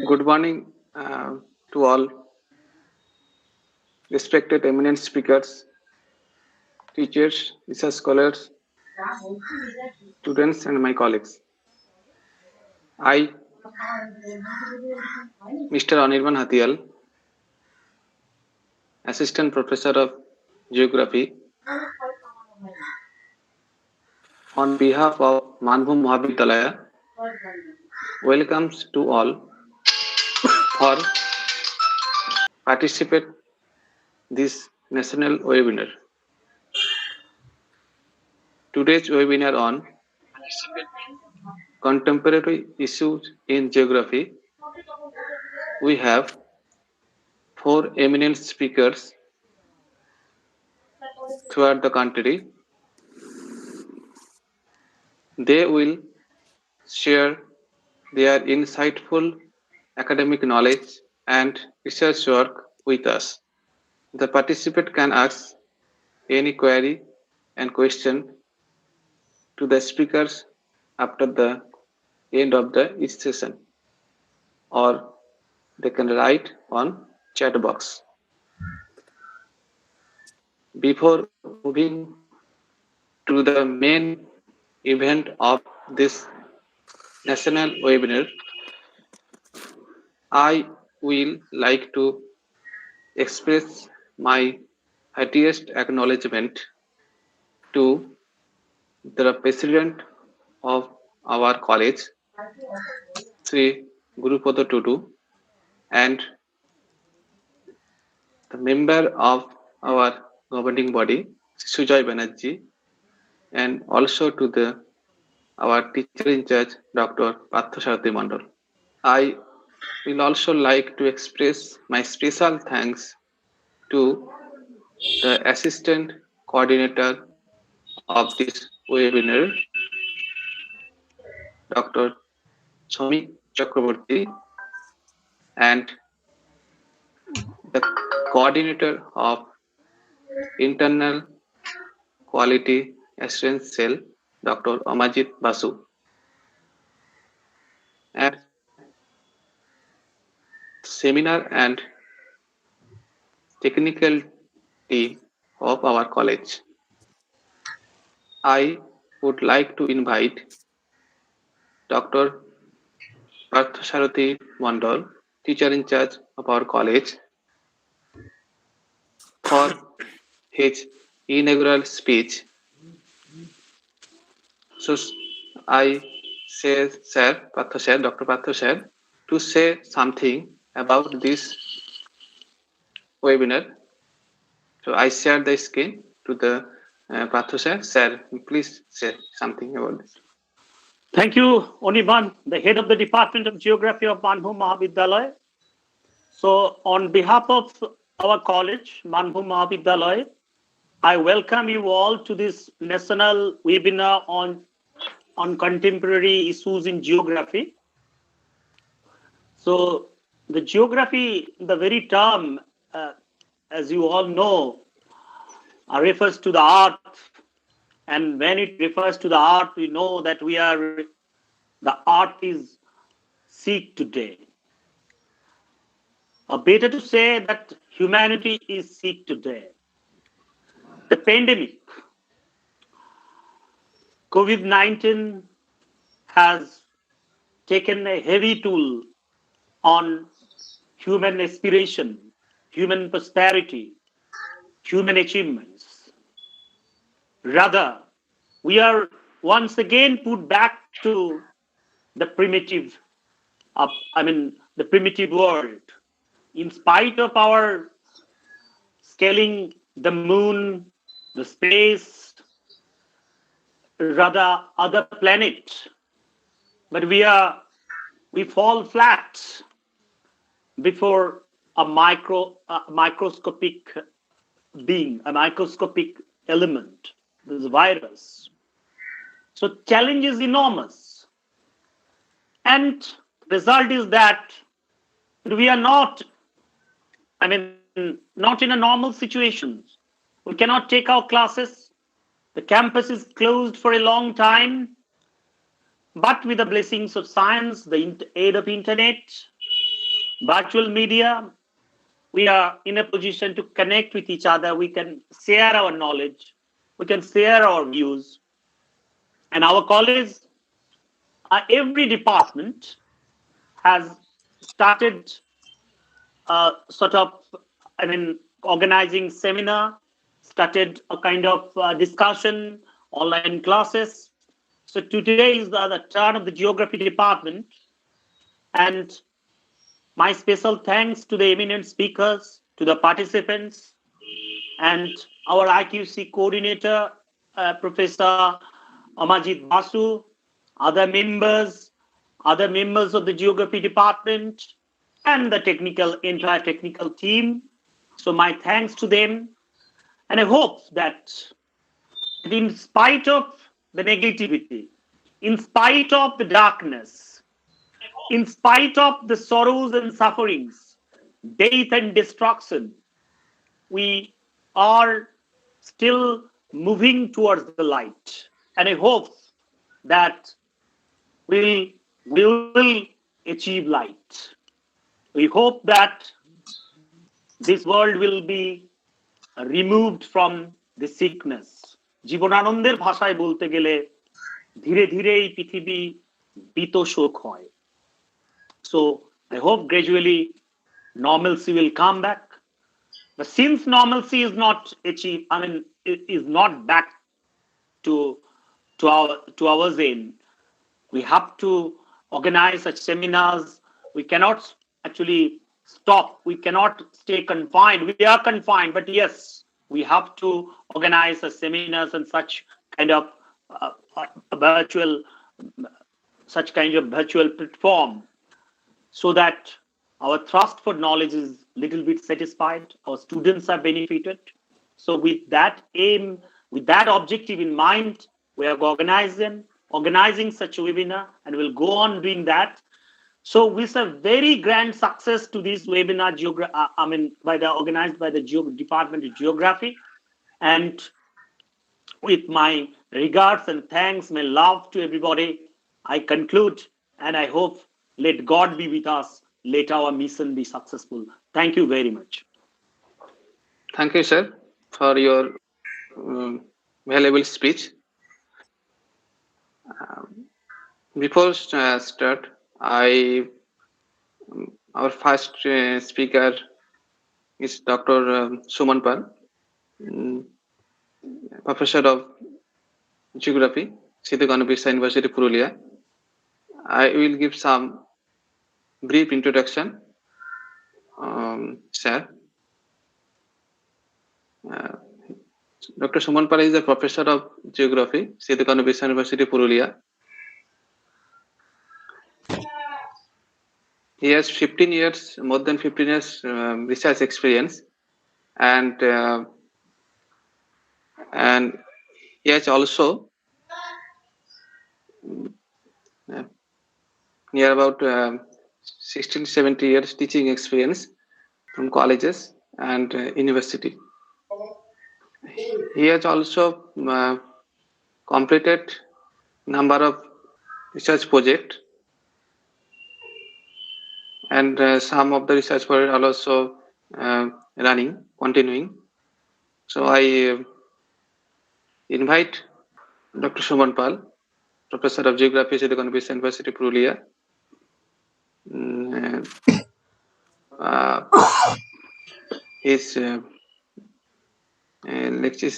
Good morning to all respected eminent speakers, teachers, research scholars, students, and my colleagues. I, Mr. Anirban Hathial, Assistant Professor of Geography, on behalf of Manbhum Mahavidyalaya, welcomes to all for participate this national webinar. Today's webinar on contemporary issues in geography. We have four eminent speakers throughout the country. They will share their insightful academic knowledge and research work with us. The participant can ask any query and question to the speakers after the end of each session, or they can write on chat box. Before moving to the main event of this national webinar, I will like to express my heartiest acknowledgement to the President of our college, Sri Gurupada Tudu, and the member of our governing body, Sujoy Banerjee, and also to our teacher in charge, Dr. Parthasarathi Mondal. I will also like to express my special thanks to the assistant coordinator of this webinar, Dr. Somi Chakraborty, and the coordinator of Internal Quality Assurance Cell, Dr. Amajit Basu, and seminar and technical team of our college. I would like to invite Dr. Parthasarathi Mondal, teacher in charge of our college, for his inaugural speech. So I say, Sir, Dr. Partha sir, to say something about this webinar. So I share the screen to the Partha sir. Sir, please say something about this. Thank you, Oniban, the head of the Department of Geography of Manbhum Mahavidyalaya. So on behalf of our college, Manbhum Mahavidyalaya, I welcome you all to this national webinar on contemporary issues in geography. So the geography, the very term, as you all know, refers to the earth. And when it refers to the earth, we know that the earth is sick today. Or better to say that humanity is sick today. The pandemic, COVID-19, has taken a heavy toll on human aspiration, human prosperity, human achievements. Rather, we are once again put back to the primitive world. In spite of our scaling the moon, the space, rather other planets, but we fall flat before a microscopic being, a microscopic element, this virus. So challenge is enormous. And result is that we are not in a normal situation. We cannot take our classes. The campus is closed for a long time. But with the blessings of science, the aid of internet, virtual media, we are in a position to connect with each other. We can share our knowledge. We can share our views. And our college, every department has started organizing seminar, started a kind of discussion, online classes. So today is the turn of the geography department, and my special thanks to the eminent speakers, to the participants, and our IQC coordinator, Professor Amajit Basu, other members of the geography department, and the entire technical team. So my thanks to them. And I hope that in spite of the negativity, in spite of the darkness, in spite of the sorrows and sufferings, death and destruction, we are still moving towards the light. And I hope that we will achieve light. We hope that this world will be removed from the sickness. জীবনানন্দের ভাষায় বলতে গেলে ধীরে ধীরে এই পৃথিবী বিতশোক হয়. So I hope gradually normalcy will come back. But since normalcy is not achieved, is not back to our aim, we have to organize such seminars. We cannot actually stop. We cannot stay confined. We are confined, but yes, we have to organize seminars and such kind of virtual platform, so that our thirst for knowledge is little bit satisfied. Our students are benefited. So with that aim, with that objective in mind, we are organizing such a webinar, and we'll go on doing that. So with a very grand success to this webinar, organized by the Department of Geography. And with my regards and thanks, my love to everybody, I conclude, and I hope let God be with us. Let our mission be successful. Thank you very much. Thank you, sir, for your valuable speech. Before start, our first speaker is Dr. Suman, Professor of Geography, Sidho-Kanho-Birsha University, Purulia. I will give some brief introduction, sir. Dr. Suman is a professor of geography, Sidho-Kanho-Birsha University, Purulia. He has more than 15 years research experience, and he has also near about 16-17 years teaching experience from colleges and university. He has also completed number of research projects, and some of the research projects are also continuing. So I invite Dr. Suman, Professor of Geography, Sidho-Kanho-Birsha University, Purulia. His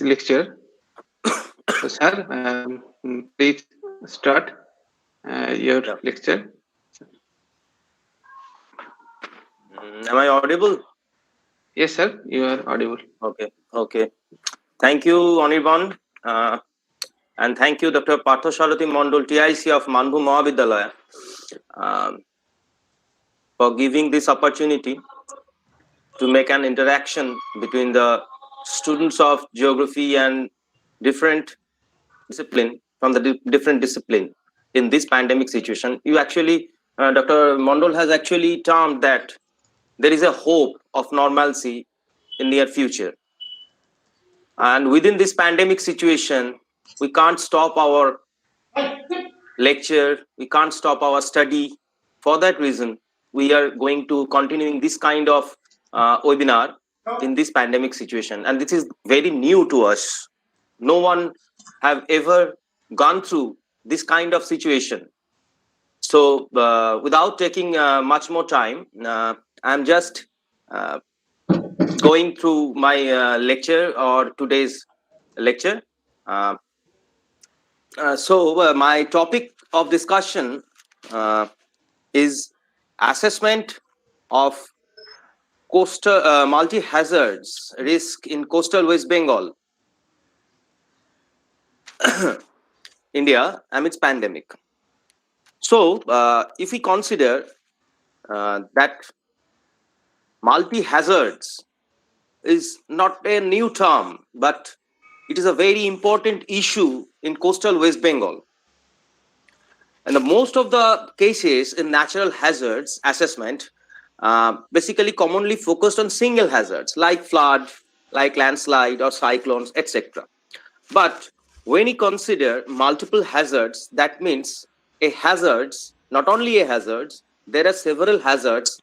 lecture. So, sir, please start your lecture. Am I audible? Yes, sir, you are audible. Okay. Thank you, Anirban. And thank you, Dr. Parthasarathi Mondal, TIC of Manbhum Mahavidyalaya, for giving this opportunity to make an interaction between the students of geography and different discipline from the different discipline in this pandemic situation. You actually, Dr. Mondal has actually termed that there is a hope of normalcy in near future. And within this pandemic situation, we can't stop our lecture, we can't stop our study. For that reason, we are going to continuing this kind of webinar in this pandemic situation, and this is very new to us. No one have ever gone through this kind of situation. So without taking much more time, I'm just going through my lecture or today's lecture. So my topic of discussion is assessment of coastal multi-hazards risk in coastal West Bengal, India amidst pandemic. So if we consider that multi-hazards is not a new term, but it is a very important issue in coastal West Bengal. And most of the cases in natural hazards assessment basically commonly focused on single hazards like flood, like landslide or cyclones, etc. But when you consider multiple hazards, that means a hazards, not only a hazards, there are several hazards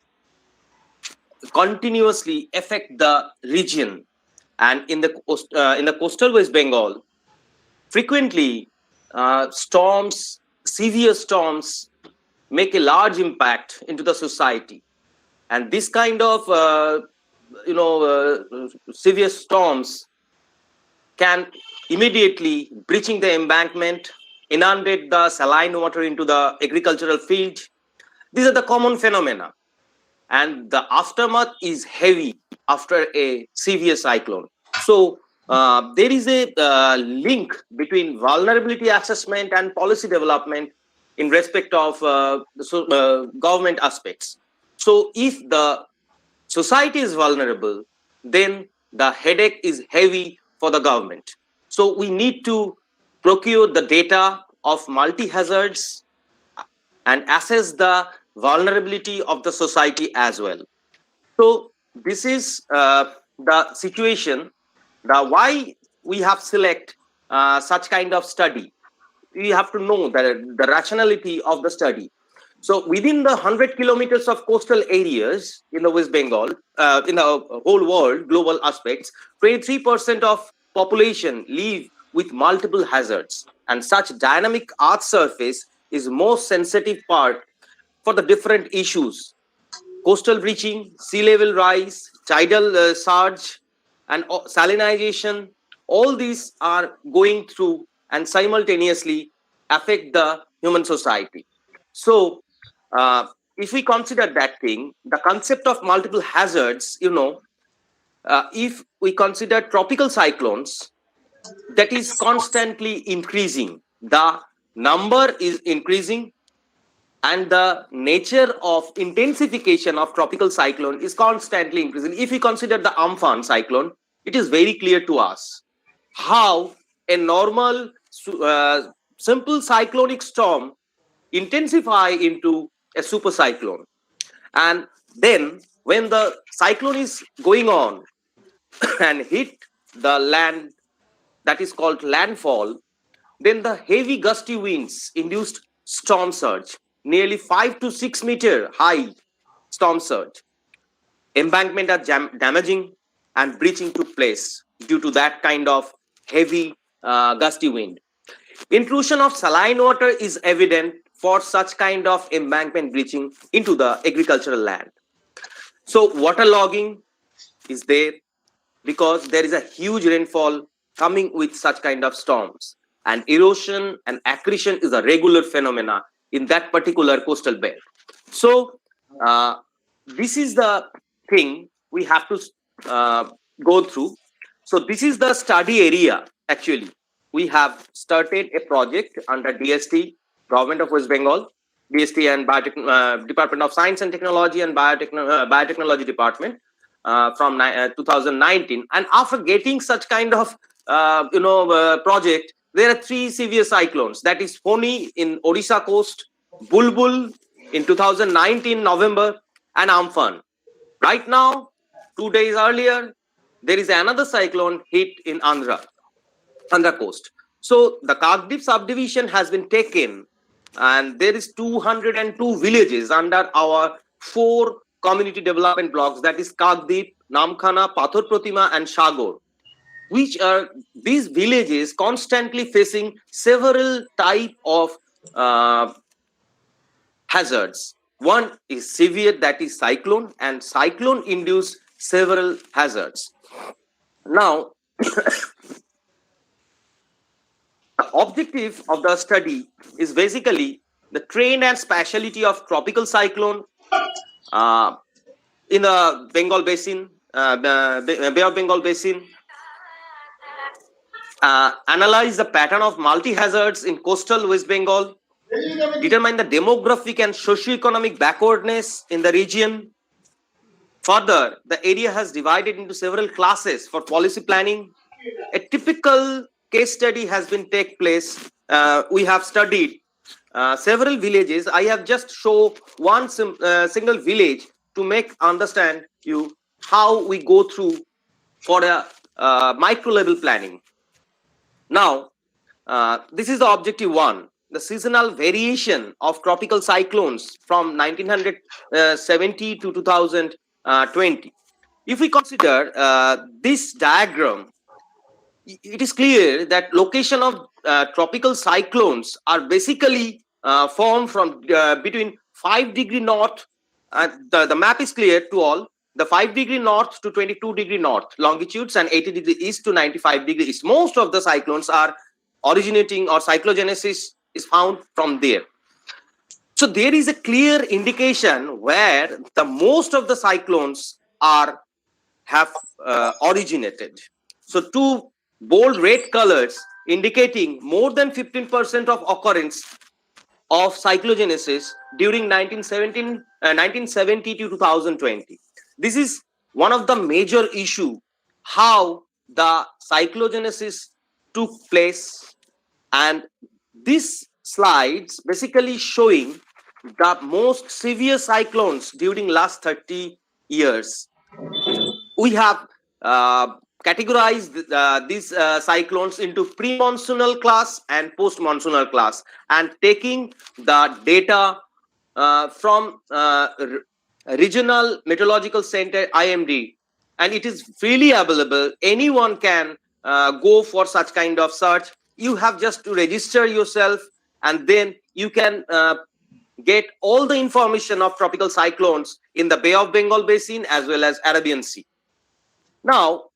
continuously affect the region. And in the coastal West Bengal, frequently storms, severe storms make a large impact into the society. And this kind of severe storms can immediately breaching the embankment, inundate the saline water into the agricultural field. These are the common phenomena. And the aftermath is heavy after a severe cyclone. So there is a link between vulnerability assessment and policy development in respect of government aspects. So if the society is vulnerable, then the headache is heavy for the government. So we need to procure the data of multi-hazards and assess the vulnerability of the society as well. So this is the situation, the why we have select such kind of study. We have to know the rationality of the study. So within the 100 kilometers of coastal areas in the West Bengal, in the whole world, global aspects, 23% of population live with multiple hazards, and such dynamic earth surface is most sensitive part for the different issues: coastal breaching, sea level rise, tidal surge, and salinization. All these are going through and simultaneously affect the human society. So if we consider that thing, the concept of multiple hazards, if we consider tropical cyclones, that is constantly increasing. The number is increasing, and the nature of intensification of tropical cyclone is constantly increasing. If we consider the Amphan cyclone, it is very clear to us how a normal simple cyclonic storm intensify into a super cyclone. And then when the cyclone is going on and hit the land, that is called landfall, then the heavy gusty winds induced storm surge, nearly 5 to 6 meter high storm surge. Embankment are damaging and breaching took place due to that kind of heavy gusty wind. Intrusion of saline water is evident for such kind of embankment breaching into the agricultural land. So waterlogging is there because there is a huge rainfall coming with such kind of storms, and erosion and accretion is a regular phenomena in that particular coastal belt. So this is the thing we have to go through. So this is the study area. Actually, we have started a project under DST, Government of West Bengal, DST and Department of Science and Technology and Biotechnology Department from 2019. And after getting such kind of project, there are 3 severe cyclones. That is Foni in Odisha coast, Bulbul in 2019 November, and Amphan. Right now, 2 days earlier, there is another cyclone hit in Andhra coast. So the Kagdip subdivision has been taken, and there is 202 villages under our 4 community development blocks, that is Kagdeep, Namkhana, Pathor Pratima and Shagor, which are these villages constantly facing several type of hazards. One is severe, that is cyclone, and cyclone induce several hazards. Now, the objective of the study is basically the trend and spatiality of tropical cyclone in the Bengal Basin, Bay of Bengal Basin, analyze the pattern of multi-hazards in coastal West Bengal, determine the demographic and socio-economic backwardness in the region. Further, the area has divided into several classes for policy planning. A typical case study has been take place. We have studied several villages. I have just shown one single village to make understand you how we go through for a micro level planning. Now, this is the objective one, the seasonal variation of tropical cyclones from 1970 to 2020. If we consider this diagram, it is clear that location of tropical cyclones are basically formed from between 5° north. The map is clear to all. The 5° north to 22° north longitudes and 80° east to 95° east. Most of the cyclones are originating, or cyclogenesis is found from there. So there is a clear indication where the most of the cyclones have originated. So two bold red colors indicating more than 15% of occurrence of cyclogenesis during 1970 to 2020. This is one of the major issue, how the cyclogenesis took place, and this slides basically showing the most severe cyclones during last 30 years. We have categorized these cyclones into pre-monsoonal class and post-monsoonal class, and taking the data from Regional Meteorological Center IMD, and it is freely available. Anyone can go for such kind of search. You have just to register yourself, and then you can get all the information of tropical cyclones in the Bay of Bengal Basin as well as Arabian Sea. Now,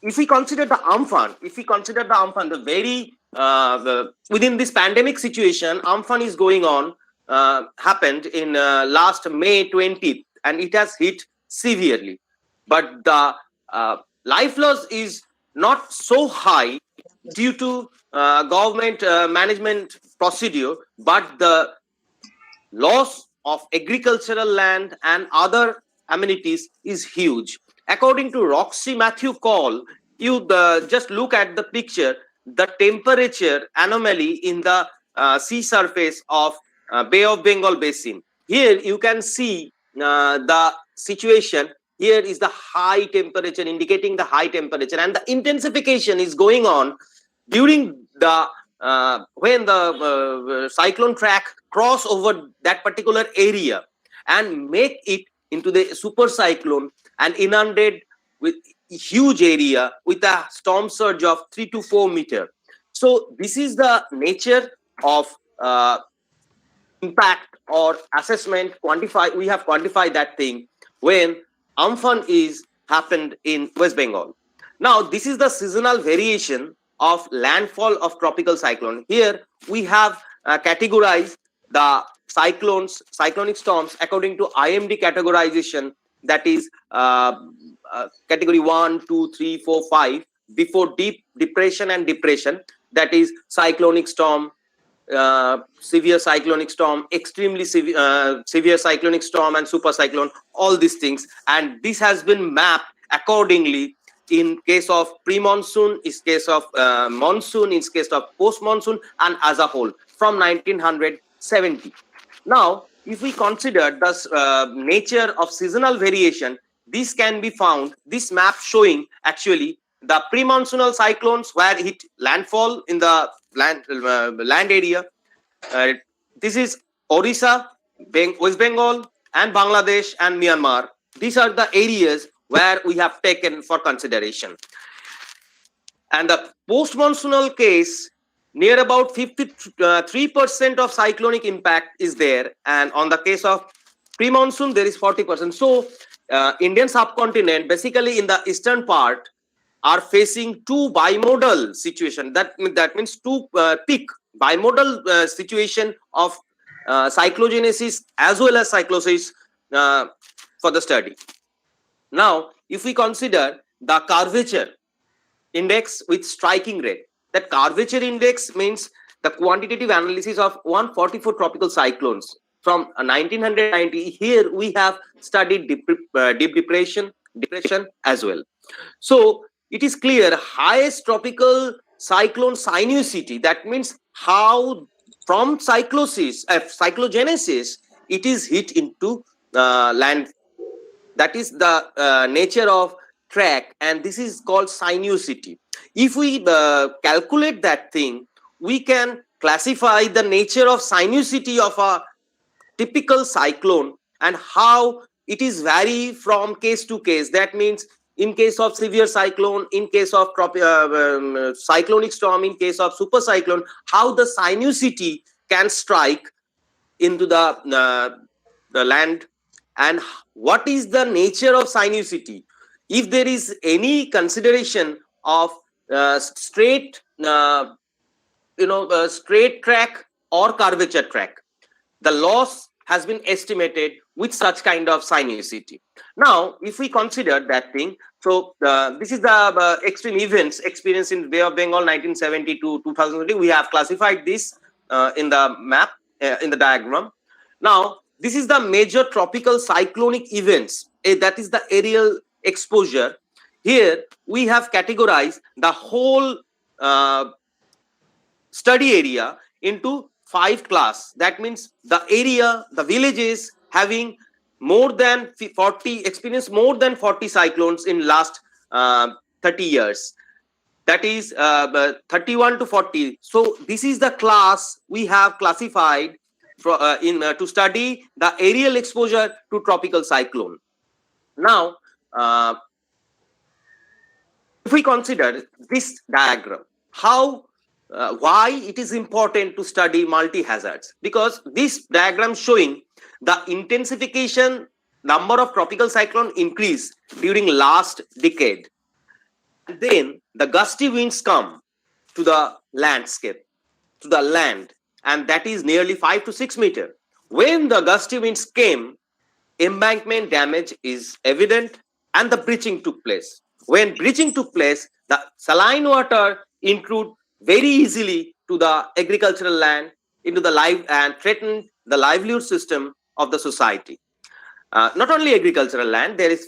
if we consider the Amphan, the very within this pandemic situation, Amphan is going on, happened in last May 20th, and it has hit severely. But the life loss is not so high due to government management procedure, but the loss of agricultural land and other amenities is huge. According to Roxy Matthew Call, you just look at the picture, the temperature anomaly in the sea surface of Bay of Bengal Basin. Here you can see the situation. Here is the high temperature, indicating the high temperature, and the intensification is going on during the when the cyclone track cross over that particular area and make it into the super cyclone and inundate with huge area with a storm surge of 3 to 4 meter. So this is the nature of impact or assessment. We have quantified that thing when Amphan is happened in West Bengal. Now this is the seasonal variation of landfall of tropical cyclone. Here we have categorized the cyclonic storms according to IMD categorization, that is category 1, 2, 3, 4, 5, before deep depression and depression, that is cyclonic storm, severe cyclonic storm, extremely severe cyclonic storm, and super cyclone, all these things. And this has been mapped accordingly in case of pre-monsoon, in case of monsoon, in case of post-monsoon, and as a whole from 1970. Now, if we consider the nature of seasonal variation, this can be found, this map showing actually the pre-monsoonal cyclones where it landfall in the land area. This is Odisha, West Bengal, and Bangladesh and Myanmar. These are the areas where we have taken for consideration. And the post-monsoonal case, near about 53% of cyclonic impact is there. And on the case of pre-monsoon, there is 40%. So Indian subcontinent, basically in the eastern part, are facing two bimodal situation. That means two peak bimodal situation of cyclogenesis as well as cyclosis for the study. Now, if we consider the curvature index with striking rate, that curvature index means the quantitative analysis of 144 tropical cyclones from 1990. Here we have studied deep depression as well. So it is clear highest tropical cyclone sinuosity, that means how from cyclogenesis it is hit into land. That is the nature of track, and this is called sinuosity. If we calculate that thing, we can classify the nature of sinuosity of a typical cyclone and how it is vary from case to case. That means in case of severe cyclone, in case of cyclonic storm, in case of super cyclone, how the sinuosity can strike into the land, and what is the nature of sinuosity. If there is any consideration of straight straight track or curvature track, the loss has been estimated with such kind of sinuosity. Now, if we consider that thing, so this is the extreme events experienced in Bay of Bengal 1970 to 2020. We have classified this in the map, in the diagram. Now, this is the major tropical cyclonic events. That is the aerial exposure. Here, we have categorized the whole study area into 5 class. That means the area, the villages having more than 40, experienced more than 40 cyclones in last 30 years. That is 31 to 40. So this is the class we have classified for, to study the aerial exposure to tropical cyclone. Now, if we consider this diagram, how why it is important to study multi-hazards, because this diagram showing the intensification number of tropical cyclone increase during last decade, and then the gusty winds come to the landscape, to the land, and that is nearly 5 to 6 meters. When the gusty winds came, embankment damage is evident and the breaching took place. When breaching took place, the saline water intrude very easily to the agricultural land, into the live, and threatened the livelihood system of the society. Not only agricultural land, there is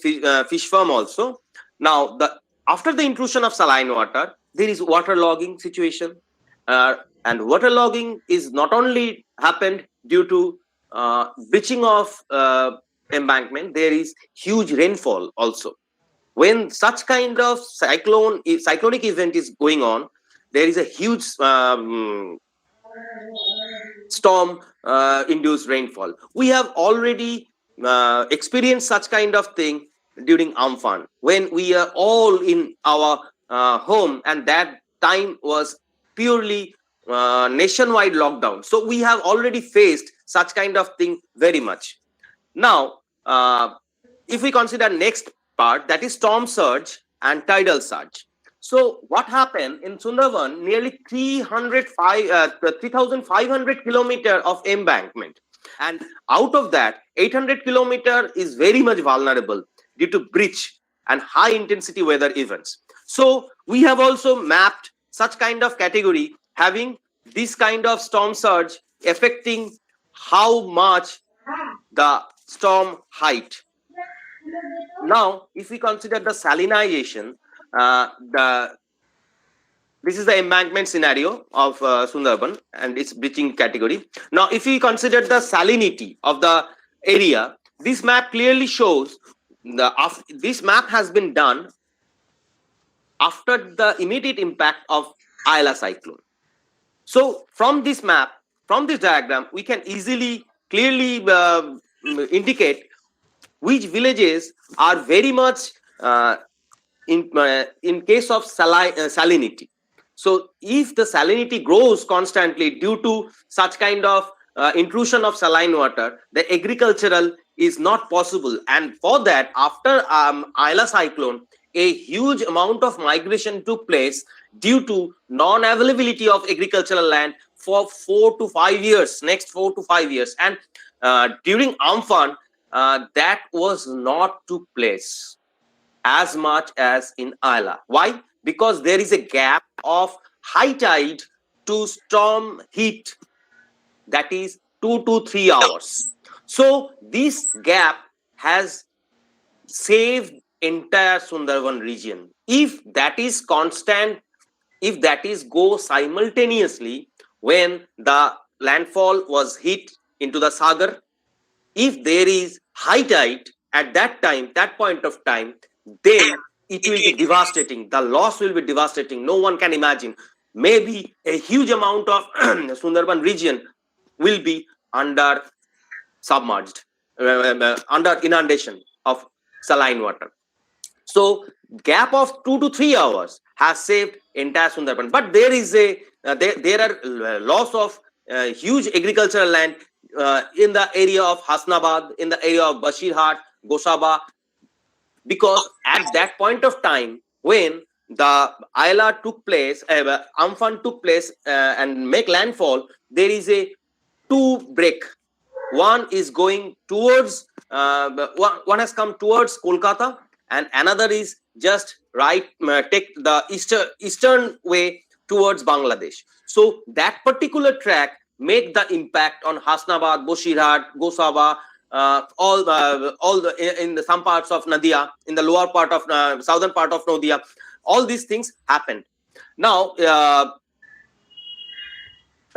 fish farm also. Now, after the intrusion of saline water, there is waterlogging situation, and waterlogging is not only happened due to breaching of embankment, there is huge rainfall also. When such kind of cyclonic event is going on, there is a huge storm induced rainfall. We have already experienced such kind of thing during Amphan, when we are all in our home, and that time was purely nationwide lockdown. So we have already faced such kind of thing very much. Now, if we consider next part, that is storm surge and tidal surge. So what happened in Sundarban, nearly 3,500 kilometers of embankment, and out of that 800 kilometers is very much vulnerable due to breach and high intensity weather events. So we have also mapped such kind of category having this kind of storm surge affecting how much the storm height. Now, if we consider the salinization, this is the embankment scenario of Sundarban and its breaching category. Now, if we consider the salinity of the area, this map clearly shows this map has been done after the immediate impact of Ayla cyclone. So from this map, from this diagram, we can easily, clearly indicate which villages are very much in case of salinity. So if the salinity grows constantly due to such kind of intrusion of saline water, the agricultural is not possible. And for that, after Ayla cyclone, a huge amount of migration took place due to non-availability of agricultural land for 4 to 5 years, next 4 to 5 years. And during Amphan, that was not took place as much as in Ayla. Why? Because there is a gap of high tide to storm heat, that is 2 to 3 hours. So this gap has saved entire Sundarban region. If that is constant, if that is go simultaneously when the landfall was hit into the Sagar, if there is high tide at that time, that point of time, then it will be devastating. The loss will be devastating. No one can imagine. Maybe a huge amount of Sundarban region will be under submerged, under inundation of saline water. So gap of 2 to 3 hours has saved entire Sundarban. But there is a there are loss of huge agricultural land in the area of Hasnabad, in the area of Bashirhat, Gosaba, because at that point of time when the Ayla took place, Amphan took place and make landfall, there is a two break. One is going towards, one has come towards Kolkata, and another is just right, take the eastern way towards Bangladesh. So that particular track made the impact on Hasnabad, Bashirhat, Gosaba, all the in the some parts of Nadia, in the lower part of southern part of Nadia. All these things happened. Now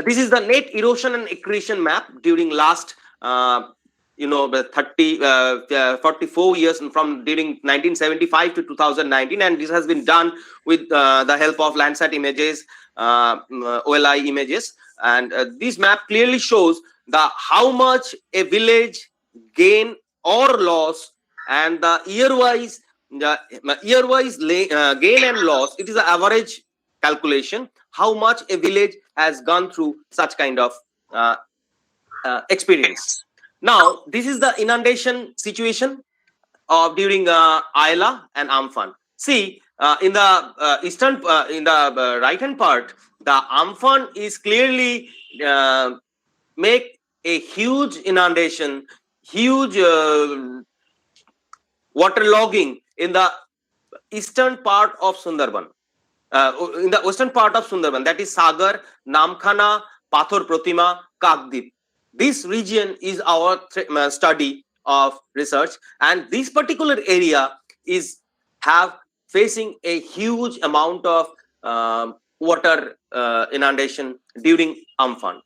this is the net erosion and accretion map during last 44 years from during 1975 to 2019, and this has been done with the help of Landsat images, OLI images, and this map clearly shows the how much a village gain or loss, and the year-wise gain and loss. It is an average calculation how much a village has gone through such kind of experience. Now, this is the inundation situation during Ayla and Amphan. See, in the eastern, in the right hand part, the Amphan is clearly make a huge inundation, huge waterlogging in the eastern part of Sundarban. In the western part of Sundarban, that is Sagar, Namkhana, Pathor Pratima, Kakdip. This region is our study of research, and this particular area is have facing a huge amount of water inundation during Amphan.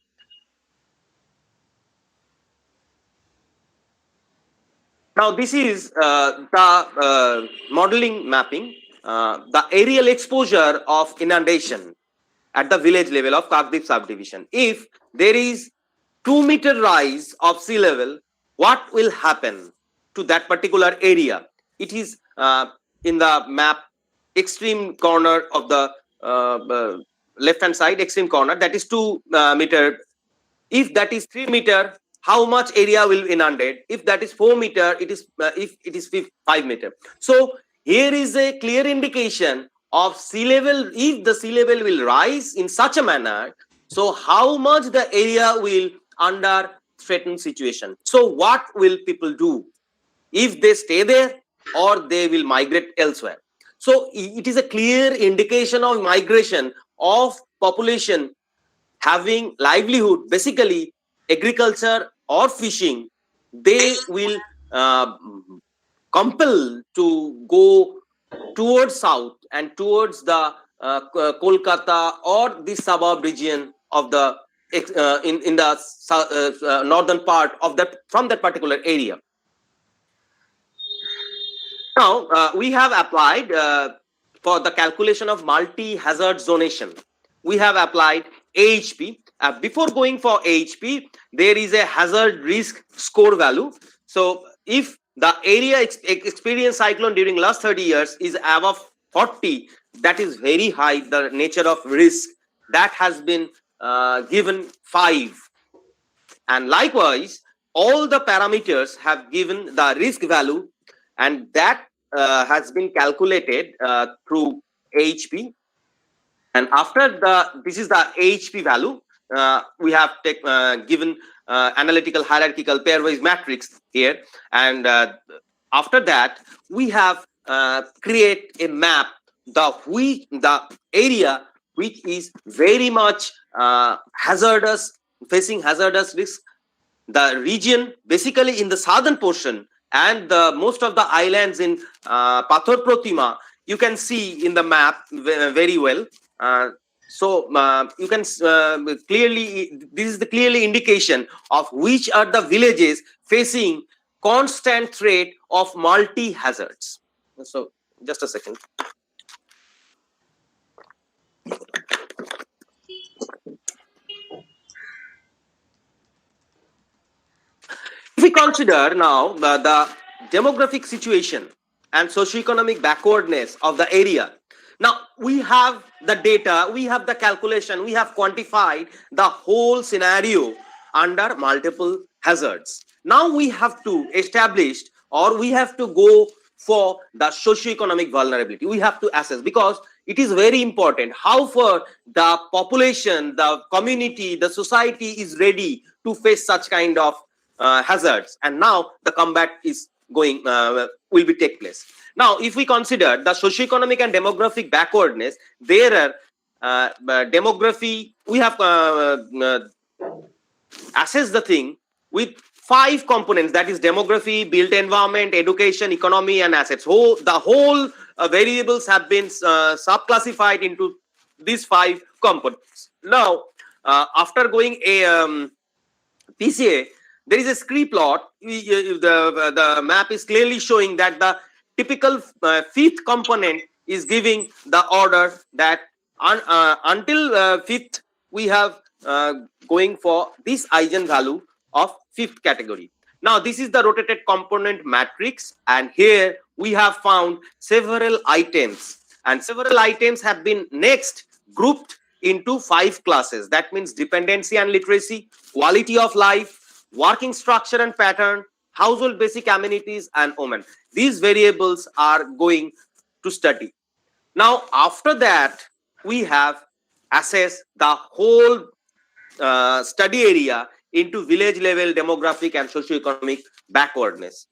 Now this is the modeling mapping. The aerial exposure of inundation at the village level of Kakdip subdivision. If there is 2-meter rise of sea level, what will happen to that particular area? It is in the map extreme corner of the left hand side, extreme corner, that is 2 meter. If that is 3 meter, how much area will inundate? If that is 4 meter, it is if it is 5 meter. So here is a clear indication of sea level. If the sea level will rise in such a manner, so how much the area will under threatened situation. So what will people do? If they stay there or they will migrate elsewhere. So it is a clear indication of migration of population having livelihood, basically agriculture or fishing. They will compel to go towards south and towards the Kolkata or the suburb region of the in the northern part of that, from that particular area. Now we have applied for the calculation of multi-hazard zonation. We have applied AHP. before going for AHP, there is a hazard risk score value. So if the area experienced cyclone during last 30 years is above 40, that is very high. The nature of risk that has been given 5. And likewise, all the parameters have given the risk value, and that has been calculated through AHP. And after this is the AHP value, we have given analytical hierarchical pairwise matrix here, and after that we have create a map the area which is very much hazardous, facing hazardous risk. The region basically in the southern portion and the most of the islands in Pathor Protima, you can see in the map very well. So you can clearly, this is the clearly indication of which are the villages facing constant threat of multi hazards. So just a second. If we consider now the demographic situation and socioeconomic backwardness of the area, now we have the data, we have the calculation, we have quantified the whole scenario under multiple hazards. Now we have to establish, or we have to go for the socioeconomic vulnerability. We have to assess, because it is very important how far the population, the community, the society is ready to face such kind of hazards, and now the combat is going will be take place. Now if we consider the socioeconomic and demographic backwardness, there are demography, we have assessed the thing with 5 components, that is demography, built environment, education, economy and assets. The whole variables have been subclassified into these 5 components. Now after going a PCA, there is a scree plot. The map is clearly showing that the typical 5th component is giving the order that until 5th we have going for this eigenvalue of 5th category. Now this is the rotated component matrix, and here we have found several items, and several items have been next grouped into 5 classes. That means dependency and literacy, quality of life, working structure and pattern, household basic amenities and women. These variables are going to study. Now after that we have assessed the whole study area into village level demographic and socio-economic backwardness,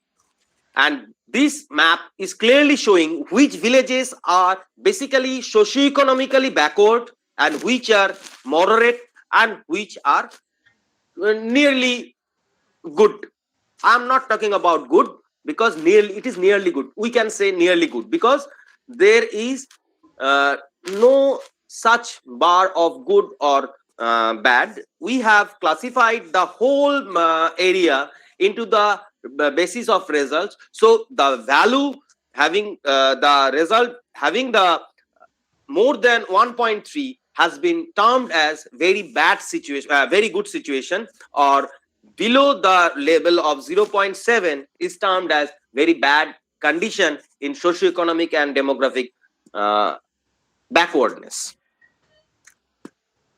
and this map is clearly showing which villages are basically socio-economically backward and which are moderate and which are nearly good. I'm not talking about good, because it is nearly good. We can say nearly good because there is no such bar of good or bad. We have classified the whole area into the basis of results. So the value having the result having the more than 1.3 has been termed as very bad situation, very good situation, or below the level of 0.7 is termed as very bad condition in socio-economic and demographic backwardness.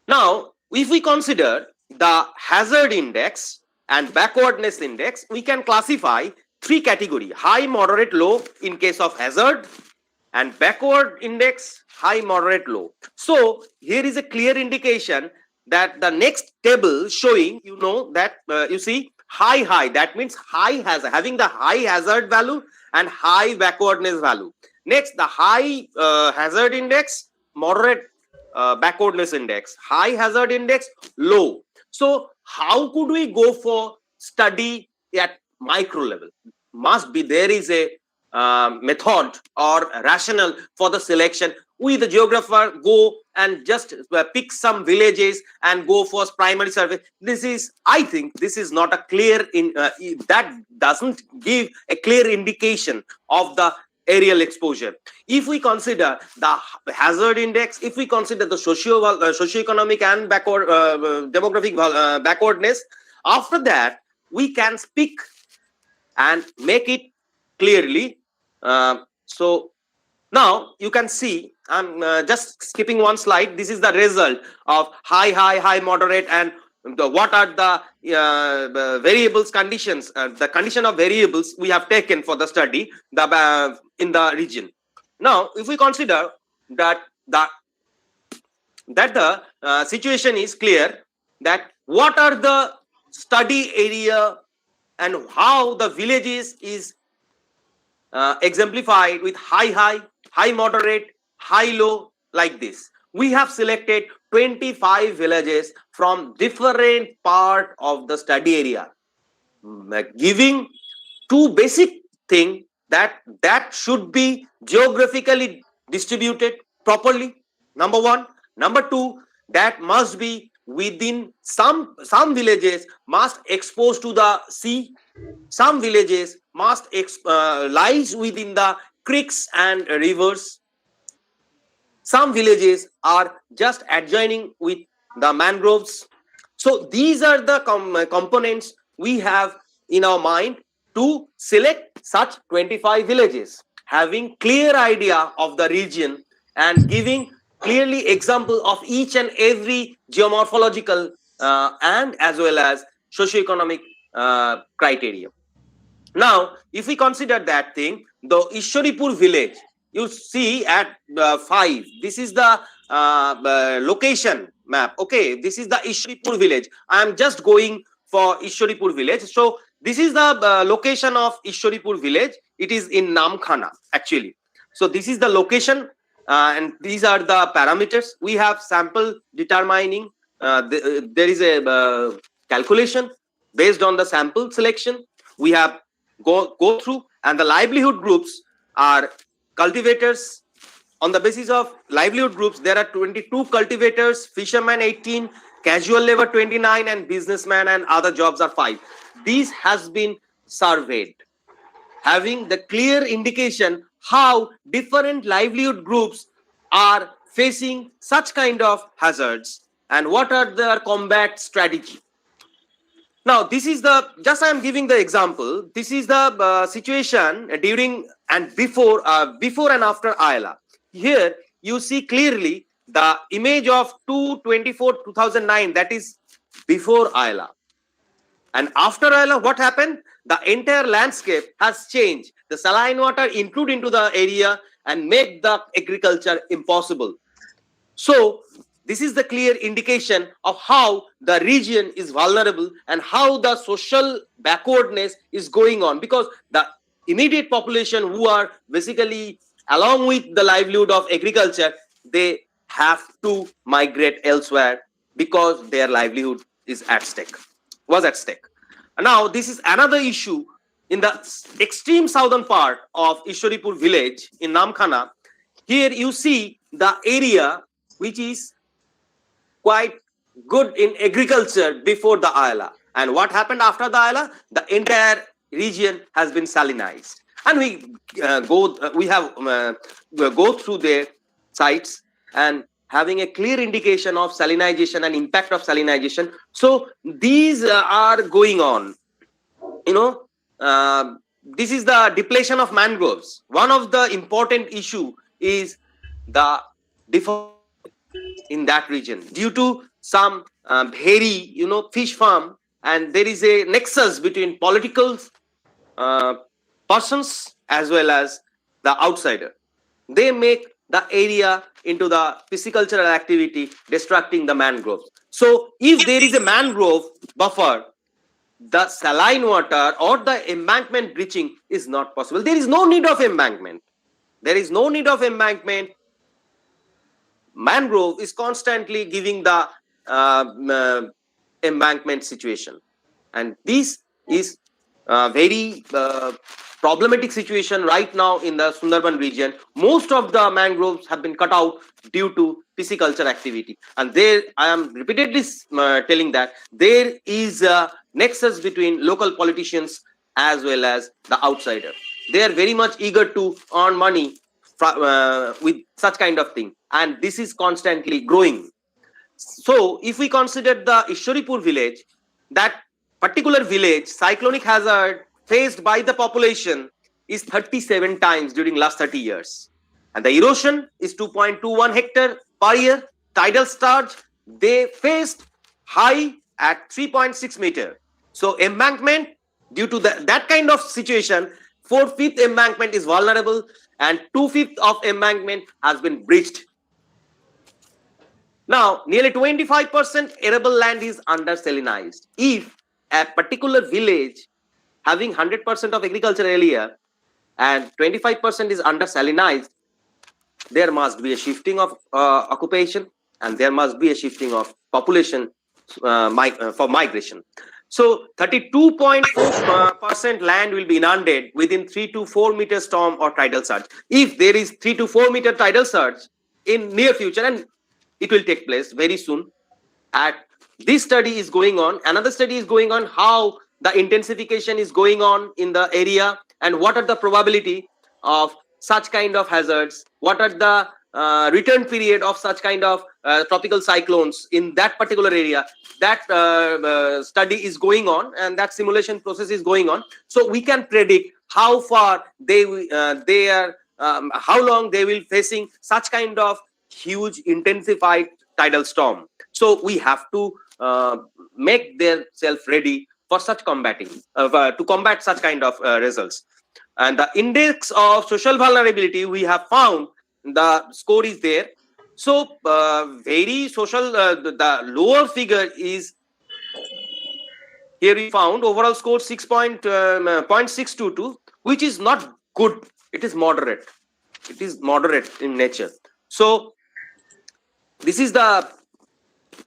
Now, if we consider the hazard index and backwardness index, we can classify 3 categories: high, moderate, low in case of hazard, and backward index high, moderate, low. So here is a clear indication that the next table showing, you know, that you see high, that means high hazard, having the high hazard value and high backwardness value. Next, the high hazard index, moderate backwardness index, high hazard index, low. So how could we go for study at micro level? Must be there is a method or rationale for the selection. We the geographer go and just pick some villages and go for primary survey. This is, I think this is not a clear that doesn't give a clear indication of the aerial exposure. If we consider the hazard index, if we consider the socio-economic and backward demographic backwardness, after that we can speak and make it clearly. So now you can see, I'm just skipping one slide. This is the result of high, moderate, and what are the variables conditions, the condition of variables we have taken for the study in the region. Now, if we consider that the situation is clear, that what are the study area and how the villages is exemplified with high, moderate, low, like this. We have selected 25 villages from different part of the study area, giving two basic thing that should be geographically distributed properly, number one. Number two, that must be within some villages must exposed to the sea, some villages must lies within the creeks and rivers, some villages are just adjoining with the mangroves. So these are the components we have in our mind to select such 25 villages, having clear idea of the region and giving clearly example of each and every geomorphological and as well as socioeconomic criteria. Now, if we consider that thing, the Ishwaripur village, you see at 5, this is the location map. Okay, this is the Ishwaripur village. I am just going for Ishwaripur village. So this is the location of Ishwaripur village. It is in Namkhana actually. So this is the location and these are the parameters. We have sample determining. There is a calculation based on the sample selection. We have go through, and the livelihood groups are cultivators. On the basis of livelihood groups, there are 22 cultivators, fishermen 18, casual labor 29, and businessmen and other jobs are 5. This has been surveyed, having the clear indication how different livelihood groups are facing such kind of hazards and what are their combat strategy. Now, this is the, just I am giving the example, this is the situation during and before and after ILA. Here, you see clearly the image of 2/24/2009, that is before ILA. And after ILA, what happened? The entire landscape has changed. The saline water intrude into the area and make the agriculture impossible. So, this is the clear indication of how the region is vulnerable and how the social backwardness is going on, because the immediate population who are basically along with the livelihood of agriculture, they have to migrate elsewhere because their livelihood is at stake, was at stake. Now, this is another issue in the extreme southern part of Ishwaripur village in Namkhana. Here you see the area which is quite good in agriculture before the ILA. And what happened after the ILA? The entire region has been salinized. And we go through their sites and having a clear indication of salinization and impact of salinization. So these are going on. You know, this is the depletion of mangroves. One of the important issue is the deforestation in that region due to some Behera, fish farm, and there is a nexus between political persons as well as the outsider. They make the area into the piscicultural activity, destructing the mangroves. So if there is a mangrove buffer, the saline water or the embankment breaching is not possible. There is no need of embankment. There is no need of embankment. Mangrove is constantly giving the embankment situation, and this is a very problematic situation right now in the Sundarban region. Most of the mangroves have been cut out due to pisciculture activity, and there I am repeatedly telling that there is a nexus between local politicians as well as the outsider. they are very much eager to earn money with such kind of thing, and this is constantly growing. So if we consider the Ishwaripur village, that particular village cyclonic hazard faced by the population is 37 times during last 30 years, and the erosion is 2.21 hectare per year. Tidal surge they faced high at 3.6 meter. So embankment, due to that kind of situation, 4/5 embankment is vulnerable and 2/5 of embankment has been breached. Now, nearly 25% arable land is under salinized. If a particular village having 100% of agricultural area and 25% is under salinized, there must be a shifting of occupation, and there must be a shifting of population for migration. So 32.4% land will be inundated within 3 to 4 meter storm or tidal surge. If there is 3 to 4 meter tidal surge in near future, and it will take place very soon, at this study is going on, another study is going on, how the intensification is going on in the area and what are the probability of such kind of hazards, what are the return period of such kind of tropical cyclones in that particular area. That study is going on, and that simulation process is going on, so we can predict how far they are, how long they will facing such kind of huge intensified tidal storm. So we have to make themselves ready for such combating, to combat such kind of results. And the index of social vulnerability, we have found the score is there. So very social, the lower figure is here we found overall score 0.622, which is not good. It is moderate. It is moderate in nature. So this is the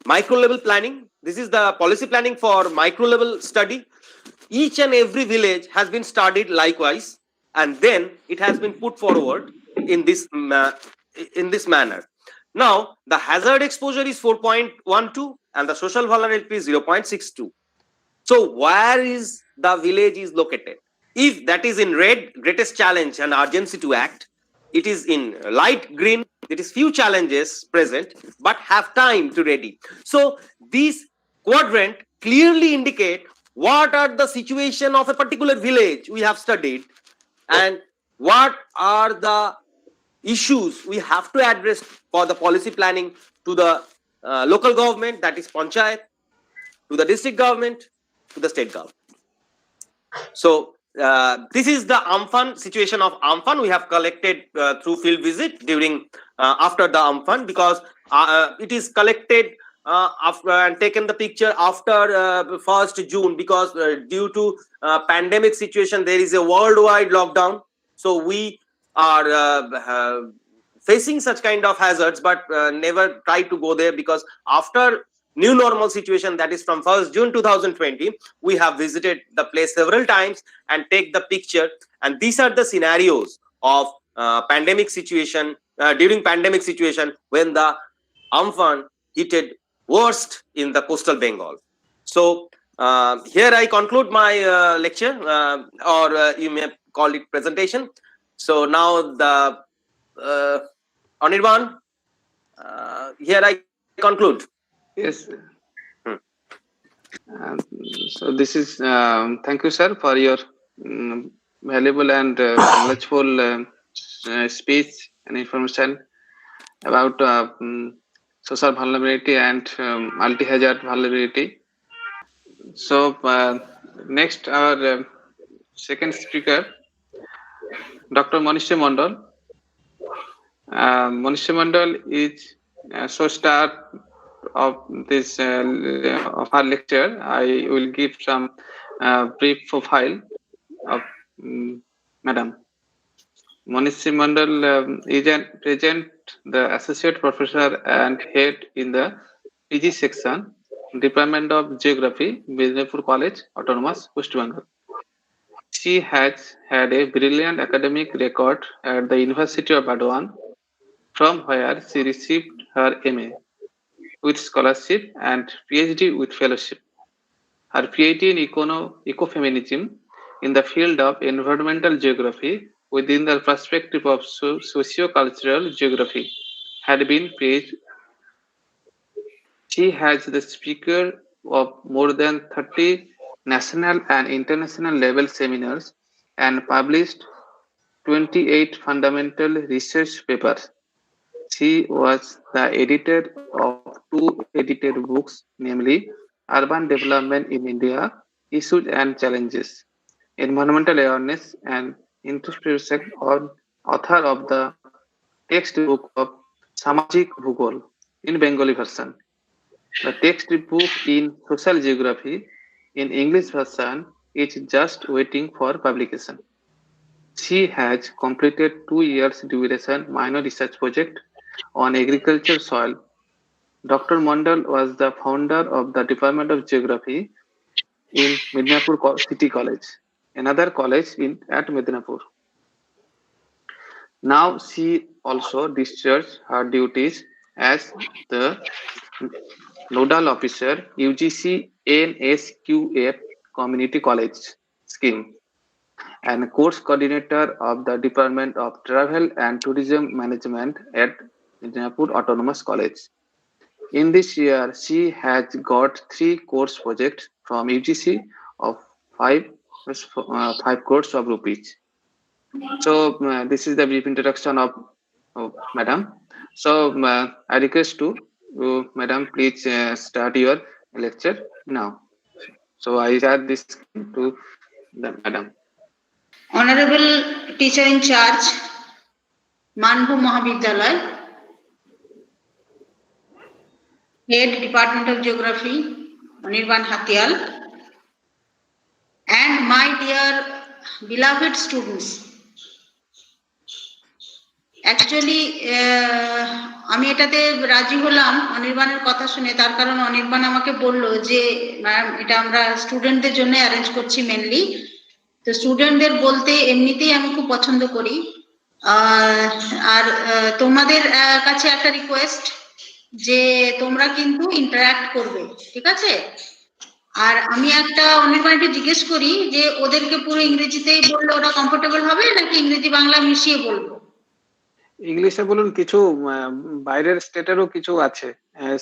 micro level planning. This is the policy planning for micro level study. Each and every village has been studied likewise, and then it has been put forward in this manner. Now the hazard exposure is 4.12 and the social vulnerability is 0.62. So where is the village is located? If that is in red, greatest challenge and urgency to act. It is in light green, it is few challenges present but have time to ready. So these quadrant clearly indicate what are the situation of a particular village we have studied and what are the issues we have to address for the policy planning to the local government, that is panchayat, to the district government, to the state government. So this is the Amphan situation of Amphan. We have collected through field visit during after the Amphan, because it is collected after and taken the picture after 1st June, because due to pandemic situation there is a worldwide lockdown. So we are facing such kind of hazards, but never try to go there, because after new normal situation, that is from 1st June 2020, we have visited the place several times and take the picture, and these are the scenarios of pandemic situation, during pandemic situation when the Amphan hit worst in the coastal Bengal. So here I conclude my lecture, or you may call it presentation. So now the Anirban, here I conclude. Yes. So this is thank you, sir, for your valuable and knowledgeful speech and information about social vulnerability and multi-hazard vulnerability. So next, our second speaker, Dr. Manishree Mondal. Manishree Mondal is star of this of our lecture. I will give some brief profile of Madam. Manishree Mondal is at present the Associate Professor and Head in the PG section, Department of Geography, Midnapore College, Autonomous, West Bengal. She has had a brilliant academic record at the University of Burdwan, from where she received her MA with scholarship and PhD with fellowship. Her PhD in ecofeminism in the field of environmental geography within the perspective of socio-cultural geography had been praised. She has the speaker of more than 30 national and international level seminars and published 28 fundamental research papers. She was the editor of two edited books, namely Urban Development in India, Issues and Challenges, Environmental Awareness and Introspection, author of the textbook of Samajik Bhugol in Bengali version. The textbook in Social Geography in English version is just waiting for publication. She has completed 2 years duration minor research project on agriculture soil. Dr. Mondal was the founder of the Department of Geography in Midnapore City College, another college at Midnapore. Now she also discharged her duties as the Nodal Officer, UGC NSQF Community College Scheme, and course coordinator of the Department of Travel and Tourism Management at Midnapore Autonomous College. In this year, she has got 3 course projects from UGC of 5 crores of rupees. So this is the brief introduction of Madam. So I request to Madam, please start your lecture now. So I share this to the Madam. Honorable Teacher in Charge, Manbhum Mahavidyalaya, Head Department of Geography, Anirban Hatyal, and my dear beloved students. Actually, আমি এটাতে রাজি হলাম অনির্বাণের কথা শুনে, তার কারণ অনির্বাণ আমাকে বলল যে ম্যাম এটা আমরা স্টুডেন্টদের জন্য অ্যারেঞ্জ করছি মেনলি। তো স্টুডেন্টদের বলতে এমনিতেই আমি খুব পছন্দ করি। আর তোমাদের কাছে একটা রিকোয়েস্ট যে তোমরা কিন্তু ইন্টারঅ্যাক্ট করবে, ঠিক আছে? আর আমি একটা অনির্বাণকে জিজ্ঞেস করি যে ওদেরকে পুরো ইংরেজিতেই বললে ওরা কমফোর্টেবল হবে নাকি ইংরেজি বাংলা মিশিয়ে বলবো? ইংলিশে বলুন, কিছু বাইরের স্টেটেরও কিছু আছে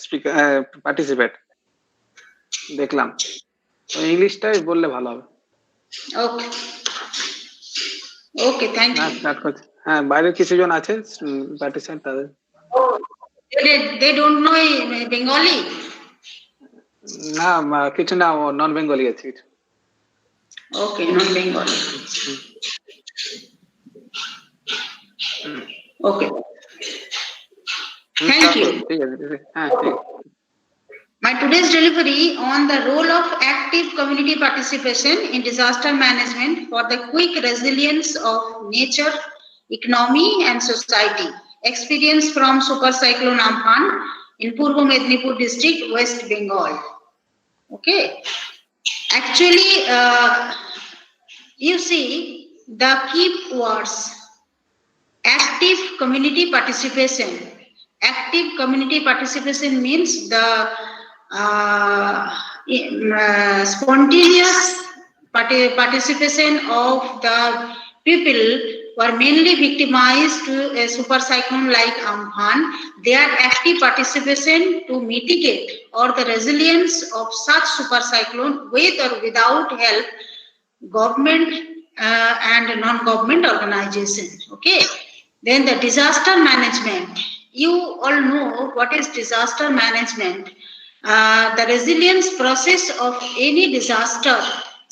স্পিকার পার্টিসিপেট দেখলাম, তো ইংলিশটাই বললে ভালো হবে। ওকে ওকে, থ্যাংক ইউ। স্টার্ট করছি। হ্যাঁ, বাইরের কিছুজন আছে পার্টিসিপেট, তাদের দে ডোন্ট নো বেঙ্গলি? না, কিছু না, নন বেঙ্গলি আছে কিছু। ওকে, নন Bengali. Okay. Thank you. My today's delivery on the role of active community participation in disaster management for the quick resilience of nature, economy and society. Experience from Super Cyclone Amphan in Purbo Mednipur district, West Bengal. Okay. Actually, you see the key words. Active community participation. Active community participation means the spontaneous participation of the people who are mainly victimized to a super cyclone like Amphan. Their active participation to mitigate or the resilience of such super cyclone with or without help government and non-government organization. Okay. Then the disaster management. You all know what is disaster management. The resilience process of any disaster,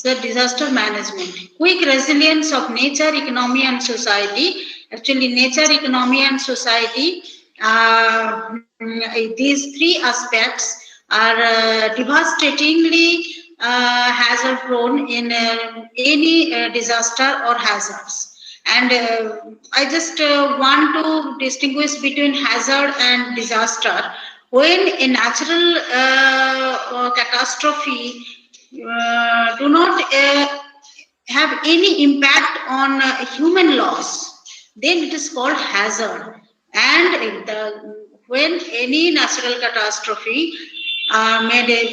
the disaster management. Quick resilience of nature, economy and society. Actually, nature, economy and society, these 3 aspects are devastatingly hazard prone in any disaster or hazards. And I just want to distinguish between hazard and disaster. When a natural catastrophe do not have any impact on human loss, then it is called hazard. And when any natural catastrophe made a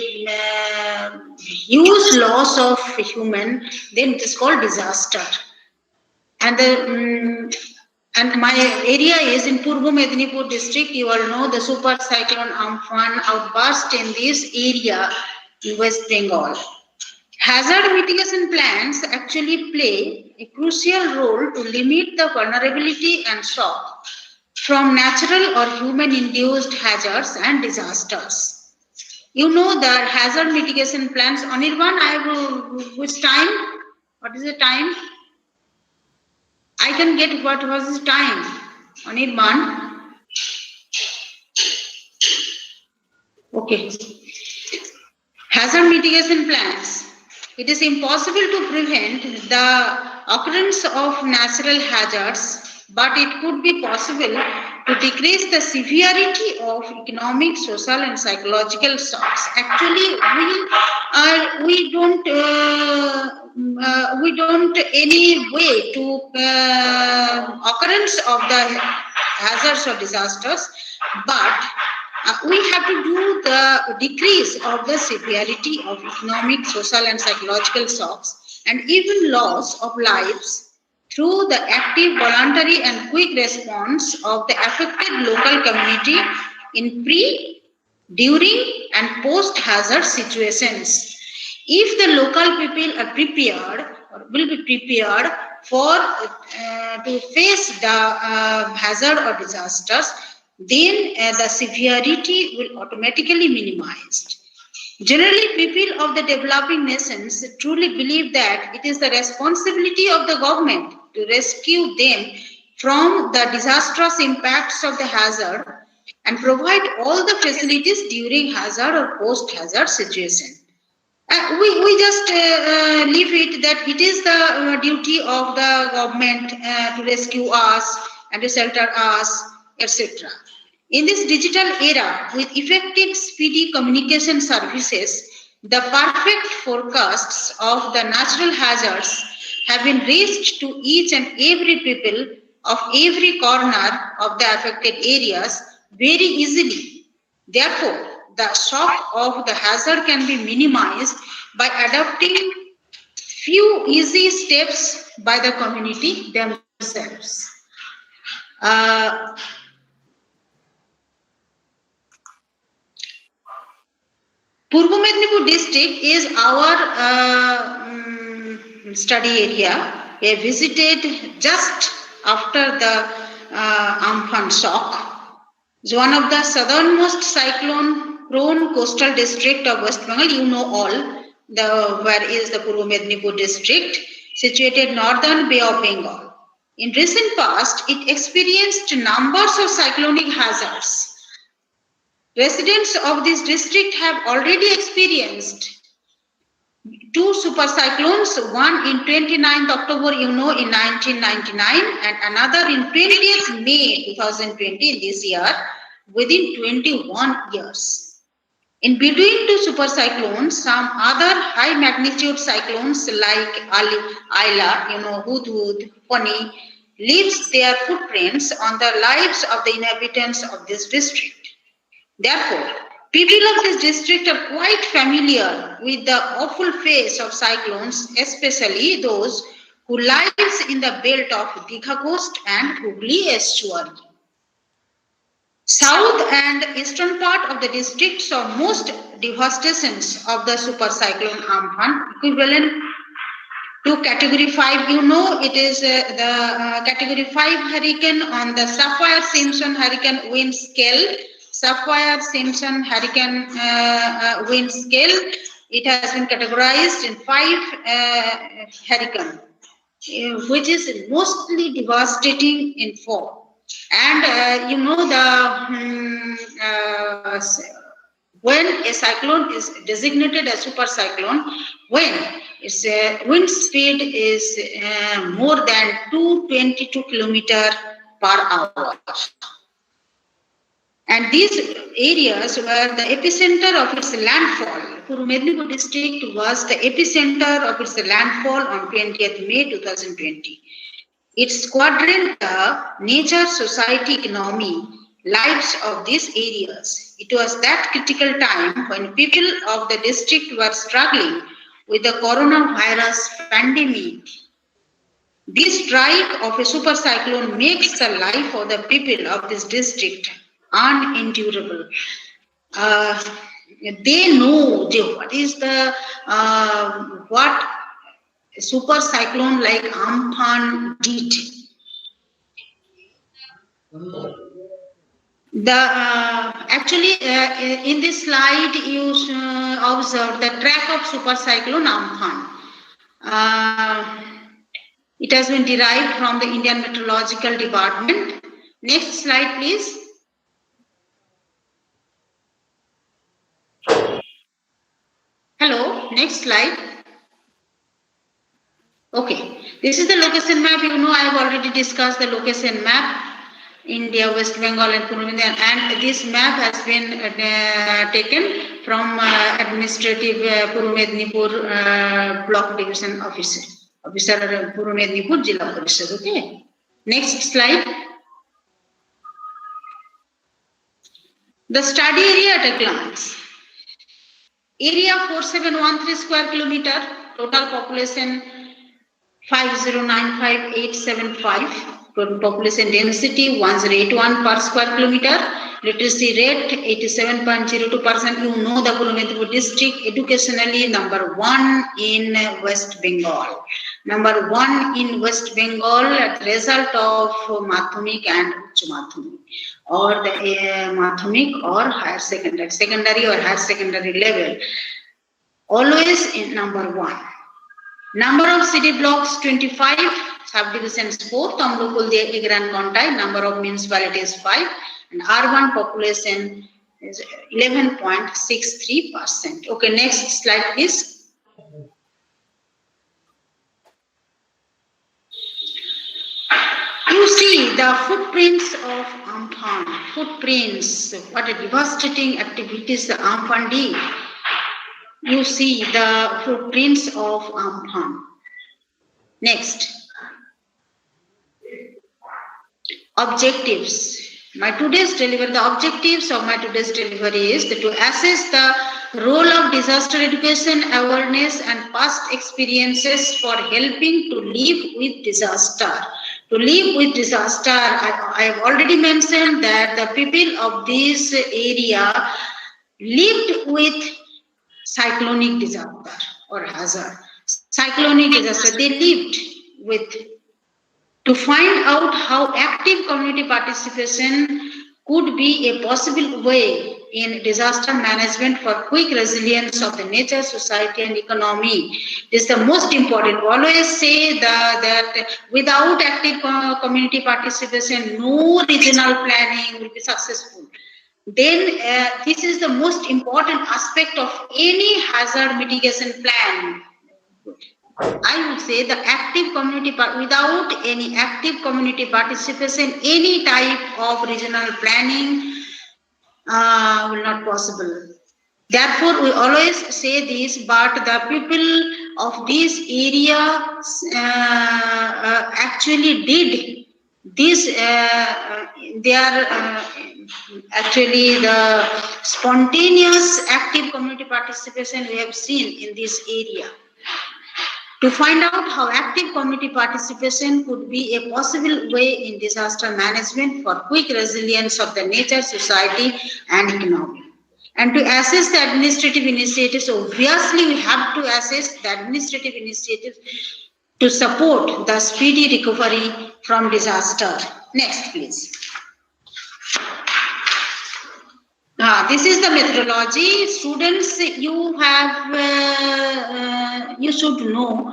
huge loss of human, then it is called disaster. And and my area is in Purbo Medinipur district. You all know the super cyclone Amphan outburst in this area in West Bengal. Hazard mitigation plans actually play a crucial role to limit the vulnerability and shock from natural or human-induced hazards and disasters. You know the hazard mitigation plans. Anirban, I have which time? What is the time? I can get what was the time. Anirban. Okay. Hazard mitigation plans. It is impossible to prevent the occurrence of natural hazards, but it could be possible to decrease the severity of economic, social, and psychological shocks. Actually, we don't any way to occurrence of the hazards or disasters, but we have to do the decrease of the severity of economic, social, and psychological shocks, and even loss of lives through the active, voluntary, and quick response of the affected local community in pre, during, and post-hazard situations. If the local people are prepared or will be prepared for to face the hazard or disasters, then the severity will automatically minimized. Generally, people of the developing nations truly believe that it is the responsibility of the government to rescue them from the disastrous impacts of the hazard and provide all the facilities during hazard or post-hazard situation. We just leave it that it is the duty of the government to rescue us and to shelter us, etc. In this digital era, with effective, speedy communication services, the perfect forecasts of the natural hazards have been reached to each and every people of every corner of the affected areas very easily. Therefore, the shock of the hazard can be minimized by adopting few easy steps by the community themselves. Purbo Medinipur district is our study area. We visited just after the Amphan shock. It's one of the southernmost cyclone-prone coastal district of West Bengal. You know all where is the Purbo Medinipur district, situated northern Bay of Bengal. In recent past, it experienced numbers of cyclonic hazards. Residents of this district have already experienced two super cyclones, one in 29th October, in 1999, and another in 20th May 2020 this year, within 21 years. In between two super cyclones, some other high magnitude cyclones like Ayla, Hudhud, Fani, leaves their footprints on the lives of the inhabitants of this district. Therefore, people of this district are quite familiar with the awful face of cyclones, especially those who live in the belt of Digha Coast and Hooghly estuary. South and eastern part of the district saw most devastations of the super cyclone Amphan, equivalent to category 5. It is the category 5 hurricane on the Saffir-Simpson hurricane wind scale. Saffir-Simpson hurricane wind scale. It has been categorized in 5 hurricanes, which is mostly devastating in form. And when a cyclone is designated as super cyclone, when its wind speed is more than 222 km per hour. And these areas were the epicenter of its landfall. Purbo Medinipur district was the epicenter of its landfall on 20th May 2020. It quadrant the nature, society, economy, lives of these areas. It was that critical time when people of the district were struggling with the coronavirus pandemic. This strike of a super cyclone makes the life of the people of this district unendurable. They know what is the what super cyclone like Amphan did. Actually, in this slide, you observe the track of super cyclone Amphan. It has been derived from the Indian Meteorological Department. Next slide, please. Hello, next slide. Okay, this is the location map. You know, I have already discussed the location map. India, West Bengal and Purulia, and this map has been taken from administrative Mednipur block division officer Mednipur Jilla Parishad. Okay, next slide. The study area at a glance. Area 4713 square kilometer, total population 5095875. Total population density 1081 per square kilometer. Literacy rate 87.02%. You know the Mednipur district educationally number 1 in West Bengal. Number 1 in West Bengal at result of Madhyamik and Uch Madhyamik, or the Madhyamik or higher secondary or higher secondary level. Always in number 1. Number of city blocks 25, subdivisions 4, Tamlokul de Igran Kontai, number of municipalities 5, and urban population is 11.63%. Okay, next slide please. You see the footprints of Amphan, what a devastating activities the Amphan did. You see the footprints of Amphan. Next. Objectives. The objectives of my today's delivery is to assess the role of disaster education, awareness and past experiences for helping to live with disaster. To live with disaster, I have already mentioned that the people of this area lived with cyclonic disaster or hazard. Cyclonic disaster, they lived with. To find out how active community participation could be a possible way in disaster management for quick resilience of the nature, society and economy. This is the most important. We always say that without active community participation, no regional planning will be successful. Then this is the most important aspect of any hazard mitigation plan. I would say the active community, without any active community participation, any type of regional planning will not possible. Therefore, we always say this, but the people of this area actually did this. They are actually the spontaneous active community participation we have seen in this area. To find out how active community participation could be a possible way in disaster management for quick resilience of the nature, society and economy. And to assess the administrative initiatives, obviously we have to assess the administrative initiatives to support the speedy recovery from disaster. Next, please. This is the methodology. Students, you should know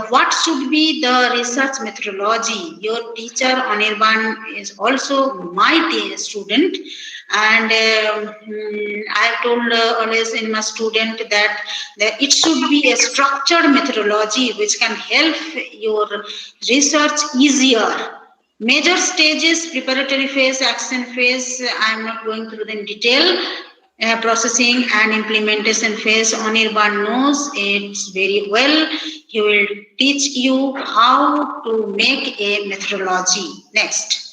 what should be the research methodology. Your teacher Anirban is also my student, and I have told always in my student that it should be a structured methodology which can help your research easier. Major stages, preparatory phase, action phase, I am not going through them in detail. Processing and implementation phase, Anirban knows it very well. He will teach you how to make a methodology. Next.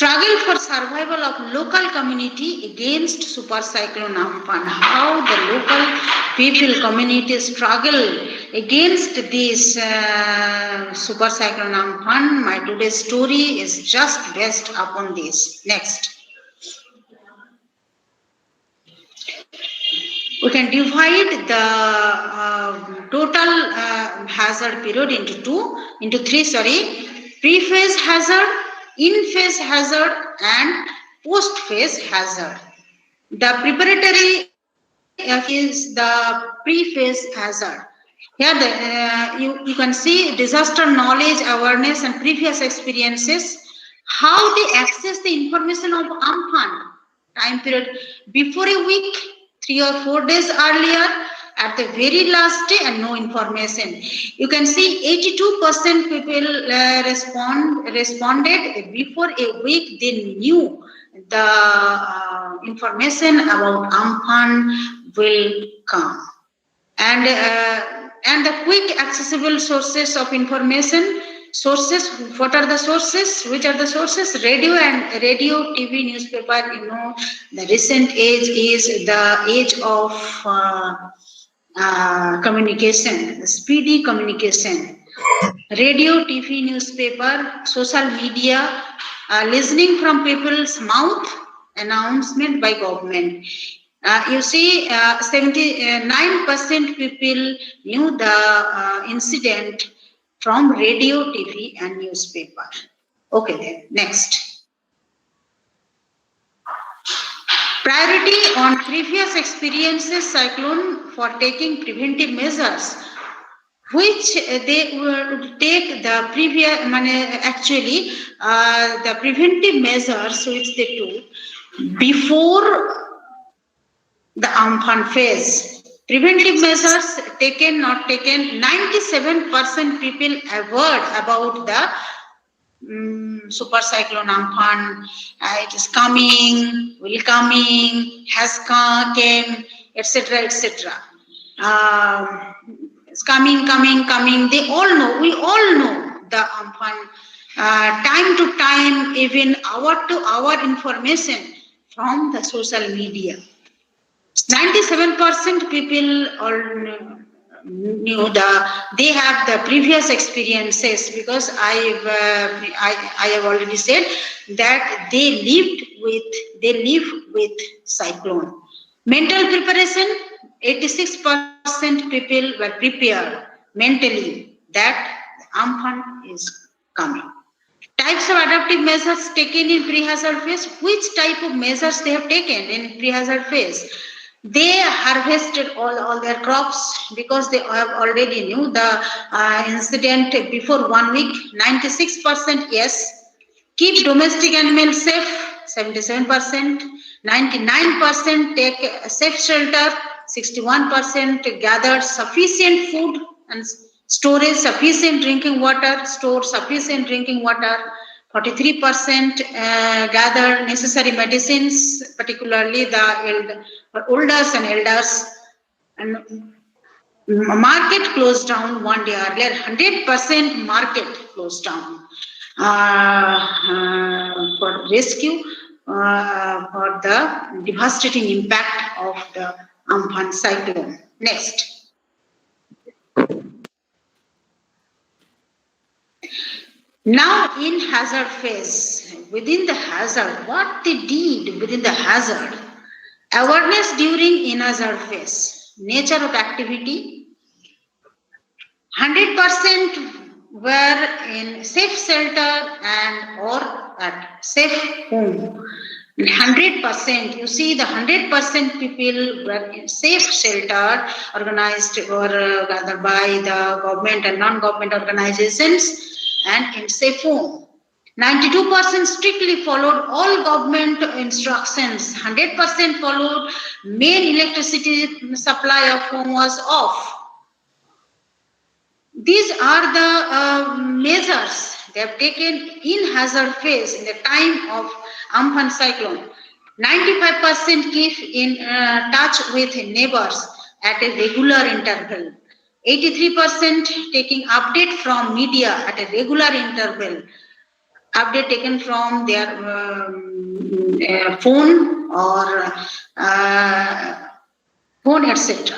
Struggle for survival of local community against super cyclone Amphan. How the local people community struggle against this super cyclone Amphan. My today's story is just based upon this. Next. We can divide the total hazard period into three. Pre-phase hazard, in-phase hazard, and post-phase hazard. The preparatory is the pre-phase hazard. Here you can see disaster knowledge, awareness, and previous experiences. How they access the information of Amphan time period before a week, 3 or 4 days earlier, at the very last day, and no information. You can see 82% people responded before a week. They knew the information about Amphan will come, and the quick accessible sources of information. Sources, what are the sources? Which are the sources? Radio, TV, newspaper. You know, the recent age is the age of communication, speedy communication. Radio, TV, newspaper, social media, listening from people's mouth, announcement by government. You see, 79% people knew the incident from radio, TV, and newspaper. Okay, then next. Priority on previous experiences cyclone for taking preventive measures, which they would take the previous, actually the preventive measures which they took before the Amphan phase. Preventive measures taken, not taken. 97% people avoid about the super cyclone Amphan. It is coming, will coming, has come, came, etc., etc. It's coming. They all know. We all know the Amphan. Time to time, even hour to hour information from the social media. 97% people all knew they have the previous experiences, because I have already said that they live with cyclone. Mental preparation, 86% people were prepared mentally that Amphan is coming. Types of adaptive measures taken in pre-hazard phase. Which type of measures they have taken in pre-hazard phase? They harvested all their crops, because they have already knew the incident before 1 week. 96% yes. Keep domestic animals safe, 77%. 99% take a safe shelter. 61% gathered sufficient food and storage, sufficient drinking water, store sufficient drinking water. 43% gather necessary medicines, particularly the elders and elders. And market closed down 1 day earlier. 100% market closed down for rescue, for the devastating impact of the Amphan cyclone. Next. Now in hazard phase, within the hazard, what they did within the hazard, awareness during in hazard phase, nature of activity, 100% were in safe shelter and or at safe home. 100%, you see the 100% people were in safe shelter organized or gathered by the government and non-government organizations, and in safe home. 92% strictly followed all government instructions. 100% followed. Main electricity supply of home was off. These are the measures they have taken in hazard phase in the time of Amphan cyclone. 95% keep in touch with neighbors at a regular interval. 83% taking update from media at a regular interval. update taken from their phone or phone, etc.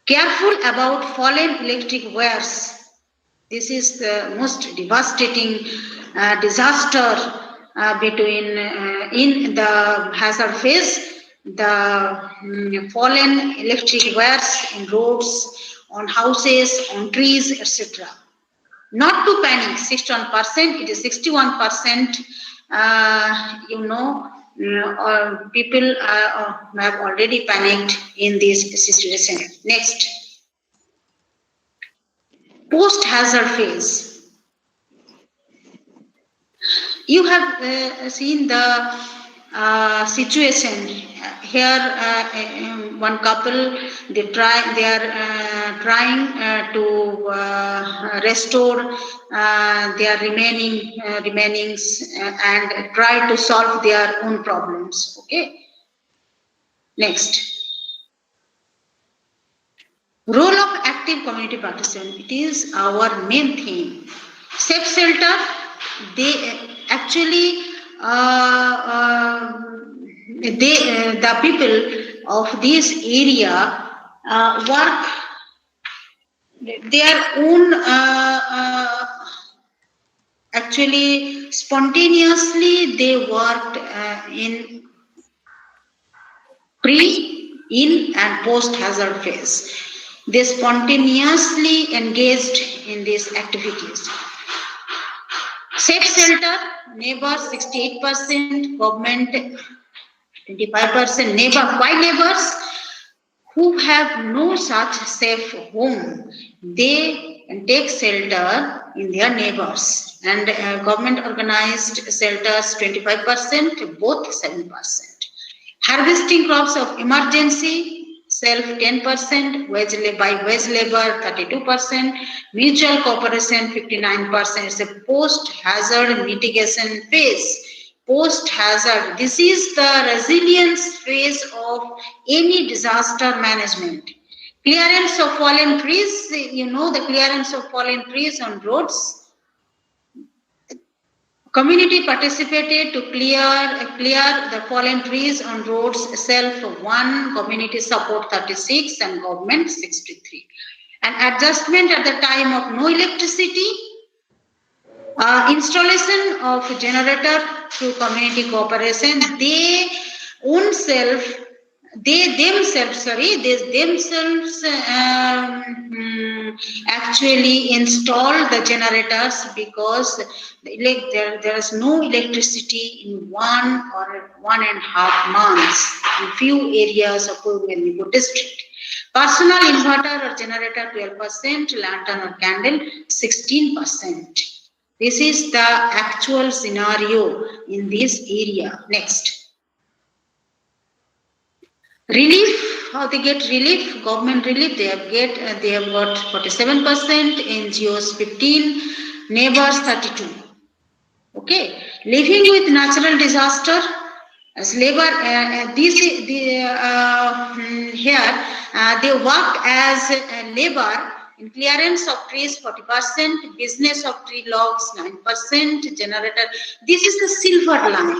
Careful about fallen electric wires. This is the most devastating disaster in the hazard phase. The fallen electric wires in roads, on houses, on trees, etc. Not to panic, 61%, it is 61%, people have already panicked in this situation. Next. Post-hazard phase. You have seen the situation here. One couple, they are trying to restore their remainings and try to solve their own problems. Okay. Next. Role of active community participation. It is our main theme. Safe shelter. They actually the people of this area work their own actually spontaneously. They worked in pre, in and post hazard phase. They spontaneously engaged in these activities. Safe shelter, neighbors 68%, government 25%, neighbor. Why neighbors? Who have no such safe home, they take shelter in their neighbors. And government organized shelters 25%, both 7%. Harvesting crops of emergency, self 10%, wage labor 32%, mutual cooperation 59%. It's a post-hazard mitigation phase. Post-hazard, this is the resilience phase of any disaster management. Clearance of fallen trees, the clearance of fallen trees on roads. Community participated to clear the fallen trees on roads, self 1, community support 36 and government 63. An adjustment at the time of no electricity, installation of generator through community cooperation. They themselves actually install the generators because there is no electricity in 1 or 1.5 months in few areas of Purulia district. Personal inverter or generator 12%, lantern or candle 16%. This is the actual scenario in this area. Next. Relief, how they get relief, government relief, they have got 47%, NGOs 15, neighbors 32. Okay, living with natural disaster as labor, here they work as labor in clearance of trees 40%, business of tree logs 9%, generator. This is the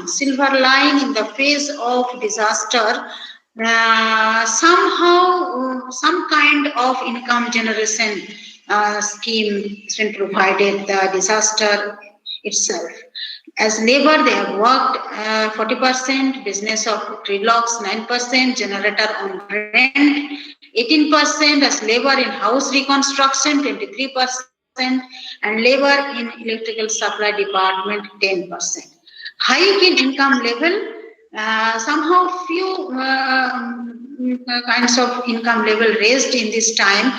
silver line in the phase of disaster. Somehow some kind of income generation scheme has been provided the disaster itself. As labor, they have worked 40%, business of tree logs 9%, generator on rent 18%, as labor in house reconstruction 23%, and labor in electrical supply department 10%. Hike in income level. Somehow few kinds of income level raised in this time.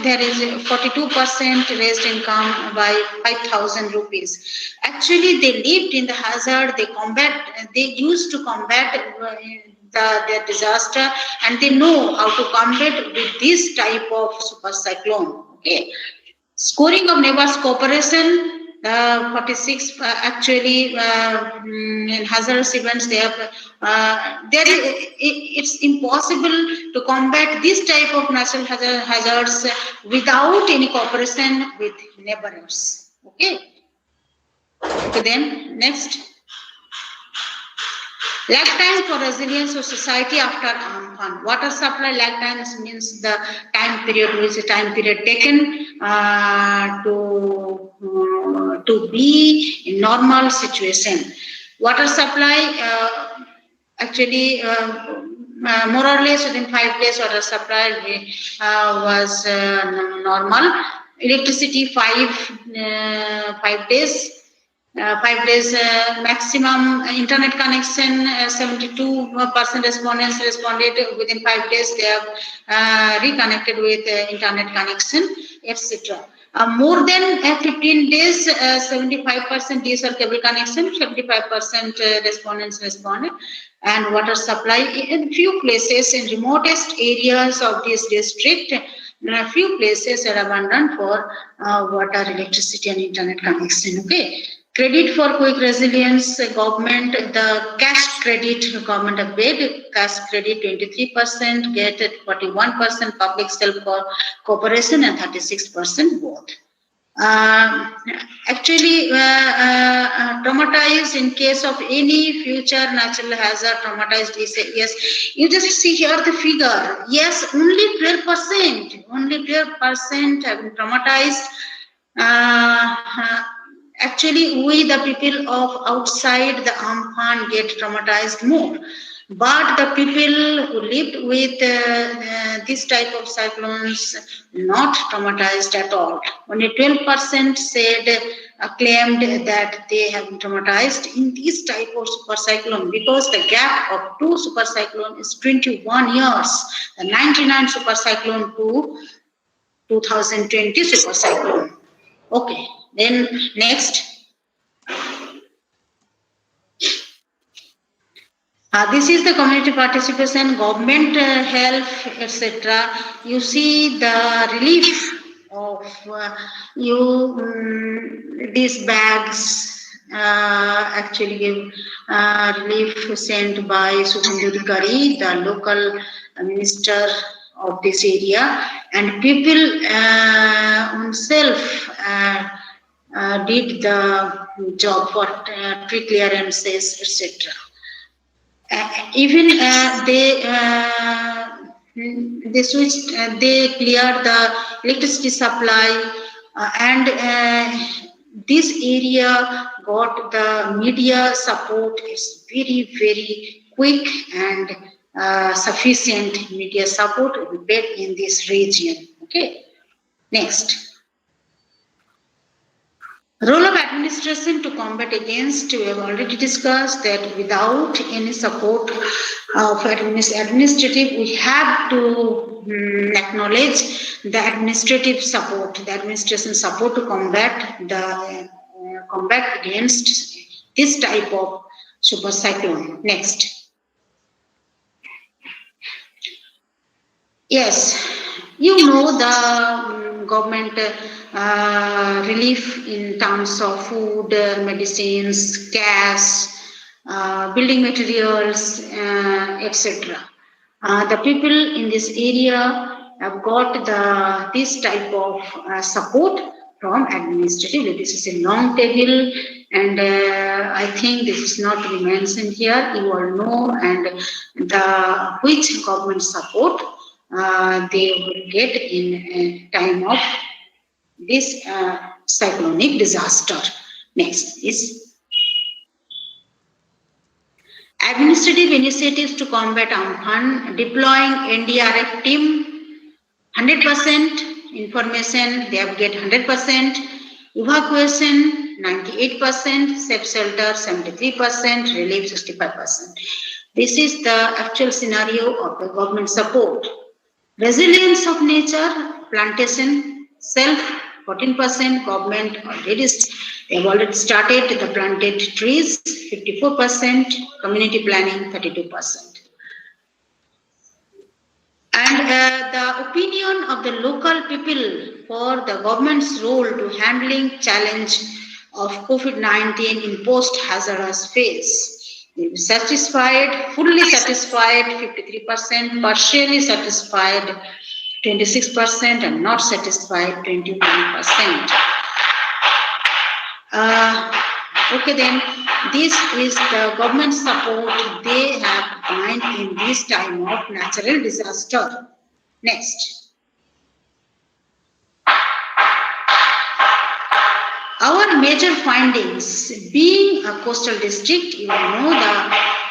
There is 42% raised income by 5,000 rupees. Actually, they lived in the hazard. They used to combat the disaster, and they know how to combat with this type of super cyclone. Okay, scoring of neighbors cooperation. 46 actually in hazardous events they have it's impossible to combat this type of natural hazards without any cooperation with neighbors. Okay, Okay, then next. Lag time for resilience of society after Amphan. Water supply lag times means the time period, which is the time period taken to be in normal situation. Water supply actually more or less within 5 days water supply was normal. Electricity 5 days. 5 days maximum internet connection. 72% respondents responded within 5 days. They have reconnected with internet connection, etc. More than 15 days, 75% these are cable connection. 75% respondents responded, and water supply in few places in remotest areas of this district. A few places are abundant for water, electricity, and internet connection. Okay. Credit for quick resilience, government, the cash credit government have paid, cash credit 23%, get 41%, public self cooperation and 36% both. Actually, traumatized in case of any future natural hazard, traumatized, we say yes. You just see here the figure. Yes, only 12%, only 12% have been traumatized. Actually, we the people of outside the Amphan get traumatized more. But the people who lived with this type of cyclones not traumatized at all. Only 12% said claimed that they have been traumatized in this type of super cyclone, because the gap of 2 super cyclone is 21 years. The 99 super cyclone to 2020 super cyclone. Okay. Then next, this is the community participation, government help, etc. You see the relief of these bags actually give relief sent by Suman, the local minister of this area, and people themselves did the job for tree clearances, etc. Even they switched, they cleared the electricity supply, and this area got the media support. It's very, very quick and sufficient media support will be paid in this region. Okay, next. Role of administration to combat against, we have already discussed that without any support of administrative, we have to acknowledge the administrative support, the administration support to combat against this type of super cyclone. Next. Yes, you know the government relief in terms of food, medicines, gas, building materials, etc. The people in this area have got this type of support from administrative. This is a long table, and I think this is not to be mentioned here. You all know, and which government support they will get in time of this cyclonic disaster. Next is administrative initiatives to combat Amphan, deploying NDRF team, 100% information, they have get 100%, evacuation 98%, safe shelter 73%, relief 65%. This is the actual scenario of the government support. Resilience of nature, plantation, self 14%, government already, they have already started the planted trees, 54%, community planning 32%. And the opinion of the local people for the government's role to handling challenge of COVID-19 in post-hazardous phase. Satisfied, fully satisfied 53%, partially satisfied 26%, and not satisfied 21%. Okay, then this is the government support they have find in this time of natural disaster. Next. Our major findings, being a coastal district, you know the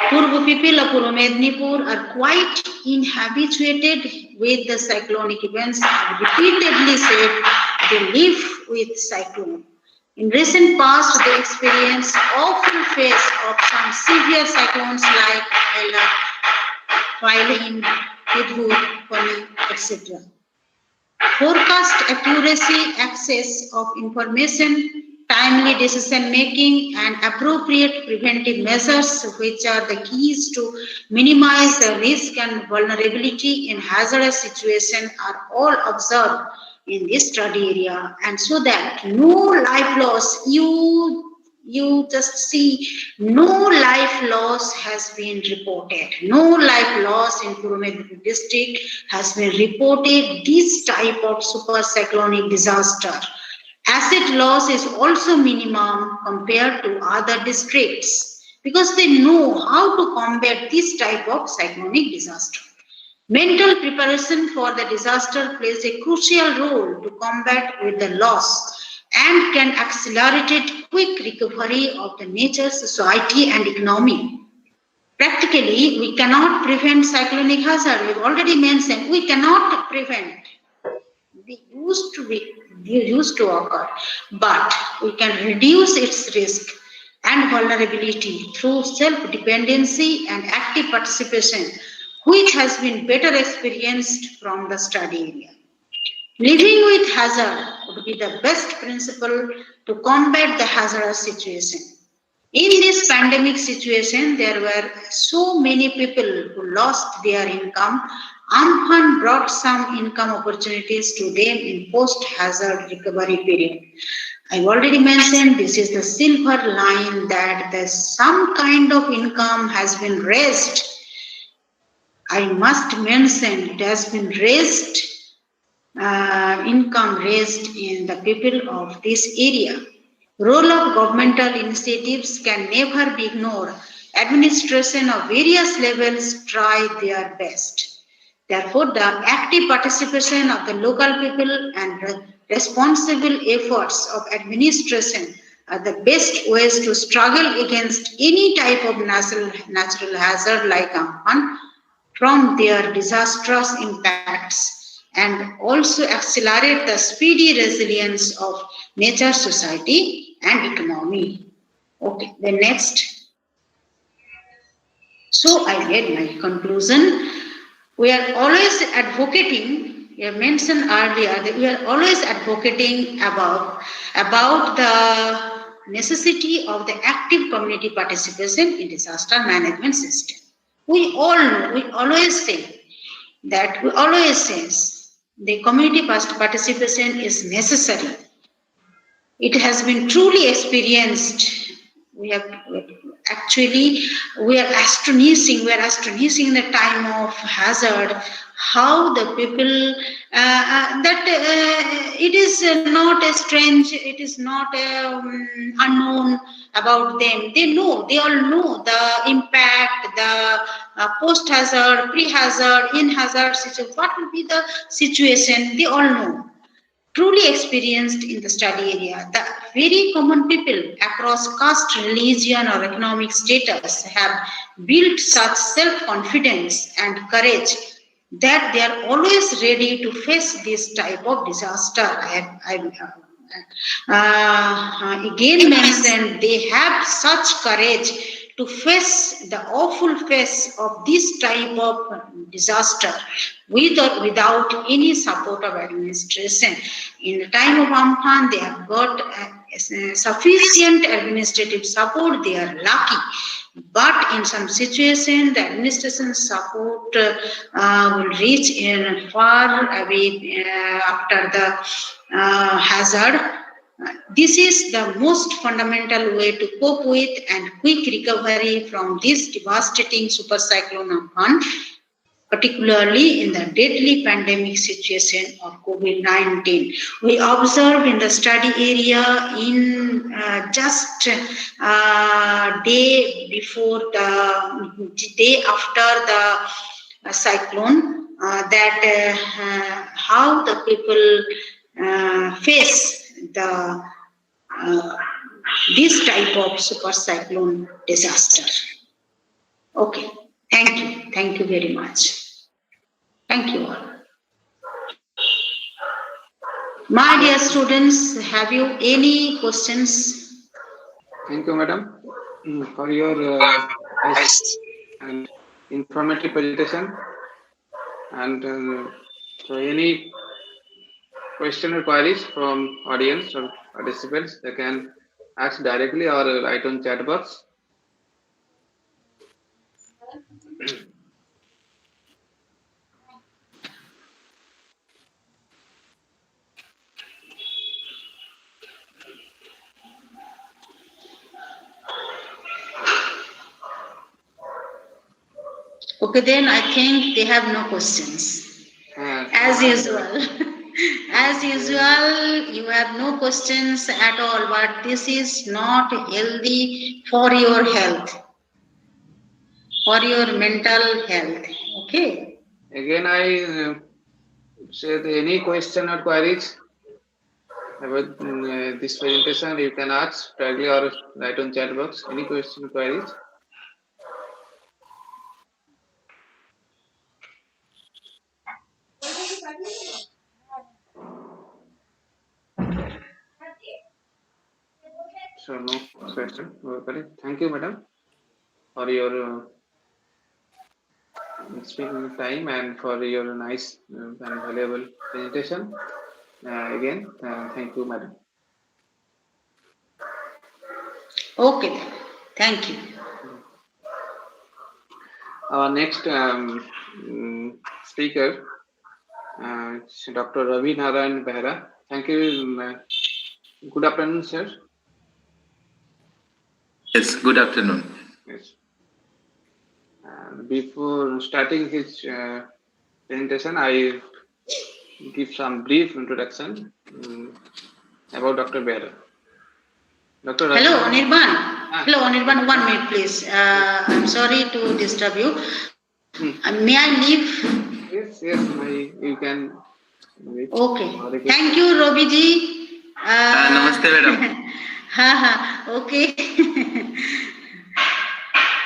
Purva people of Midnapore are quite inhabituated with the cyclonic events. I've repeatedly said they live with cyclone. In recent past, they experienced awful phase of some severe cyclones like Himalayan, Sidho-Kanho-Birsha, etc. Forecast accuracy, access of information, timely decision making, and appropriate preventive measures, which are the keys to minimize the risk and vulnerability in hazardous situations, are all observed in this study area, and so that no life loss, you just see no life loss has been reported. No life loss in Purulia district has been reported. This type of super cyclonic disaster. Asset loss is also minimum compared to other districts because they know how to combat this type of cyclonic disaster. Mental preparation for the disaster plays a crucial role to combat with the loss and can accelerate quick recovery of the nature, society and economy. Practically, we cannot prevent cyclonic hazard. We've already mentioned we cannot prevent. They used to occur, but we can reduce its risk and vulnerability through self-dependency and active participation, which has been better experienced from the study area. Living with hazard would be the best principle to combat the hazardous situation. In this pandemic situation, there were so many people who lost their income. Amphan brought some income opportunities to them in post-hazard recovery period. I've already mentioned this is the silver line that some kind of income has been raised. I must mention it has been raised, income raised in the people of this area. Role of governmental initiatives can never be ignored. Administration of various levels try their best. Therefore, the active participation of the local people and responsible efforts of administration are the best ways to struggle against any type of natural hazard like Amphan from their disastrous impacts and also accelerate the speedy resilience of nature, society and economy. Okay, the next. So I made my conclusion. We are always advocating, we have mentioned earlier that we are always advocating about the necessity of the active community participation in disaster management system. We all know, we always say the community participation is necessary. It has been truly experienced. We are astonishing in the time of hazard, how the people, it is not a strange, it is not unknown about them. They all know the impact, the post-hazard, pre-hazard, in-hazard situation. What will be the situation? They all know. Truly experienced in the study area. The very common people across caste, religion or economic status have built such self-confidence and courage that they are always ready to face this type of disaster. I again mentioned they have such courage to face the awful face of this type of disaster with or without any support of administration. In the time of Amphan, they have got sufficient administrative support. They are lucky. But in some situation, the administration support will reach in far away after the hazard. This is the most fundamental way to cope with and quick recovery from this devastating super cyclone Amphan. particularly in the deadly pandemic situation of COVID-19. We observe in the study area in just day before the day after the cyclone that how the people face the this type of super cyclone disaster. Okay, thank you very much. Thank you all. My dear students, have you any questions? Thank you, madam, for your nice and informative presentation. And so, any question or queries from audience or participants, they can ask directly or write on chat box. Okay, then I think they have no questions. As usual. As usual, you have no questions at all, but this is not healthy for your health, for your mental health. Okay. Again, I say any question or queries about this presentation, you can ask directly or write on chat box. Any question or queries? So no question. Okay. Thank you, madam, for your speaking time and for your nice and valuable presentation. Again, thank you, madam. Okay, thank you. Our next speaker, Dr. Ravi Narayan Behera. Thank you. Good afternoon, sir. Yes, good afternoon. Yes. Before starting his presentation, I give some brief introduction about Dr. Behera. Dr. Hello, Anirban. Hello, Anirban. 1 minute, please. I'm sorry to disturb you. May I leave? Yes, you can. Wait. Okay. Thank you, Robiji. Namaste, madam. Okay.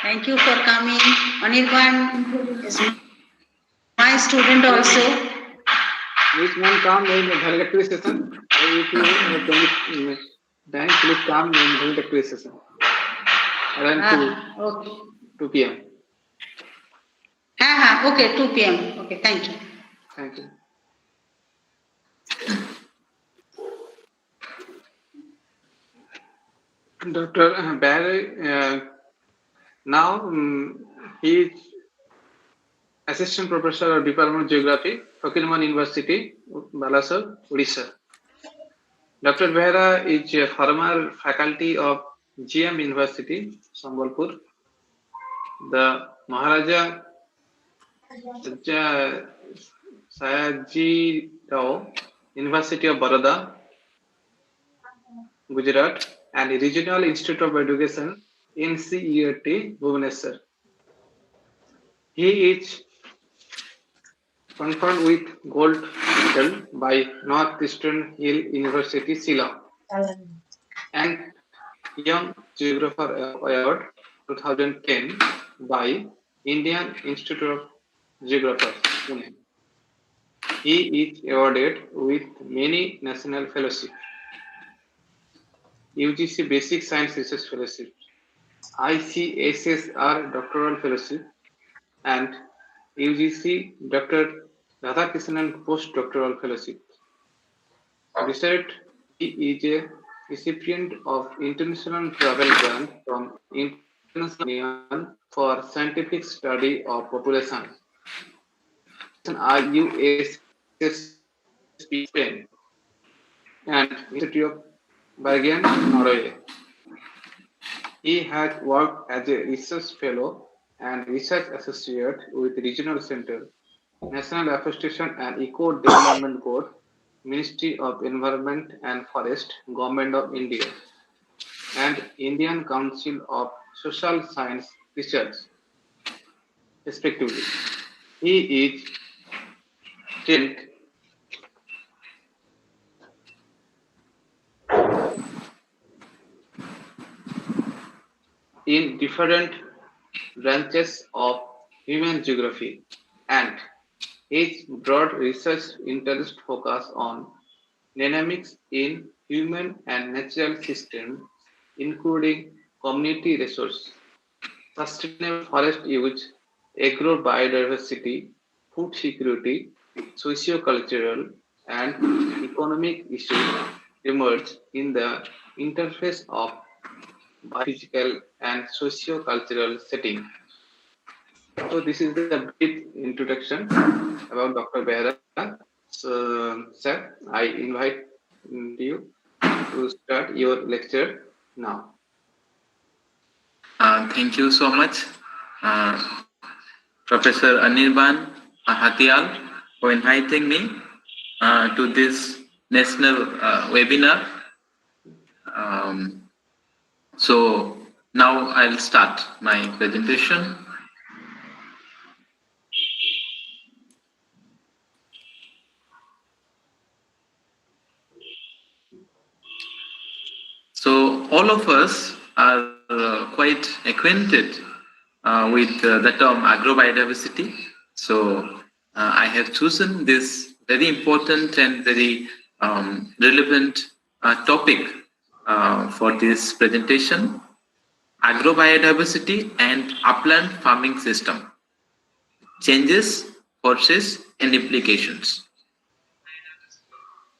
Thank you for coming. Anirban is my student also. Please, ma'am, come in the Bharatpuri session. If you have time, please come in Bharatpuri session. Around 2 p.m. Okay, 2 p.m. Okay, thank you. Thank you. Dr. Barry, now he is Assistant Professor of Department of Geography, Fakir University, Balasore, Odisha. Dr. Behera is a former faculty of GM University, Sambalpur, the Maharaja Sayaji Rao University of Baroda, Gujarat, and Regional Institute of Education, NCERT, Bhubaneswar. He is conferred with gold medal by Northeastern Hill University, Shillong, and Young Geographer Award 2010 by Indian Institute of Geographers, Pune. He is awarded with many national fellowships: UGC Basic Science Research Fellowship, ICSSR Doctoral Fellowship, and UGC Dr. Radhakrishnan Postdoctoral Fellowship. Research, he is a recipient of International Travel Grant from International Union for Scientific Study of Population, IUSSP Spain, and Institute of Bergen, Norway. He has worked as a research fellow and Research Associate with Regional Center, National Afforestation and Eco Development Board, Ministry of Environment and Forest, Government of India, and Indian Council of Social Science Research, respectively. He is trained in different branches of human geography, and his broad research interests focus on dynamics in human and natural systems, including community resource, sustainable forest use, agrobiodiversity, food security, socio-cultural, and economic issues emerge in the interface of biophysical and socio-cultural setting. So this is the brief introduction about Dr. Behera. So, sir, I invite you to start your lecture now. Thank you so much, Professor Anirban Hatial, for inviting me to this national webinar. So now I'll start my presentation. So all of us are quite acquainted with the term agrobiodiversity. So I have chosen this very important and very relevant topic for this presentation: agrobiodiversity and upland farming system, changes, forces, and implications.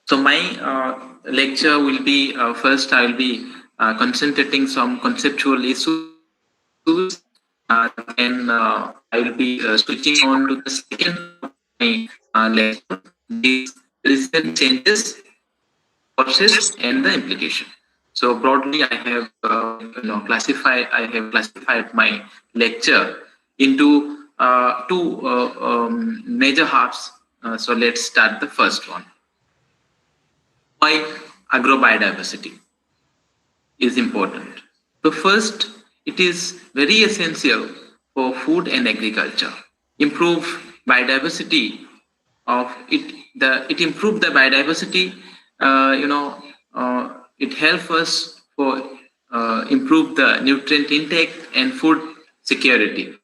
So my lecture will be, first I will be concentrating some conceptual issues, then I will be switching on to the second my lecture, these recent changes, forces, and the implication. So broadly, I have classified my lecture into two major halves. So let's start the first one. Why agrobiodiversity is important? So first, it is very essential for food and agriculture. Improve biodiversity of it. It improve the biodiversity. It helps us for improve the nutrient intake and food security.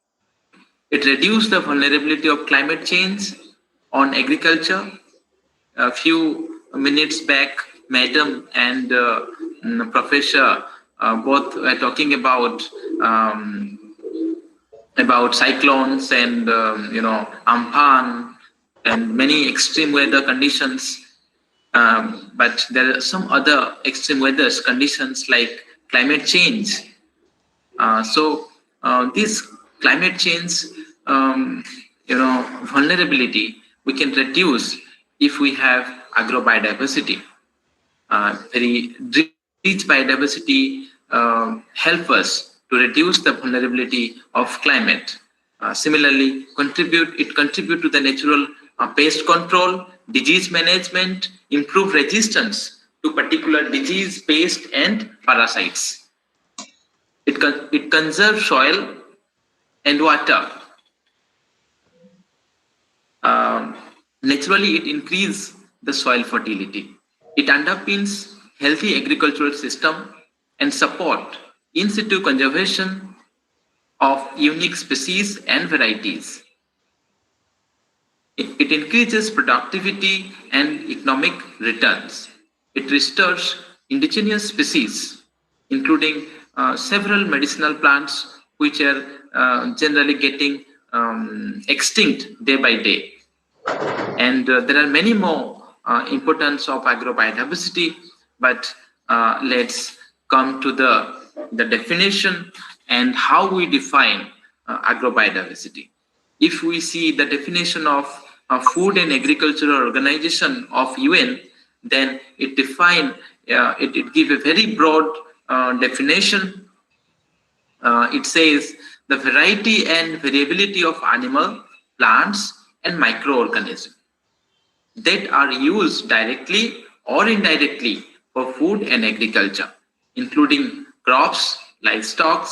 It reduce the vulnerability of climate change on agriculture. A few minutes back, Madam and Professor both were talking about cyclones and Amphan and many extreme weather conditions. But there are some other extreme weather conditions like climate change. So this climate change, vulnerability we can reduce if we have agrobiodiversity. Very rich biodiversity help us to reduce the vulnerability of climate. Similarly, contribute to the natural pest control, disease management, improve resistance to particular disease, pest, and parasites. It conserves soil and water. Naturally, it increases the soil fertility. It underpins healthy agricultural system and support in situ conservation of unique species and varieties. It increases productivity and economic returns. It restores indigenous species, including several medicinal plants which are generally getting extinct day by day. And there are many more importance of agrobiodiversity, but let's come to the definition and how we define agrobiodiversity. If we see the definition of Food and Agricultural Organization of UN, then it define it give a very broad definition. It says the variety and variability of animal, plants, and microorganisms that are used directly or indirectly for food and agriculture, including crops, livestock,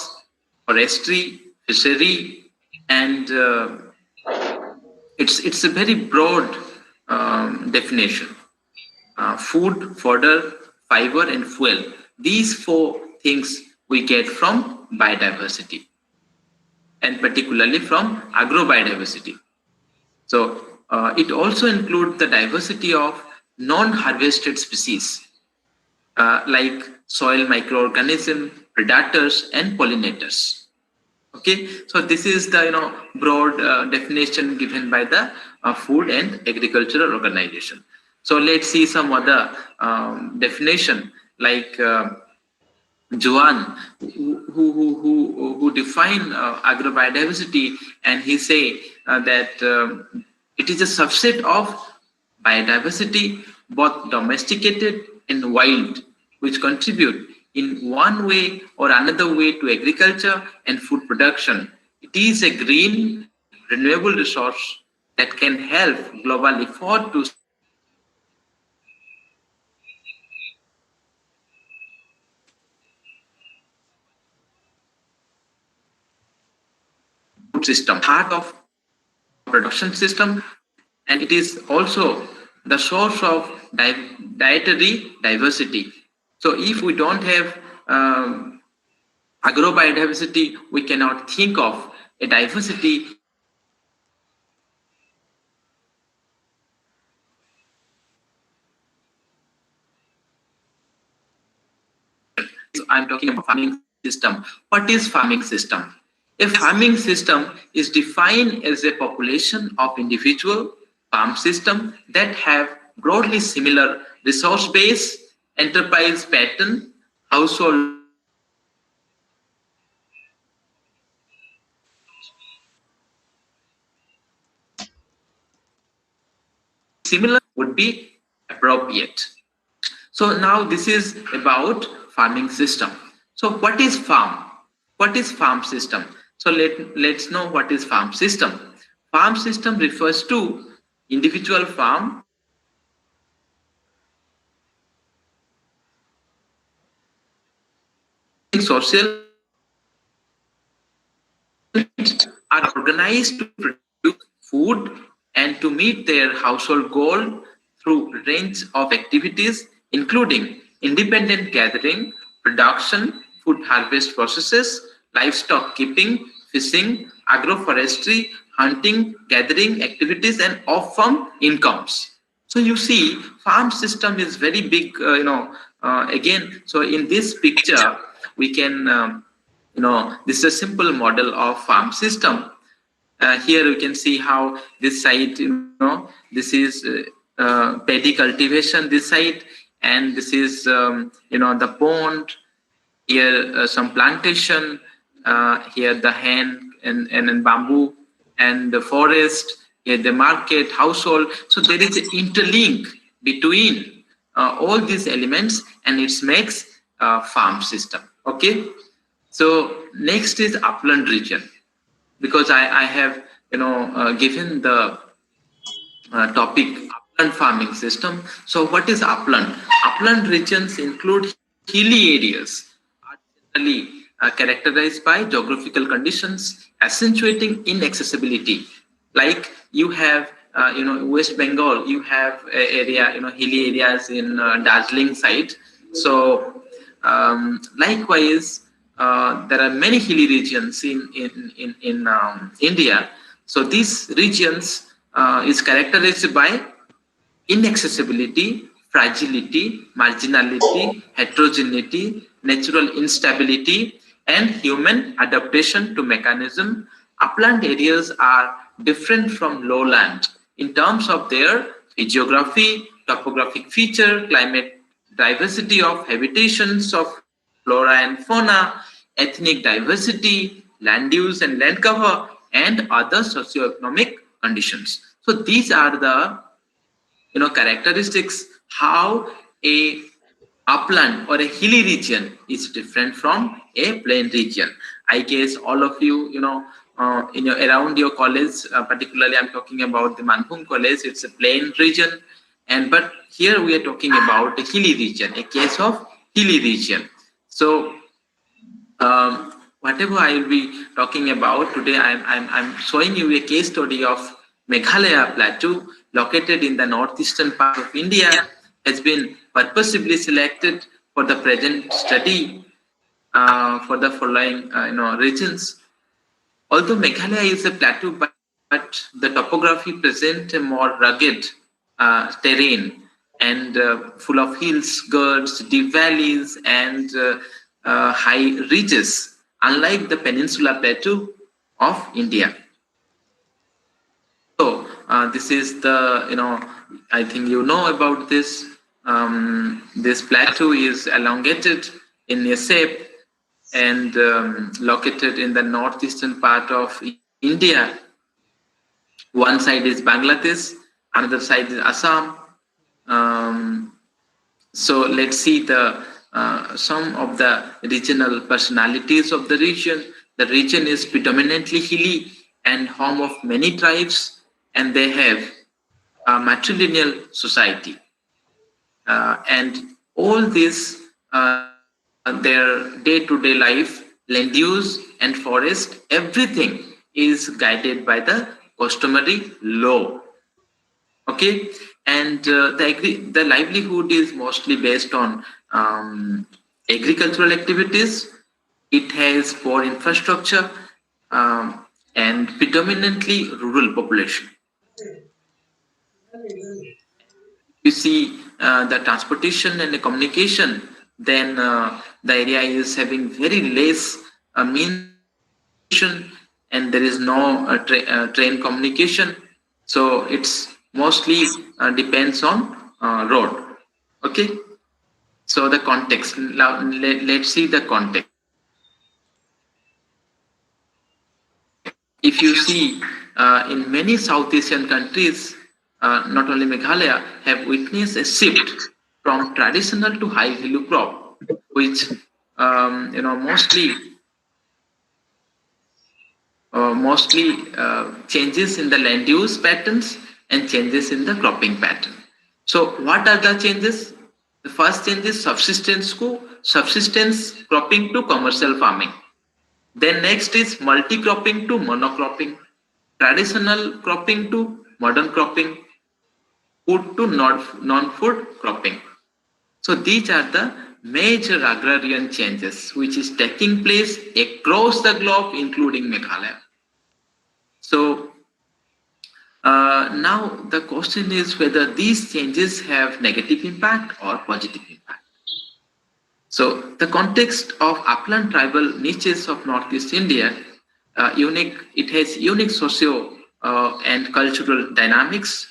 forestry, fishery, and it's a very broad definition. Food, fodder, fiber, and fuel. These four things we get from biodiversity, and particularly from agrobiodiversity. So it also includes the diversity of non-harvested species like soil microorganisms, predators, and pollinators. Okay, so this is the broad definition given by the Food and Agricultural Organization. So let's see some other definition like Juan, who define agrobiodiversity, and he say that it is a subset of biodiversity, both domesticated and wild, which contribute in one way or another way to agriculture and food production. It is a green, renewable resource that can help global effort to food system, heart of production system, and it is also the source of dietary diversity. So if we don't have agrobiodiversity, we cannot think of a diversity. So I'm talking about farming system. What is farming system? A farming system is defined as a population of individual farm system that have broadly similar resource base, enterprise pattern, household similar would be appropriate. So now this is about farming system. So what is farm? What is farm system? So let's know what is farm system. Farm system refers to individual farm social are organized to produce food and to meet their household goal through a range of activities, including independent gathering, production, food harvest processes, livestock keeping, fishing, agroforestry, hunting, gathering activities, and off-farm incomes. So you see, farm system is very big, again, so in this picture, we can, this is a simple model of farm system. Here you can see how this site, this is paddy cultivation, this site, and this is, the pond, here some plantation, here the hen and bamboo, and the forest, here the market, household. So there is an interlink between all these elements, and it makes a farm system. Okay. So next is upland region, because I have given the topic upland farming system. So what is upland? Upland regions include hilly areas, are generally characterized by geographical conditions accentuating inaccessibility. Like you have West Bengal, you have area, hilly areas in Darjeeling side. So likewise, there are many hilly regions in India. So these regions is characterized by inaccessibility, fragility, marginality, heterogeneity, natural instability, and human adaptation to mechanism. Upland areas are different from lowland in terms of their geography, topographic feature, climate diversity of habitations of flora and fauna, ethnic diversity, land use and land cover, and other socioeconomic conditions. So these are the characteristics how a upland or a hilly region is different from a plain region. I guess all of you, around your college, particularly I'm talking about the Manbhum College, it's a plain region, but here we are talking about a hilly region, a case of hilly region. So whatever I will be talking about today, I'm showing you a case study of Meghalaya Plateau, located in the northeastern part of India, has been purposely selected for the present study for the following regions. Although Meghalaya is a plateau, but the topography presents a more rugged terrain and full of hills, gorges, deep valleys, and high ridges, unlike the peninsula plateau of India. So this is the, I think you know about this. This plateau is elongated in a shape and located in the northeastern part of India. One side is Bangladesh, another side is Assam. So let's see the some of the regional personalities of the region. The region is predominantly hilly and home of many tribes, and they have a matrilineal society. And all this, their day-to-day life, land use and forest, everything is guided by the customary law. Okay, and the livelihood is mostly based on agricultural activities. It has poor infrastructure and predominantly rural population. You see the transportation and the communication, then the area is having very less means, and there is no train communication. So it's mostly depends on road. Okay. So the context. Now let's see the context. If you see in many South Asian countries, not only Meghalaya, have witnessed a shift from traditional to high value crop, which mostly changes in the land use patterns and changes in the cropping pattern. So what are the changes? The first change is subsistence cropping to commercial farming. Then next is multi-cropping to monocropping, traditional cropping to modern cropping, food to non-food cropping. So these are the major agrarian changes which is taking place across the globe, including Meghalaya. So now the question is whether these changes have negative impact or positive impact. So the context of upland tribal niches of Northeast India, it has unique socio and cultural dynamics,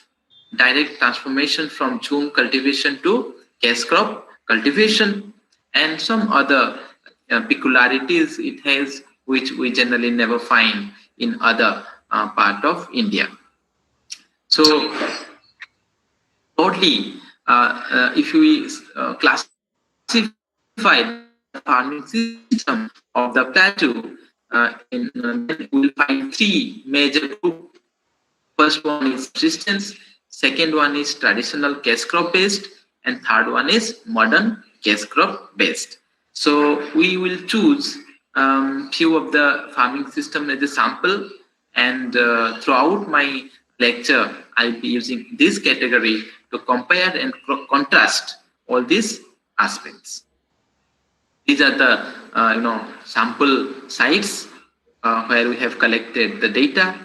direct transformation from jhum cultivation to cash crop cultivation, and some other peculiarities it has which we generally never find in other part of India. So broadly, if we classify the farming system of the plateau, then we will find three major groups. First one is subsistence, second one is traditional cash crop based, and third one is modern cash crop based. So we will choose few of the farming system as a sample, and throughout my lecture, I'll be using this category to compare and contrast all these aspects. These are the sample sites where we have collected the data.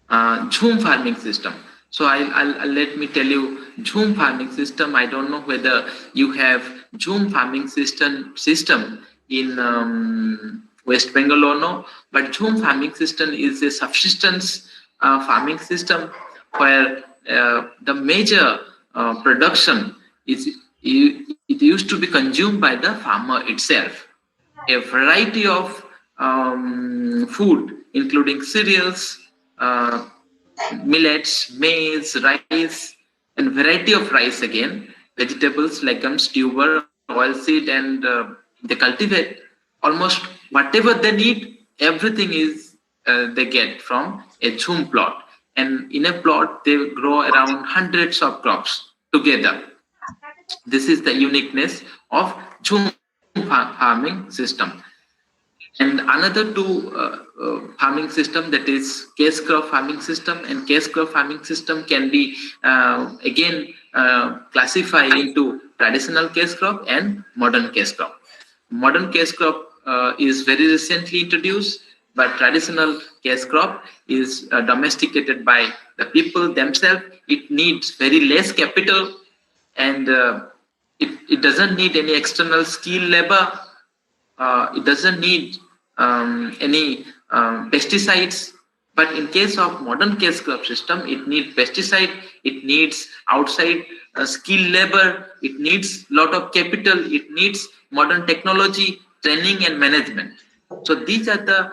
Jhum farming system. So I'll let me tell you jhum farming system. I don't know whether you have jhum farming system in West Bengal or no, but jhum farming system is a subsistence farming system where the major production it used to be consumed by the farmer itself. A variety of food, including cereals, millets, maize, rice, and variety of rice again, vegetables, legumes, tuber, oilseed, and they cultivate almost whatever they need. Everything is they get from a Zoom plot, and in a plot they grow around hundreds of crops together. This is the uniqueness of Zoom farming system. And another two farming system, that is case crop farming system, and case crop farming system can be again classified into traditional case crop and modern case crop. Modern case crop is very recently introduced, but traditional case crop is domesticated by the people themselves. It needs very less capital, and it doesn't need any external skilled labor. It doesn't need any pesticides. But in case of modern case crop system, it needs pesticide, it needs outside skilled labor, it needs lot of capital, it needs modern technology, training and management. So these are the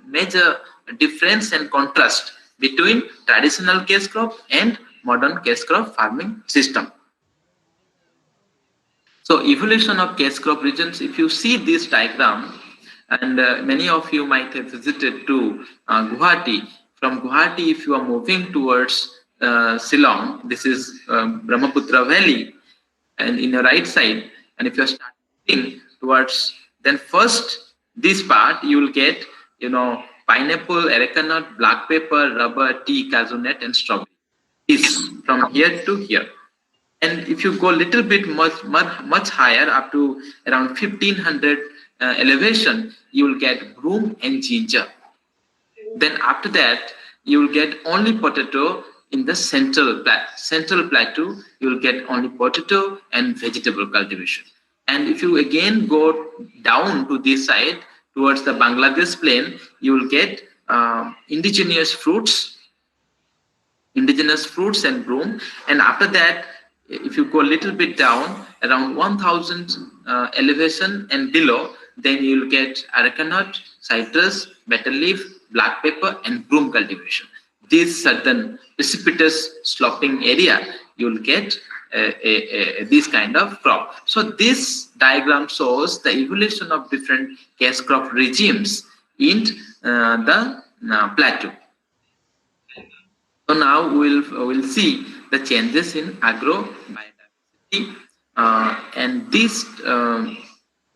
major difference and contrast between traditional case crop and modern case crop farming system. So evolution of case crop regions, if you see this diagram, and many of you might have visited to Guwahati. From Guwahati, if you are moving towards Shillong, this is Brahmaputra Valley, and in your right side, and if you are starting towards, then first this part you will get, pineapple, areca nut, black pepper, rubber, tea, cashew nut, and strawberry. This from here to here. And if you go a little bit much higher, up to around 1500 elevation, you will get broom and ginger. Then after that, you will get only potato in the central plateau. You will get only potato and vegetable cultivation. And if you again go down to this side towards the Bangladesh plain, you will get indigenous fruits and broom. And after that, if you go a little bit down, around 1000 elevation and below, then you will get areca nut, citrus, betel leaf, black pepper, and broom cultivation. This certain precipitous sloping area, you will get this kind of crop. So this diagram shows the evolution of different case crop regimes in the plateau. So now we'll see the changes in agro biodiversity, and this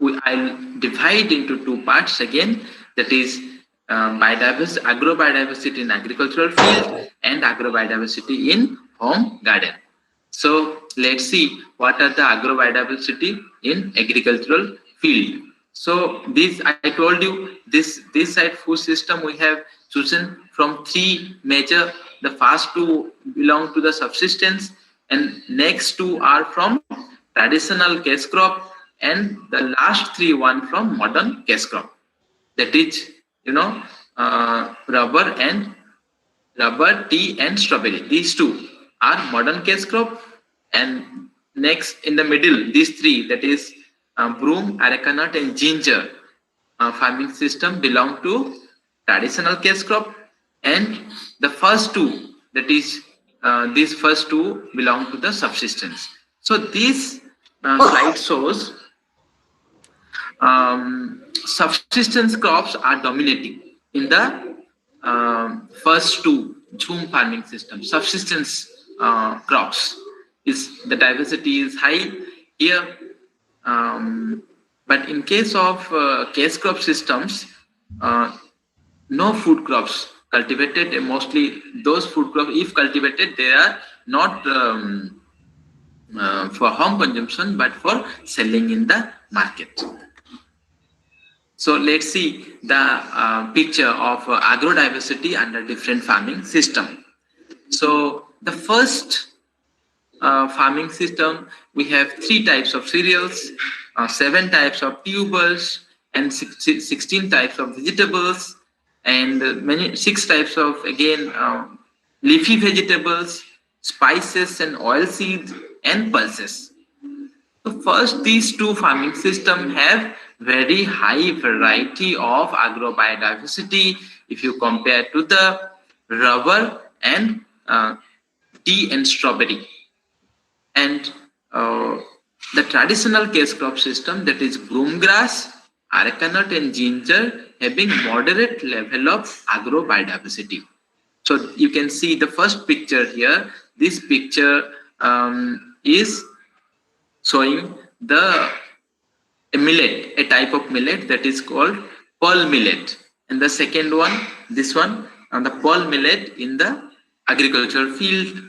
I'll divide into two parts again. That is agro biodiversity in agricultural field and agro biodiversity in home garden. So let's see what are the agro biodiversity in agricultural field. So this, I told you, this side food system we have chosen from three major. The first two belong to the subsistence, and next two are from traditional case crop, and the last three one from modern case crop. That is, rubber, tea, and strawberry. These two are modern case crop, and next in the middle, these three, that is broom, areca nut, and ginger farming system belong to traditional case crop, and the first two, that is these first two, belong to the subsistence. So this slide shows subsistence crops are dominating in the first two Zoom farming systems. Subsistence crops, is the diversity is high here, but in case of case crop systems, no food crops cultivated, and mostly those food crops, if cultivated, they are not for home consumption but for selling in the market. So let's see the picture of agrodiversity under different farming system. So the first farming system, we have 3 types of cereals, 7 types of tubers, and 16 types of vegetables, and 6 types of, again, leafy vegetables, spices and oil seeds, and pulses. So first, these two farming systems have very high variety of agrobiodiversity if you compare to the rubber and tea and strawberry. And the traditional case crop system, that is broom grass, areca nut and ginger, having moderate level of agro biodiversity. So you can see the first picture here. This picture is showing a millet, a type of millet that is called pearl millet. And the second one, this one, the pearl millet in the agricultural field.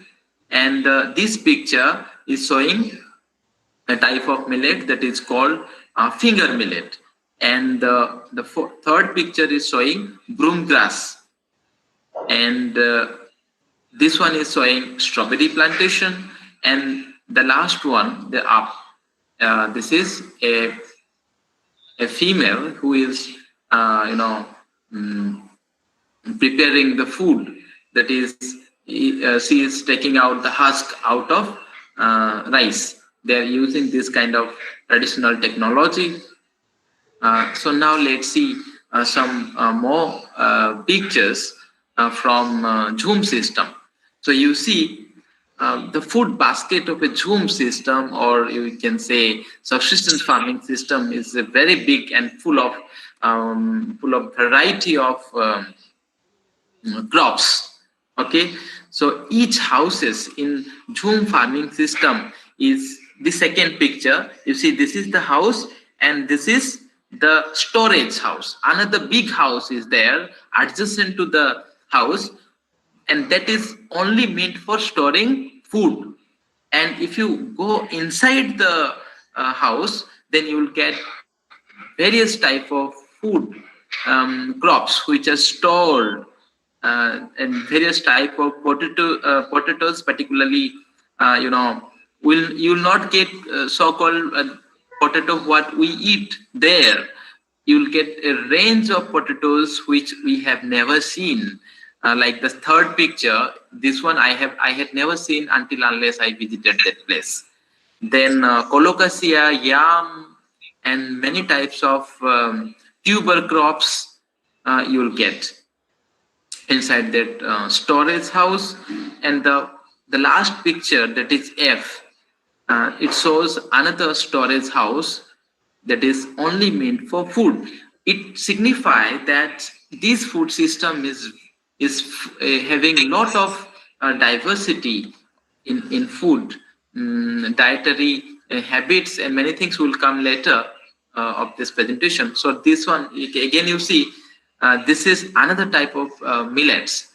And this picture is showing a type of millet that is called finger millet. And the third picture is showing broom grass. And this one is showing strawberry plantation. And the last one, this is a female who is preparing the food, that is she is taking out the husk out of rice. They are using this kind of traditional technology. So now let's see some more pictures from Jhum system. So you see the food basket of a Jhum system, or you can say subsistence farming system, is a very big and full of variety of crops. Okay, so each houses in Jhum farming system is the second picture. You see, this is the house and this is the storage house. Another big house is there adjacent to the house, and that is only meant for storing food. And if you go inside the house, then you will get various type of food crops which are stored, and various type of potatoes, particularly you will not get so-called potato what we eat there. You will get a range of potatoes which we have never seen. Like the third picture, this one I had never seen until unless I visited that place. Then colocasia, yam, and many types of tuber crops you will get inside that storage house. And the last picture, that is F, it shows another storage house that is only meant for food. It signifies that this food system is having a lot of diversity in food, dietary habits, and many things will come later of this presentation. So this one, again, you see, this is another type of millets.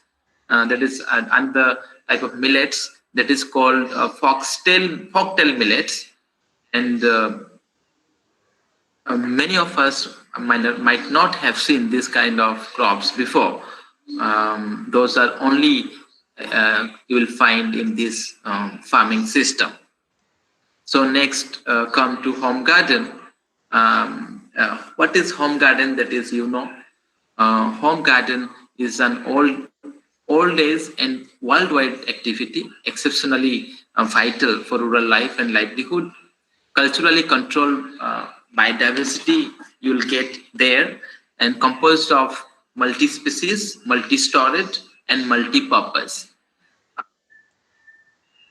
That is another type of millets that is called foxtail millets. And many of us might not have seen this kind of crops before. Those are only you will find in this farming system. So next, come to home garden. What is home garden? That is, home garden is an old days and worldwide activity, exceptionally vital for rural life and livelihood. Culturally controlled biodiversity you will get there, and composed of multi-species, multi-storage, and multi-purpose.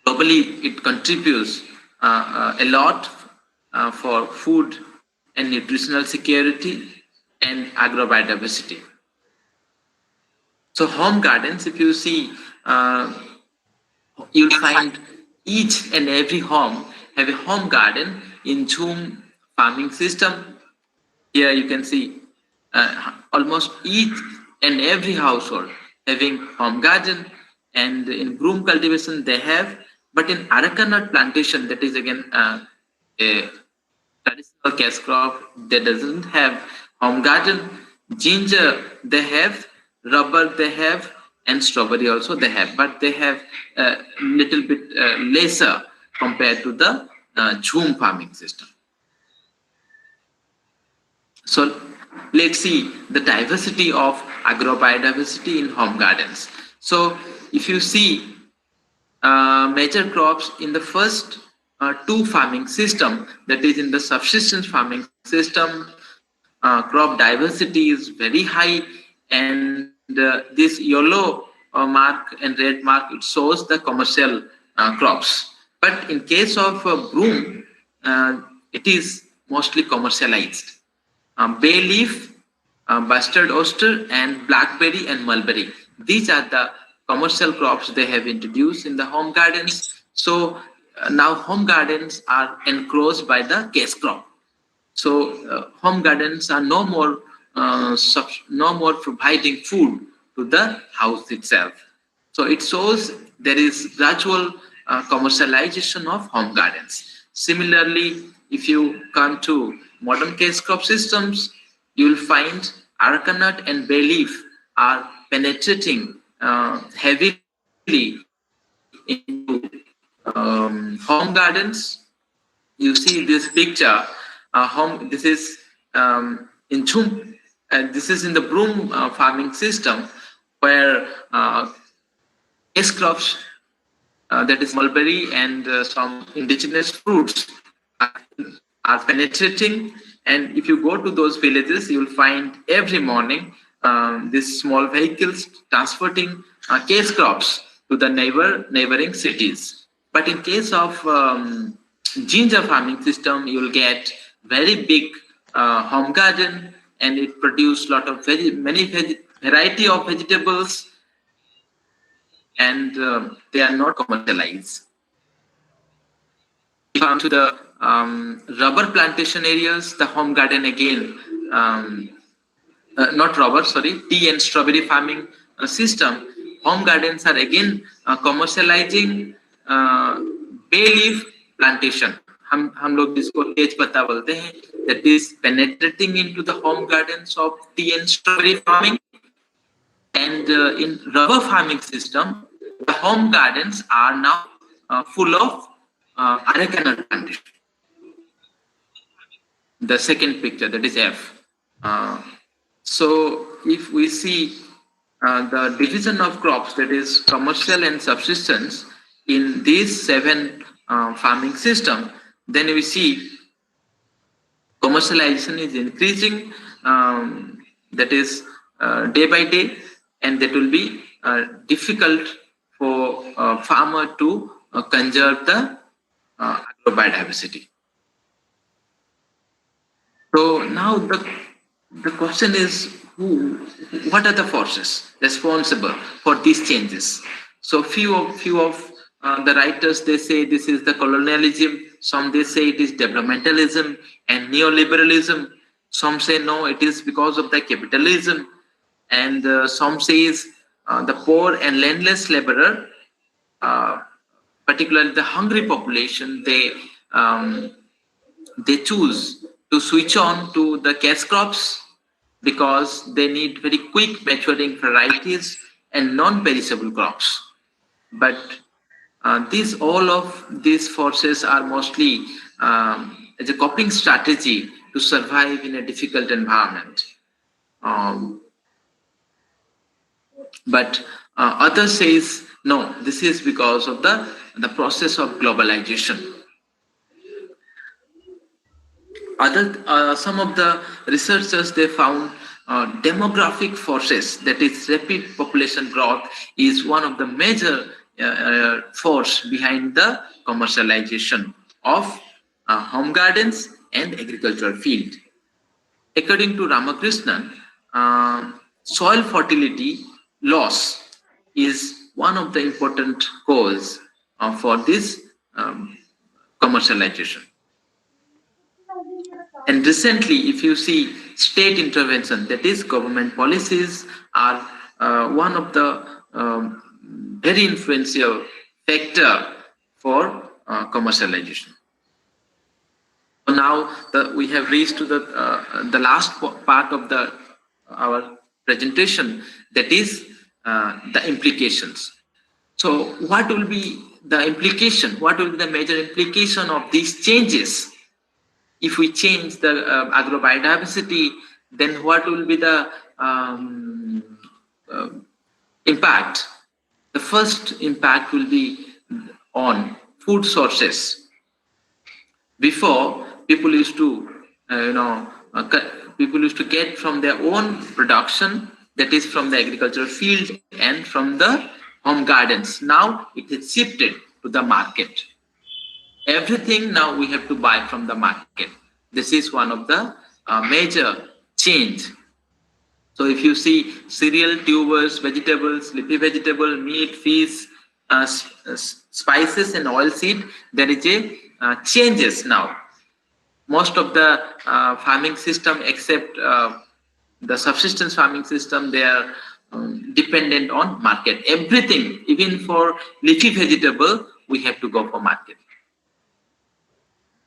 Globally, it contributes a lot for food and nutritional security and agrobiodiversity. So home gardens, if you see, you'll find each and every home have a home garden in Jhum farming system. Here you can see almost each and every household having home garden, and in broom cultivation they have, but in areca nut plantation, that is again a traditional cash crop, that doesn't have home garden. Ginger they have, rubber they have, and strawberry also they have, but they have a little bit lesser compared to the Jhum farming system. So let's see the diversity of agrobiodiversity in home gardens. So if you see major crops in the first two farming system, that is in the subsistence farming system, crop diversity is very high, and this yellow mark and red mark, it shows the commercial crops. But in case of broom, it is mostly commercialized. Bay leaf, bustard oyster, and blackberry and mulberry. These are the commercial crops they have introduced in the home gardens. So now home gardens are encroached by the cash crop. So home gardens are no more providing food to the house itself. So it shows there is gradual commercialization of home gardens. Similarly, if you come to modern cash crop systems, you will find areca nut and bay leaf are penetrating heavily into home gardens. You see this picture. This is in Chum, this is in the broom farming system, where cash crops, that is mulberry and some indigenous fruits, are penetrating. And if you go to those villages, you will find every morning these small vehicles transporting cash crops to the neighboring cities. But in case of ginger farming system, you will get very big home garden, and it produces lot of variety of vegetables, and they are not commercialized. If you come to the rubber plantation areas, the home garden again, not rubber, sorry, tea and strawberry farming system, home gardens are again commercializing bay leaf plantation. हम लोग जिसको तेज पत्ता बोलते हैं, that is penetrating into the home gardens of tea and strawberry farming. And in rubber farming system, the home gardens are now full of areca nut plantation. The second picture, that is F. So if we see the division of crops, that is commercial and subsistence, in these 7 farming system, then we see commercialization is increasing, that is day by day, and that will be difficult for farmer to conserve the agrobiodiversity. So now the question is, what are the forces responsible for these changes? So few of the writers, they say this is the colonialism. Some they say it is developmentalism and neoliberalism. Some say no, it is because of the capitalism. And some says the poor and landless laborer, particularly the hungry population, they choose to switch on to the cash crops because they need very quick maturing varieties and non-perishable crops. But all of these forces are mostly as a coping strategy to survive in a difficult environment. But others says no, this is because of the process of globalization. Some of the researchers, they found demographic forces, that is rapid population growth, is one of the major force behind the commercialization of home gardens and agricultural field. According to Ramakrishnan, soil fertility loss is one of the important cause for this commercialization. And recently, if you see state intervention, that is government policies, are one of the very influential factor for commercialization. So now we have reached to the last part of our presentation, that is the implications. So what will be the implication? What will be the major implication of these changes? If we change the agrobiodiversity, then what will be the impact? The first impact will be on food sources. Before, people used to, get from their own production, that is from the agricultural field and from the home gardens. Now it is shifted to the market. Everything now we have to buy from the market. This is one of the major change. So if you see cereal, tubers, vegetables, leafy vegetable, meat, fish, spices and oil seed, there is a changes now. Most of the farming system except the subsistence farming system, they are dependent on market. Everything, even for leafy vegetable, we have to go for market.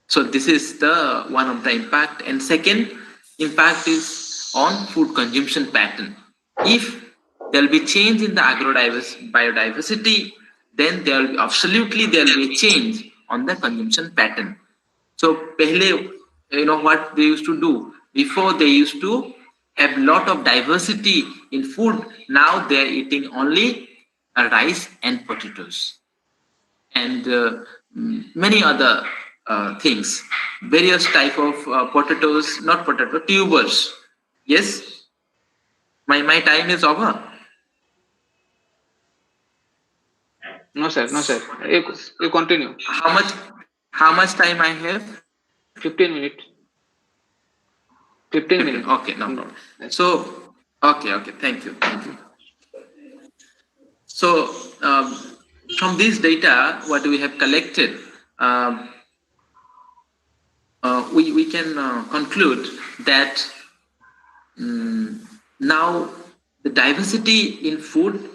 So this is the one of the impact. And second impact is on food consumption pattern. If there will be change in the biodiversity, then there will be absolutely there will be a change on the consumption pattern. So pehle, what they used to do before, they used to have lot of diversity in food. Now they are eating only rice and potatoes and many other things, various type of potatoes, not potato, tubers. Yes, my time is over. No, sir. No, sir. You continue. How much time I have? 15 minutes. 15 minutes. Okay, no problem. So, okay, thank you. So, from this data, what we have collected, we can conclude that now the diversity in food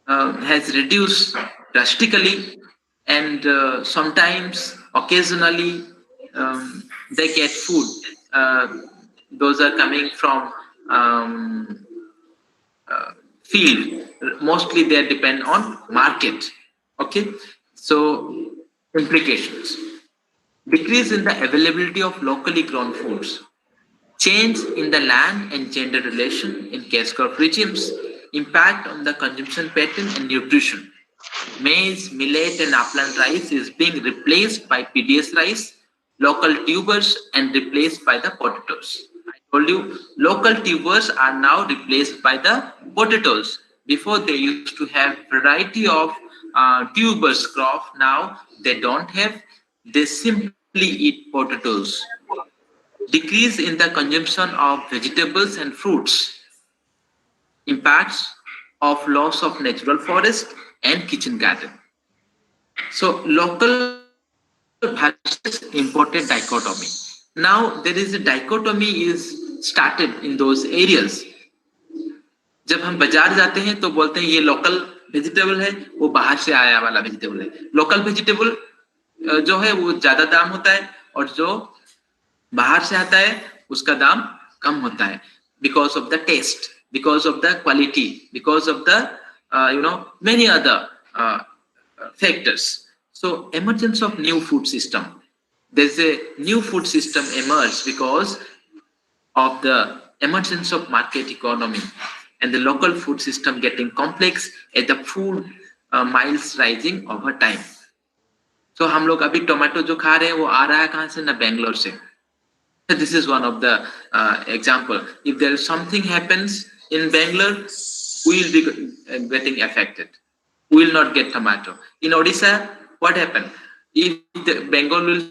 has reduced drastically, and sometimes, occasionally, they get food. Those are coming from field. Mostly they depend on market. Okay, so implications: decrease in the availability of locally grown foods, change in the land and gender relation in cash crop regimes, impact on the consumption pattern and nutrition. Maize, millet, and upland rice is being replaced by PDS rice, local tubers, and replaced by the potatoes. I told you, local tubers are now replaced by the potatoes. Before they used to have variety of tubers crop. Now they don't have. They simply eat potatoes. Decrease in the consumption of vegetables and fruits, impacts of loss of natural forest and kitchen garden. So local versus imported dichotomy. Now there is a dichotomy is started in those areas. जब हम बाजार जाते हैं तो बोलते हैं ये local vegetable है, वो बाहर से आया वाला वेजिटेबल है. लोकल वेजिटेबल जो है वो ज्यादा दाम होता है और जो बाहर से आता है उसका दाम कम होता है, because of the taste, because of the quality, because of the many other factors. So emergence of new food system. There's a new food system emerged because of the emergence of market economy and the local food system getting complex as the food miles rising over time. So हम लोग अभी tomato जो खा रहे हैं वो आ रहा है कहाँ से? ना बेंगलोर से. So this is one of the example. If there is something happens in Bangalore, we will be getting affected. We will not get tomato. In Odisha, what happened? If the Bengal will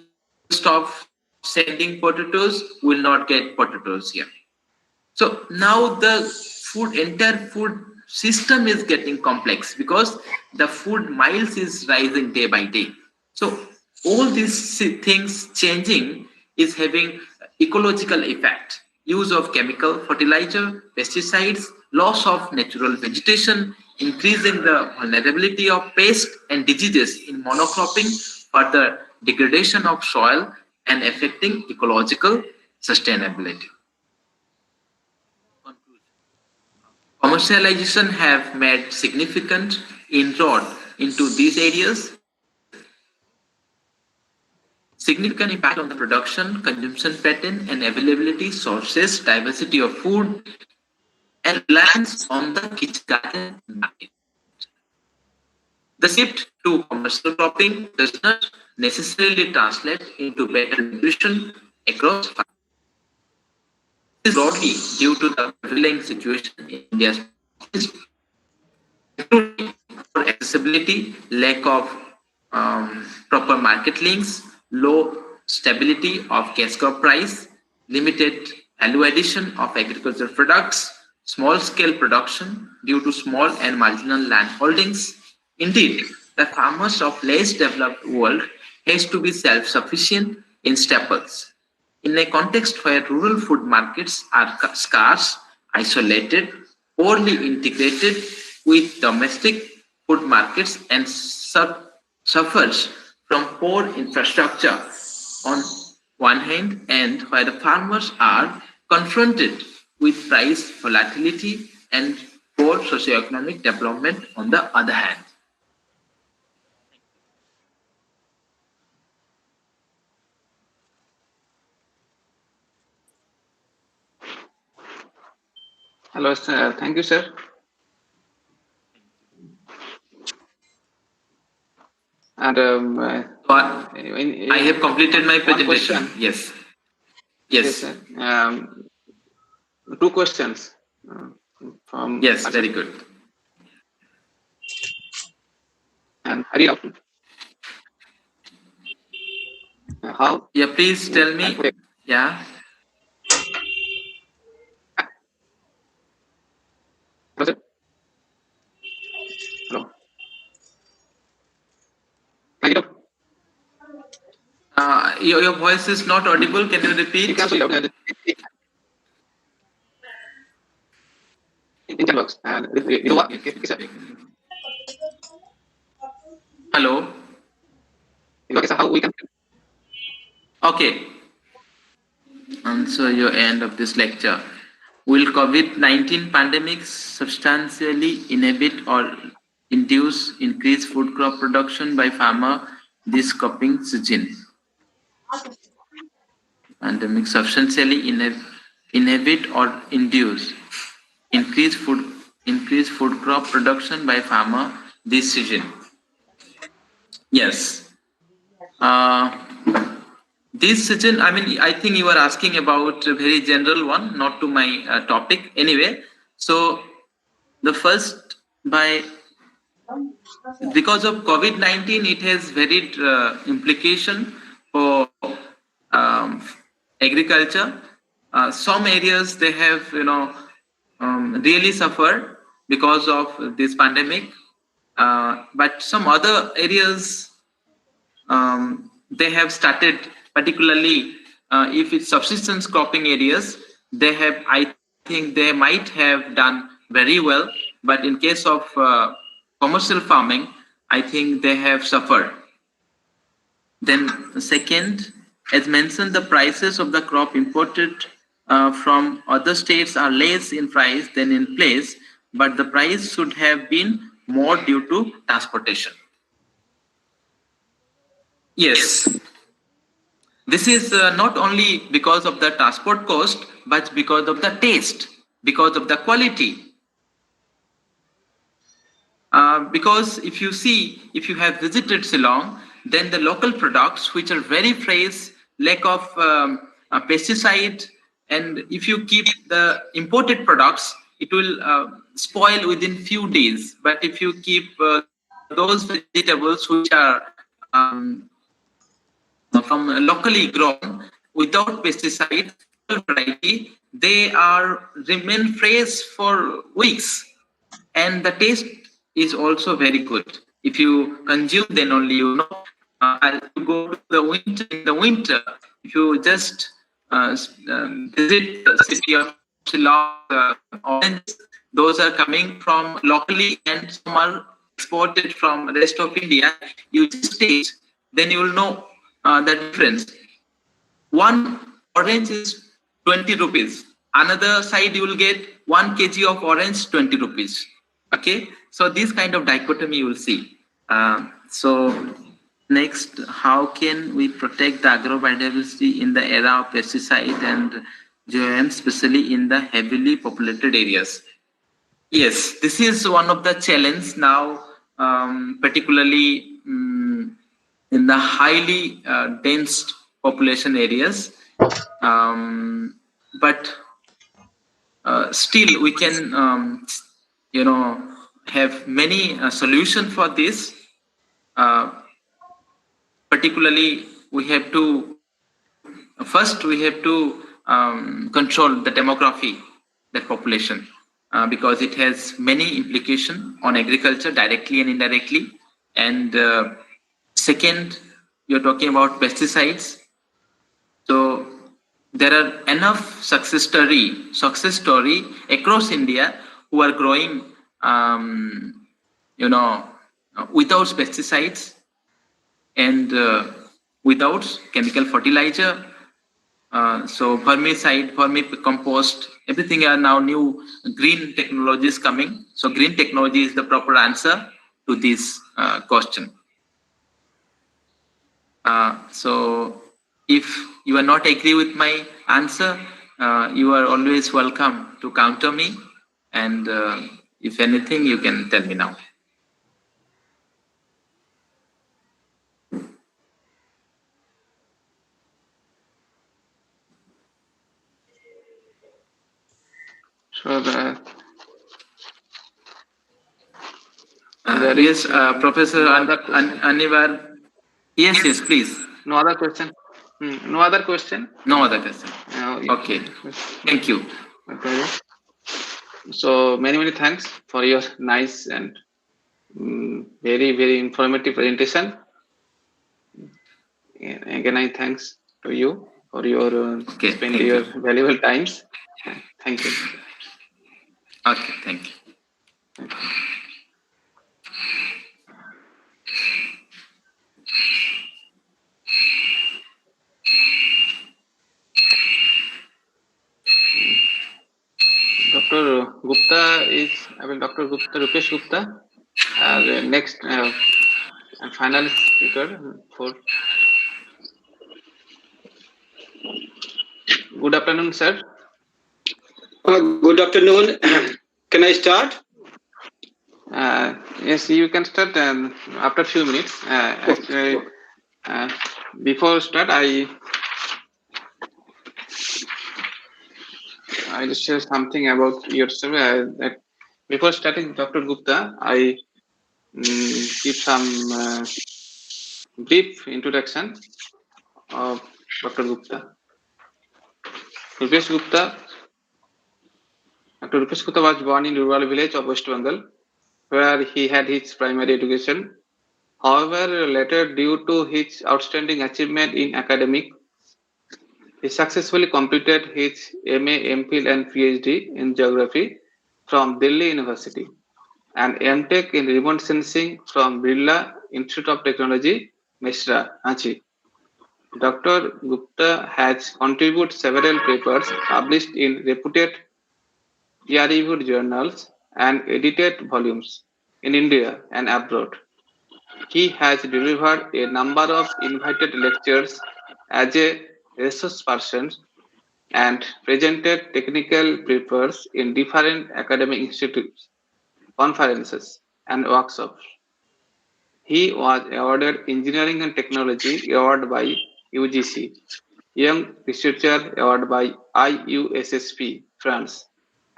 stop sending potatoes, we will not get potatoes here. So now the entire food system is getting complex because the food miles is rising day by day. So all these things changing is having ecological effect. Use of chemical fertilizer, pesticides, loss of natural vegetation, increasing the vulnerability of pests and diseases in monocropping, further degradation of soil and affecting ecological sustainability. Commercialization have made significant inroad into these areas. Significant impact on the production, consumption pattern, and availability, sources, diversity of food, and reliance on the kitchen garden market. The shift to commercial cropping does not necessarily translate into better nutrition across farms. This is broadly due to the prevailing situation in India's including accessibility, lack of proper market links, low stability of cash crop price, limited value addition of agricultural products, small scale production due to small and marginal land holdings. Indeed, the farmers of less developed world has to be self-sufficient in staples. In a context where rural food markets are scarce, isolated, poorly integrated with domestic food markets and suffers from poor infrastructure on one hand, and where the farmers are confronted with price volatility and poor socioeconomic development on the other hand. Hello, sir. Thank you, sir. And So I have completed my presentation. Yes. Yes, sir. Two questions from. Yes, very good. And hurry up. How? Yeah, please tell me. Yeah. Hello. Your voice is not audible. Can you repeat? Hello. How we can. Okay. Answer your end of this lecture. Will COVID-19 pandemic substantially inhibit or induce increased food crop production by farmer this cropping season? Pandemic substantially inhibit or induce increased food crop production by farmer this season. Yes. This season, I think you are asking about a very general one, not to my topic. Anyway, so the first because of COVID-19, it has varied implication for agriculture. Some areas they have, really suffered because of this pandemic, but some other areas they have started, particularly if it's subsistence cropping areas, they have, I think they might have done very well, but in case of commercial farming, I think they have suffered. Then second, as mentioned, the prices of the crop imported from other states are less in price than in place, but the price should have been more due to transportation. Yes. This is not only because of the transport cost, but because of the taste, because of the quality. Because if you have visited Shillong, then the local products, which are very fresh, lack of pesticide, and if you keep the imported products, it will spoil within few days. But if you keep those vegetables which are from locally grown without pesticide variety, they are remain fresh for weeks, and the taste is also very good. If you consume, then only you know. You go to the winter. In the winter, if you just visit the city of Shillong, oranges, those are coming from locally, and some are exported from the rest of India. You just taste, then you will know the difference. One orange is 20 rupees. Another side you will get 1 kg of orange, 20 rupees. Okay, so this kind of dichotomy you will see. So next, how can we protect the agrobiodiversity in the era of pesticide and GM, especially in the heavily populated areas? Yes, this is one of the challenge now, particularly in the highly dense population areas. But still, we can, have many solutions for this. particularly we have to control the demography, that population, because it has many implications on agriculture directly and indirectly. And second, you're talking about pesticides. So there are enough success story across India who are growing, without pesticides and without chemical fertilizer. So vermicide, vermicompost, everything are now new green technologies coming. So green technology is the proper answer to this question. So if you are not agree with my answer, you are always welcome to counter me. And if anything, you can tell me now. So yes, Professor Anivar. Yes, please. No other question. No other question. No other question. Okay. Thank you. Okay. So many thanks for your nice and very informative presentation. And again, I thanks to you for your spending your valuable times. Thank you. Okay, thank you. Dr. Gupta is, Dr. Gupta, Rupesh Gupta, the next and final speaker for. Good afternoon, sir. Good afternoon. Can I start? Yes, you can start after a few minutes. Actually, before start, I will share something about yourself. Before starting, Dr. Gupta, I give some brief introduction of Dr. Gupta. Rupesh Gupta. Dr. Rupesh Gupta was born in rural village of West Bengal, where he had his primary education. However, later, due to his outstanding achievement in academics, he successfully completed his MA, MPhil and PhD in geography from Delhi University and MTech in remote sensing from Birla Institute of Technology, Mesra, Ranchi. Dr. Gupta has contributed several papers published in reputed peer-reviewed journals and edited volumes in India and abroad. He has delivered a number of invited lectures as a resource person and presented technical papers in different academic institutes, conferences, and workshops. He was awarded Engineering and Technology Award by UGC, Young Researcher Award by IUSSP, France,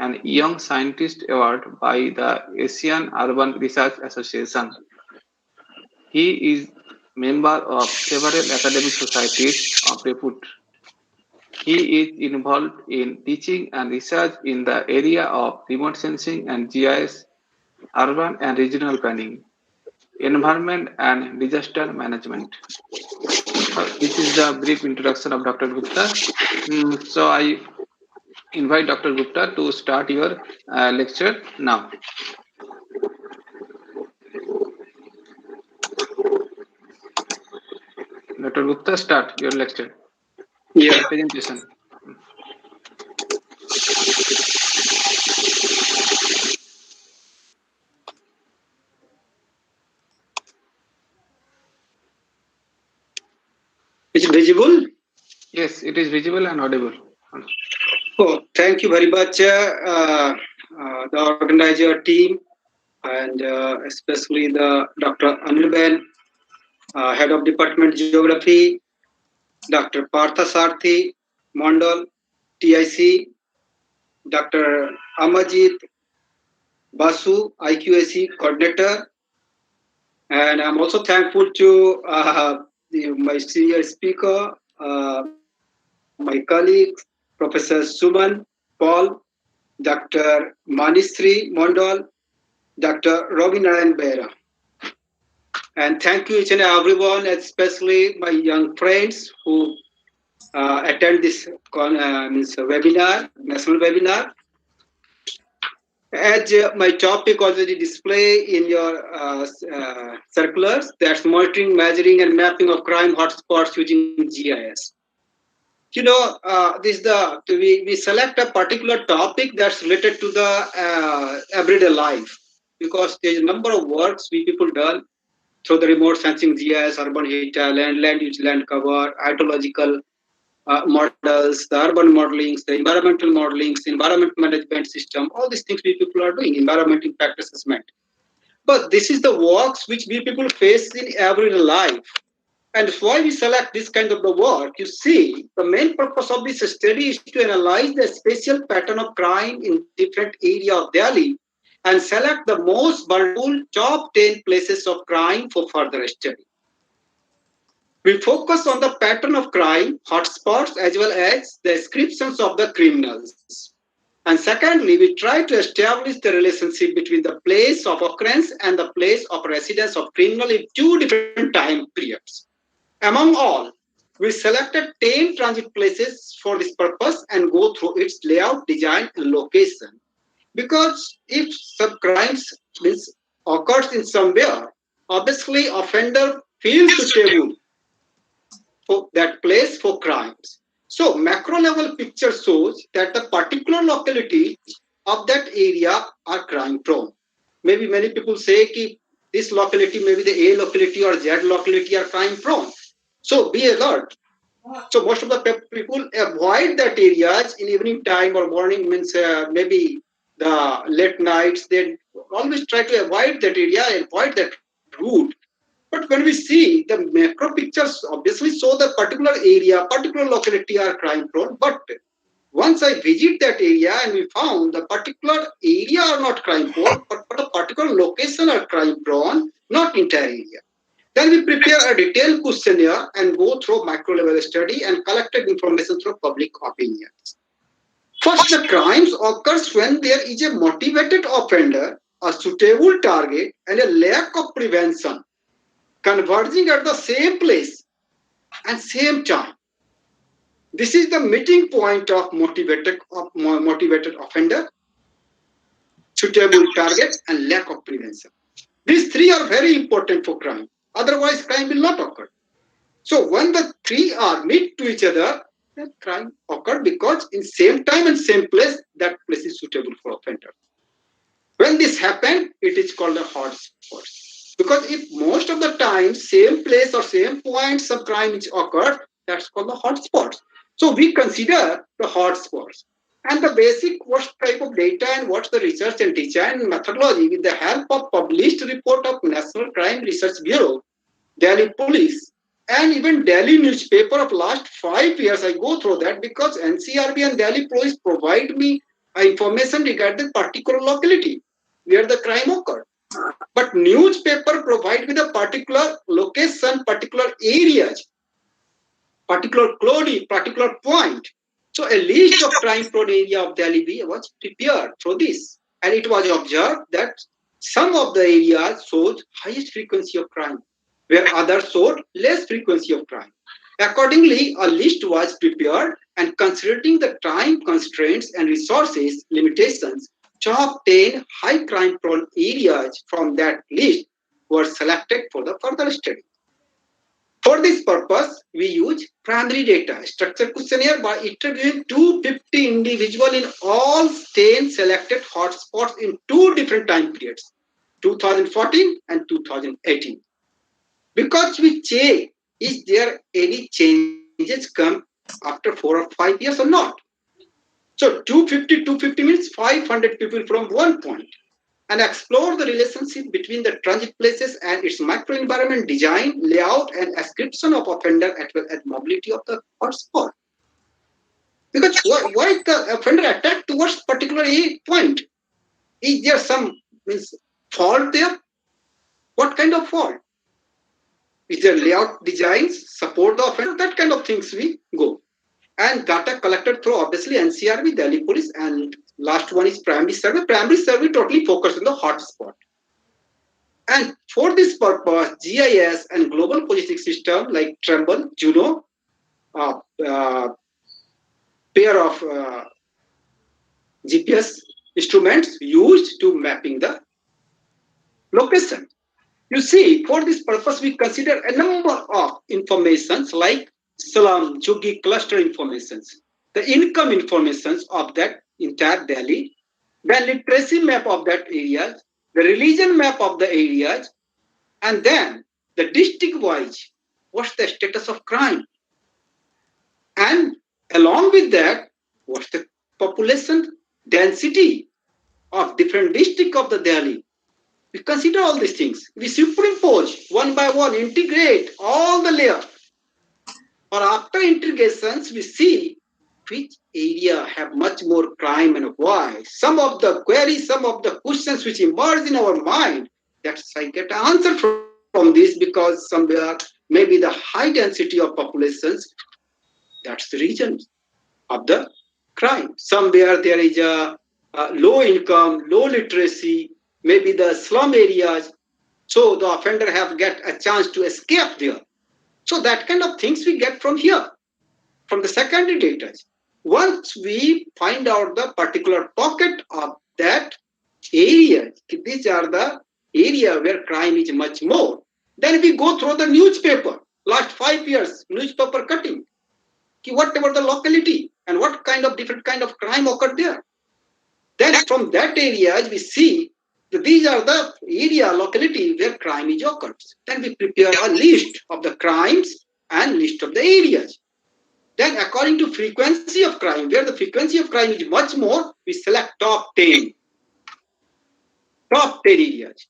and Young Scientist Award by the Asian Urban Research Association. He is member of several academic societies of repute. He is involved in teaching and research in the area of remote sensing and GIS, urban and regional planning, environment and disaster management. This is the brief introduction of Dr. Gupta. So I invite Dr. Gupta to start your lecture now. Dr. Gupta, start your lecture. Yeah. Presentation. Is it visible? Yes, it is visible and audible. Oh, thank you very much, the organizer team, and especially the Dr. Anirban, Head of Department Geography, Dr. Partha Sarthi, Mondal, TIC, Dr. Amajit Basu, IQAC Coordinator, and I'm also thankful to my senior speaker, my colleagues, Professor Suman, Paul, Dr. Manishree, Mondal, Dr. Ravi Narayan Behera. And thank you each and everyone, especially my young friends who attend this webinar, national webinar. As my topic already display in your circulars, that's monitoring, measuring, and mapping of crime hotspots using GIS. This we select a particular topic that's related to the everyday life, because there's a number of works we people done through the remote sensing GIS, urban heat, land use, land cover, hydrological models, the urban modelings, the environmental modelings, environment management system, all these things we people are doing, environment impact assessment. But this is the works which we people face in everyday life. And why we select this kind of the work, you see, the main purpose of this study is to analyze the spatial pattern of crime in different area of Delhi and select the most vulnerable top 10 places of crime for further study. We focus on the pattern of crime, hotspots, as well as the descriptions of the criminals. And secondly, we try to establish the relationship between the place of occurrence and the place of residence of criminal in two different time periods. Among all, we selected 10 transit places for this purpose and go through its layout, design, and location. Because if some crimes occurs in somewhere, obviously offender feels suitable for that place for crimes. So macro level picture shows that the particular localities of that area are crime prone. Maybe many people say that this locality, maybe the A locality or Z locality are crime prone. So be alert. So most of the people avoid that areas in evening time or morning, means maybe the late nights. They always try to avoid that area, avoid that route. But when we see the macro pictures, obviously show the particular area, particular locality are crime prone. But once I visit that area and we found the particular area are not crime prone, but a particular location are crime prone, not entire area. Then we prepare a detailed questionnaire and go through micro level study and collected information through public opinions. First, the crimes occurs when there is a motivated offender, a suitable target, and a lack of prevention converging at the same place and same time. This is the meeting point of motivated offender, suitable target, and lack of prevention. These three are very important for crime. Otherwise, crime will not occur. So when the three are meet to each other, then crime occurred because in same time and same place, that place is suitable for offender. When this happened, it is called a hotspot. Because if most of the time same place or same point some crime is occurred, that's called the hotspots. So we consider the hotspots. And the basic what type of data and what's the research and design methodology with the help of published report of National Crime Research Bureau, Delhi Police, and even Delhi newspaper of last 5 years. I go through that because NCRB and Delhi Police provide me information regarding particular locality where the crime occurred. But newspaper provide with a particular location, particular areas, particular clothing, particular point. So a list of crime-prone area of Delhi was prepared through this. And it was observed that some of the areas showed highest frequency of crime, where others showed less frequency of crime. Accordingly, a list was prepared and considering the time constraints and resources limitations, top 10 high crime prone areas from that list were selected for the further study. For this purpose, we use primary data structure questionnaire by interviewing 250 individuals in all 10 selected hotspots in two different time periods, 2014 and 2018. Because we check, is there any changes come after 4 or 5 years or not? So 250 means 500 people from one point, and explore the relationship between the transit places and its microenvironment design, layout, and description of offender as well as mobility of the hotspot. Because why the offender attack towards particular point? Is there some fault there? What kind of fault? Is there layout designs, support the offender? That kind of things we go. And data collected through obviously NCRB, Delhi Police, and last one is primary survey. Primary survey totally focused on the hotspot. And for this purpose, GIS and global positioning system like Tremble, Juno, pair of GPS instruments used to mapping the location. You see, for this purpose, we consider a number of informations like slum, Juggi cluster informations, the income informations of that entire Delhi, the literacy map of that area, the religion map of the areas, and then the district wise, what's the status of crime? And along with that, what's the population density of different districts of the Delhi? We consider all these things. We superimpose one by one, integrate all the layers. Or after integrations, we see which area have much more crime and why. Some of the queries, some of the questions which emerge in our mind, that's I get an answer from this because somewhere maybe the high density of populations, that's the region of the crime. Somewhere there is a low income, low literacy, maybe the slum areas. So the offender have get a chance to escape there. So that kind of things we get from here, from the secondary data. Once we find out the particular pocket of that area, these are the area where crime is much more, then we go through the newspaper, last 5 years, newspaper cutting. What about the locality and what kind of different kind of crime occurred there? Then from that areas, we see that these are the area, locality where crime is occurred. Then we prepare a list of the crimes and list of the areas. Then according to frequency of crime, where the frequency of crime is much more, we select top 10. Top 10 areas.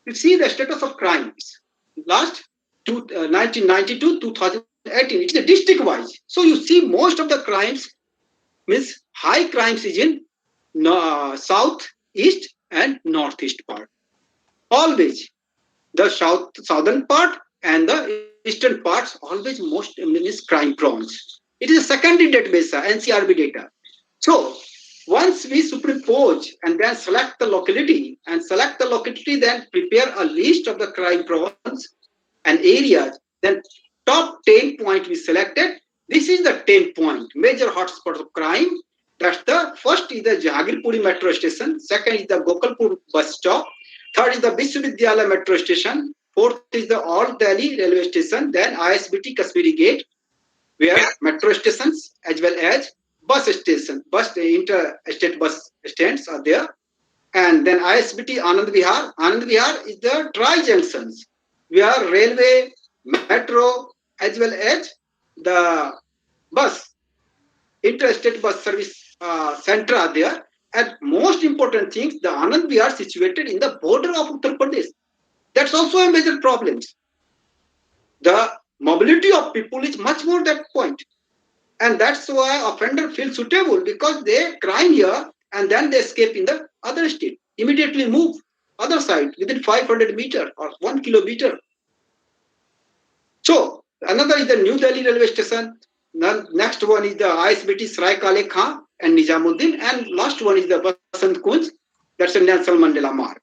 You see the status of crimes. Last 1992, 2018, it's a district wise. So you see most of the crimes means high crimes is in south, east and northeast part. Always the southern part and the eastern parts always most is crime prone. It is a secondary database, NCRB data. So once we superimpose and then select the locality then prepare a list of the crime prones and areas, then top 10 point we selected. This is the 10 point major hotspots of crime. That's the first is the Jahangirpuri metro station, second is the Gokalpur bus stop, third is the Vishwavidyalaya metro station, fourth is the All Delhi railway station, then ISBT Kashmiri Gate, where metro stations as well as bus station, interstate bus stands are there, and then ISBT Anand Vihar. Anand Vihar is the dry junctions where railway, metro as well as the bus, interstate bus service center are there. And most important things, the Anand Vihar situated in the border of Uttar Pradesh. That's also a major problem. The mobility of people is much more that point. And that's why offender feels suitable because they crime here and then they escape in the other state. Immediately move other side within 500 meter or 1 kilometer. So another is the New Delhi railway station. Next one is the ISBT Sarai Kale Khan and Nizamuddin, and last one is the Basant Kunj. That's a Nelson Mandela Mark.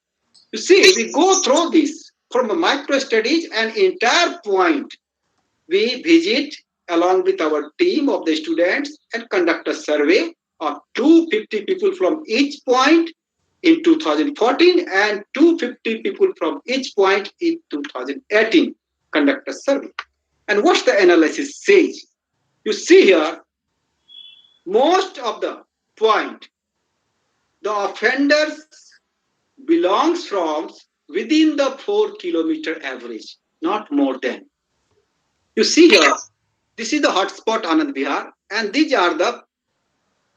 You see, we go through this from a micro studies and entire point. We visit along with our team of the students and conduct a survey of 250 people from each point in 2014 and 250 people from each point in 2018. Conduct a survey. And what's the analysis says? You see here, most of the point, the offenders belongs from within the 4 kilometer average, not more than. You see here, this is the hotspot Anand Vihar, and these are the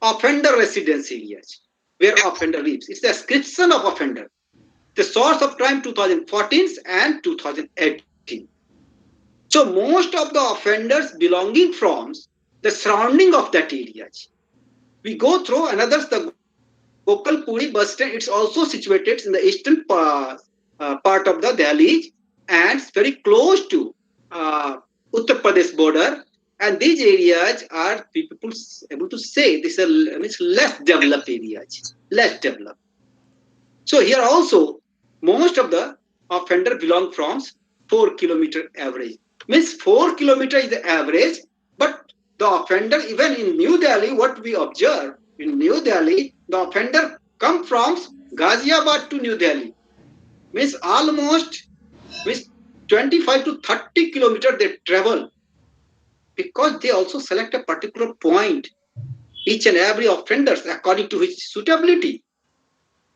offender residence areas where offender lives. It's the description of offender. The source of crime 2014 and 2018. So most of the offenders belonging from the surrounding of that areas. We go through another, the Gokalpuri bus stand. It's also situated in the eastern part of the Delhi and it's very close to Uttar Pradesh border, and these areas are people able to say this is less developed areas, less developed. So here also, most of the offender belong from 4 kilometer average. Means 4 kilometer is the average, but the offender, even in New Delhi, what we observe in New Delhi, the offender come from Ghaziabad to New Delhi. Means almost means 25 to 30 kilometer they travel, because they also select a particular point, each and every offenders according to his suitability.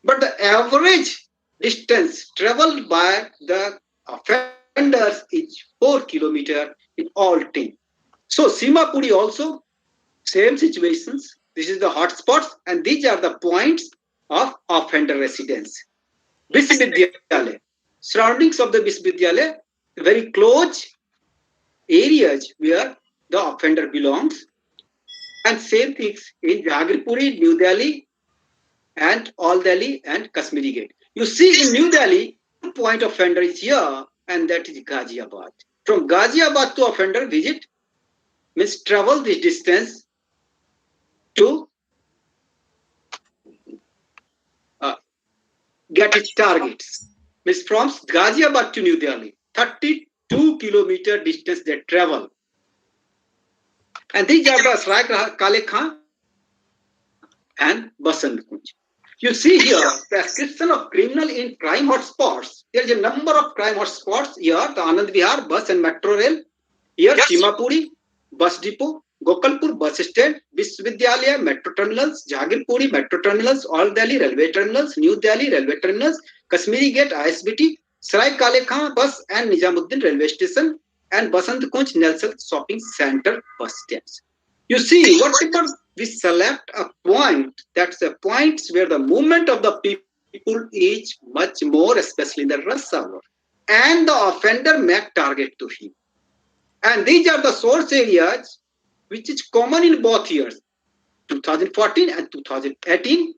But the average distance traveled by the offenders is 4 kilometer in all team. So Simapuri also same situations. This is the hotspots, and these are the points of offender residence. Visvidyalaya, surroundings of the Visvidyalaya, very close areas where the offender belongs. And same things in Jagripuri, New Delhi, and All Delhi and Kashmiri Gate. You see in New Delhi, one point offender is here, and that is Ghaziabad. From Ghaziabad to offender visit means travel this distance to get its targets. Means from Ghaziabad to New Delhi, 32 kilometer distance they travel. And these are the Sarai Kale Khan and Basant Kunj. You see here, prescription of criminal in crime hotspots. There is a number of crime hotspots here, the Anand Vihar bus and metro rail. Here, Simapuri bus depot, Gokalpur bus stand, Visvidyalaya metro terminals, Jagirpuri metro terminals, All Delhi railway terminals, New Delhi railway terminals, Kashmiri Gate ISBT, Sarai Kale Khan bus and Nizamuddin railway station, and Basant Kunj Nelson shopping center bus stands. You see, whatever we select a point, that's the points where the movement of the people is much more, especially in the rush hour, and the offender make target to him. And these are the source areas which is common in both years, 2014 and 2018.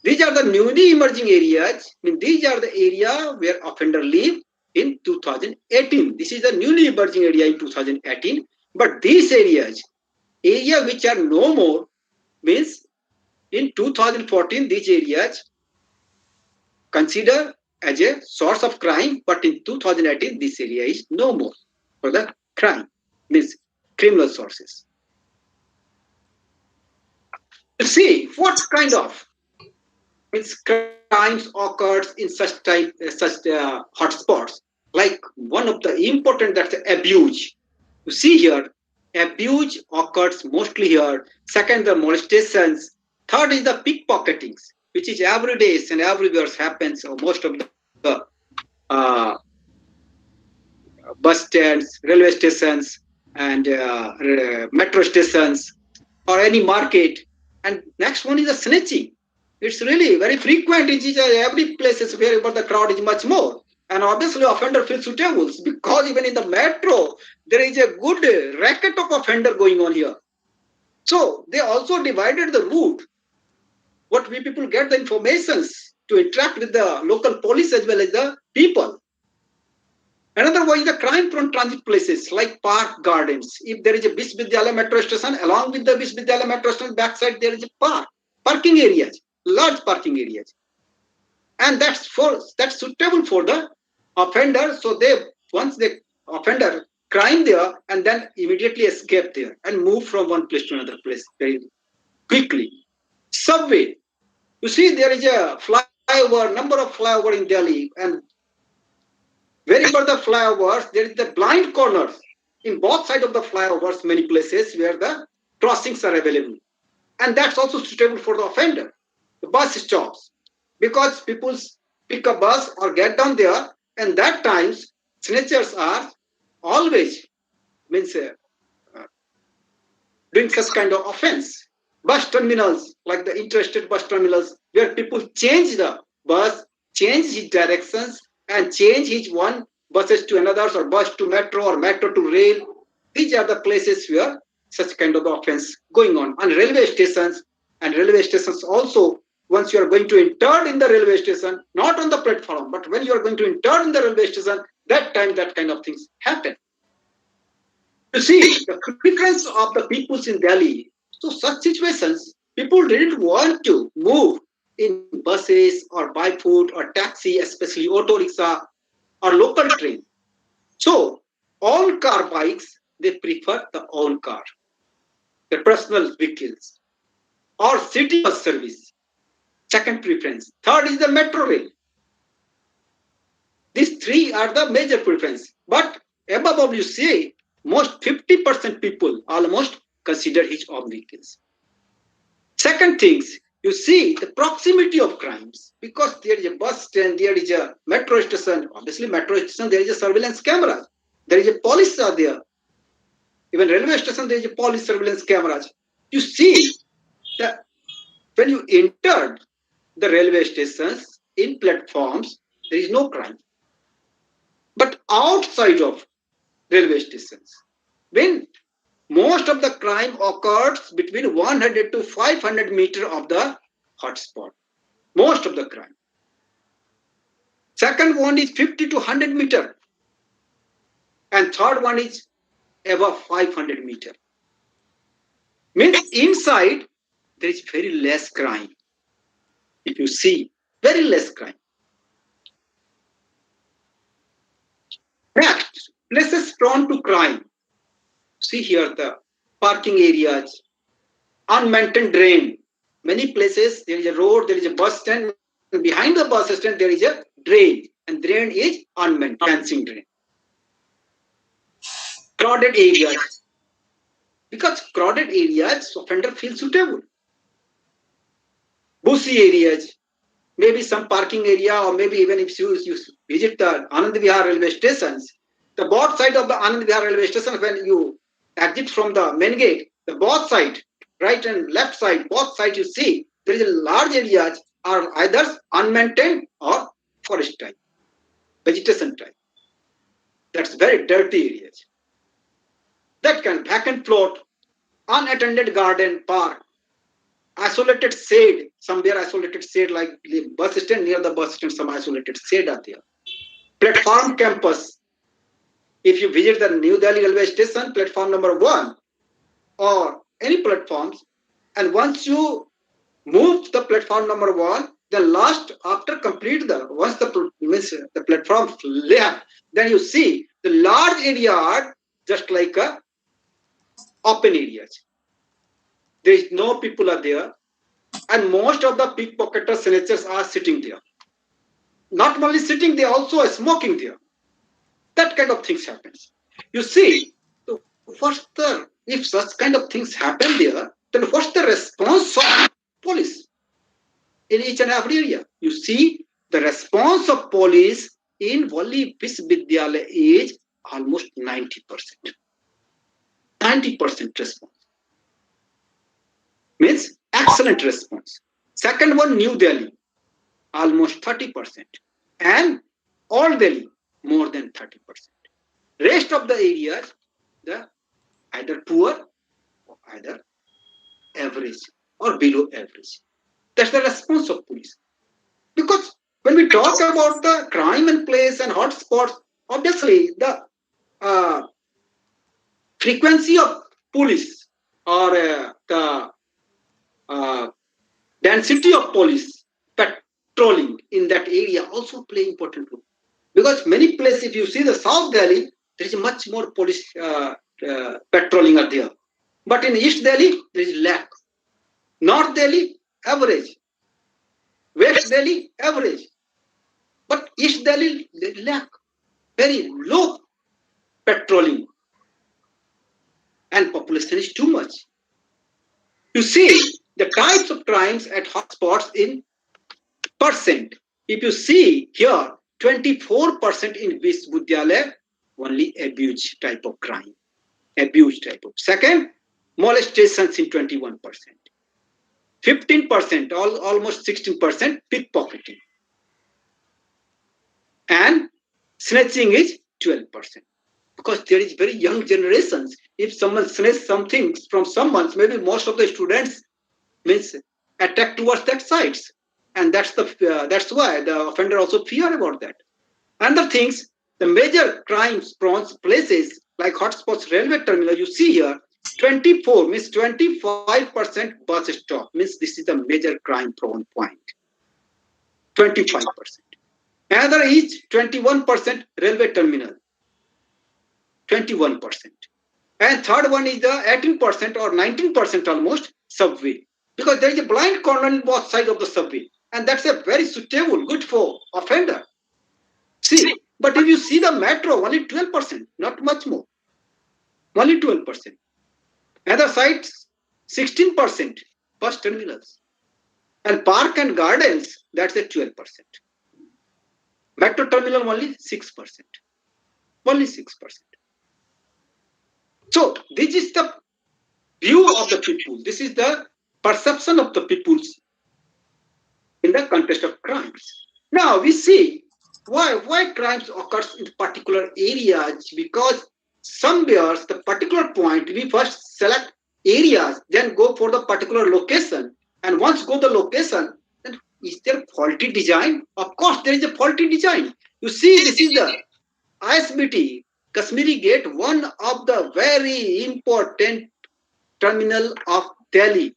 These are the newly emerging areas. I mean, these are the area where offender live in 2018. This is the newly emerging area in 2018. But these areas, area which are no more, means in 2014 these areas considered as a source of crime, but in 2018 this area is no more for the crime, means criminal sources. See what kind of crimes occurs in such hotspots. Like one of the important, that's abuse. You see here, abuse occurs mostly here. Second, the molestations. Third is the pickpocketings, which is every day and everywhere happens. So most of the bus stands, railway stations, and metro stations, or any market. And next one is the snitching. It's really very frequent in every place where the crowd is much more. And obviously offender feels suitable, because even in the metro, there is a good racket of offender going on here. So they also divided the route. What we people get the informations to interact with the local police as well as the people. Another one is the crime-prone transit places like park gardens. If there is a Visvidyalaya metro station, along with the Visvidyalaya metro station backside, there is a parking areas, large parking areas. And that's suitable for the offender. So once the offender crime there and then immediately escape there and move from one place to another place very quickly. Subway. You see, there is a flyover, number of flyover in Delhi, and wherever the flyovers, there is the blind corners in both sides of the flyovers, many places where the crossings are available. And that's also suitable for the offender. The bus stops, because people pick a bus or get down there, and that times snatchers are always doing such kind of offense. Bus terminals, like the interstate bus terminals, where people change the bus, change his directions, and change his one buses to another, or bus to metro, or metro to rail. These are the places where such kind of offense going on. And railway stations also, once you are going to enter in the railway station, not on the platform, but when you are going to enter in the railway station, that time that kind of things happen. You see, the preference of the peoples in Delhi. So such situations, people didn't want to move in buses or by foot or taxi, especially auto rickshaw or local train. So all car bikes, they prefer the own car, the personal vehicles, or city bus service. Second preference. Third is the metro rail. These three are the major preference. But above all, you see, most 50% people almost consider his own vehicles. Second things, you see the proximity of crimes, because there is a bus stand, there is a metro station. Obviously, metro station, there is a surveillance camera. There is a police are there. Even railway station, there is a police surveillance cameras. You see that when you entered the railway stations in platforms, there is no crime. But outside of railway stations, when most of the crime occurs between 100 to 500 meters of the hotspot. Most of the crime. Second one is 50 to 100 meters. And third one is above 500 meters. Means inside, there is very less crime. If you see, very less crime. Next, places prone to crime. See here the parking areas, unmaintained drain. Many places, there is a road, there is a bus stand. Behind the bus stand, there is a drain. And drain is unmaintained, fencing drain. Crowded areas. Because crowded areas, offender feels suitable. Busy areas, maybe some parking area, or maybe even if you visit the Anand Vihar railway stations, the both side of the Anand Vihar railway station, when you exit from the main gate, the both side, right and left side, both sides you see, there is a large areas are either unmaintained or forest type, vegetation type. That's very dirty areas. That can vacant plot, unattended garden, park, isolated shade, somewhere isolated shade like the bus stand, near the bus stand, some isolated shade are there. Platform campus. If you visit the New Delhi railway station, platform number 1 or any platforms, and once you move the platform number 1, the last after complete the once the platform left, then you see the large area are just like a open areas. There is no people are there, and most of the pickpocketers, snatchers are sitting there. Not only sitting, they also are smoking there. That kind of things happens. You see, if such kind of things happen there, then what's the response of police in each and every area? You see, the response of police in Valli Visvidyalaya is almost 90%. 90% response. Means excellent response. Second one, New Delhi, almost 30%. And Old Delhi, more than 30%. Rest of the areas, the either poor or either average or below average. That's the response of police. Because when we talk about the crime and place and hotspots, obviously the frequency of police or the density of police patrolling in that area also play important role. Because many places, if you see the South Delhi, there is much more police patrolling are there. But in East Delhi, there is lack. North Delhi, average. West Delhi, average. But East Delhi, there is lack. Very low patrolling. And population is too much. You see the types of crimes at hotspots in percent. If you see here, 24% in Visvidyalaya, only abuse type of crime. Abuse type of. Second, molestations in 21%. 15%, almost 16% pickpocketing. And snatching is 12%. Because there is very young generations. If someone snatches something from someone, maybe most of the students means attack towards that sides. And that's why the offender also fear about that. Another things, the major crimes prone places like hotspots railway terminal, you see here 24 means 25% bus stop, means this is the major crime prone point. 25%. Another is 21% railway terminal. 21%. And third one is the 18% or 19% almost subway. Because there is a blind corner on both sides of the subway. And that's a very suitable, good for offender. See, but if you see the metro, only 12%, not much more. Only 12%. Other sites, 16% bus terminals. And park and gardens, that's a 12%. Metro terminal only 6%. Only 6%. So this is the view of the people. This is the perception of the peoples in the context of crimes. Now we see why crimes occurs in particular areas, because somewhere the particular point we first select areas, then go for the particular location, and once go the location, then is there faulty design? Of course there is a faulty design. You see, this is the ISBT Kashmiri Gate, one of the very important terminal of Delhi,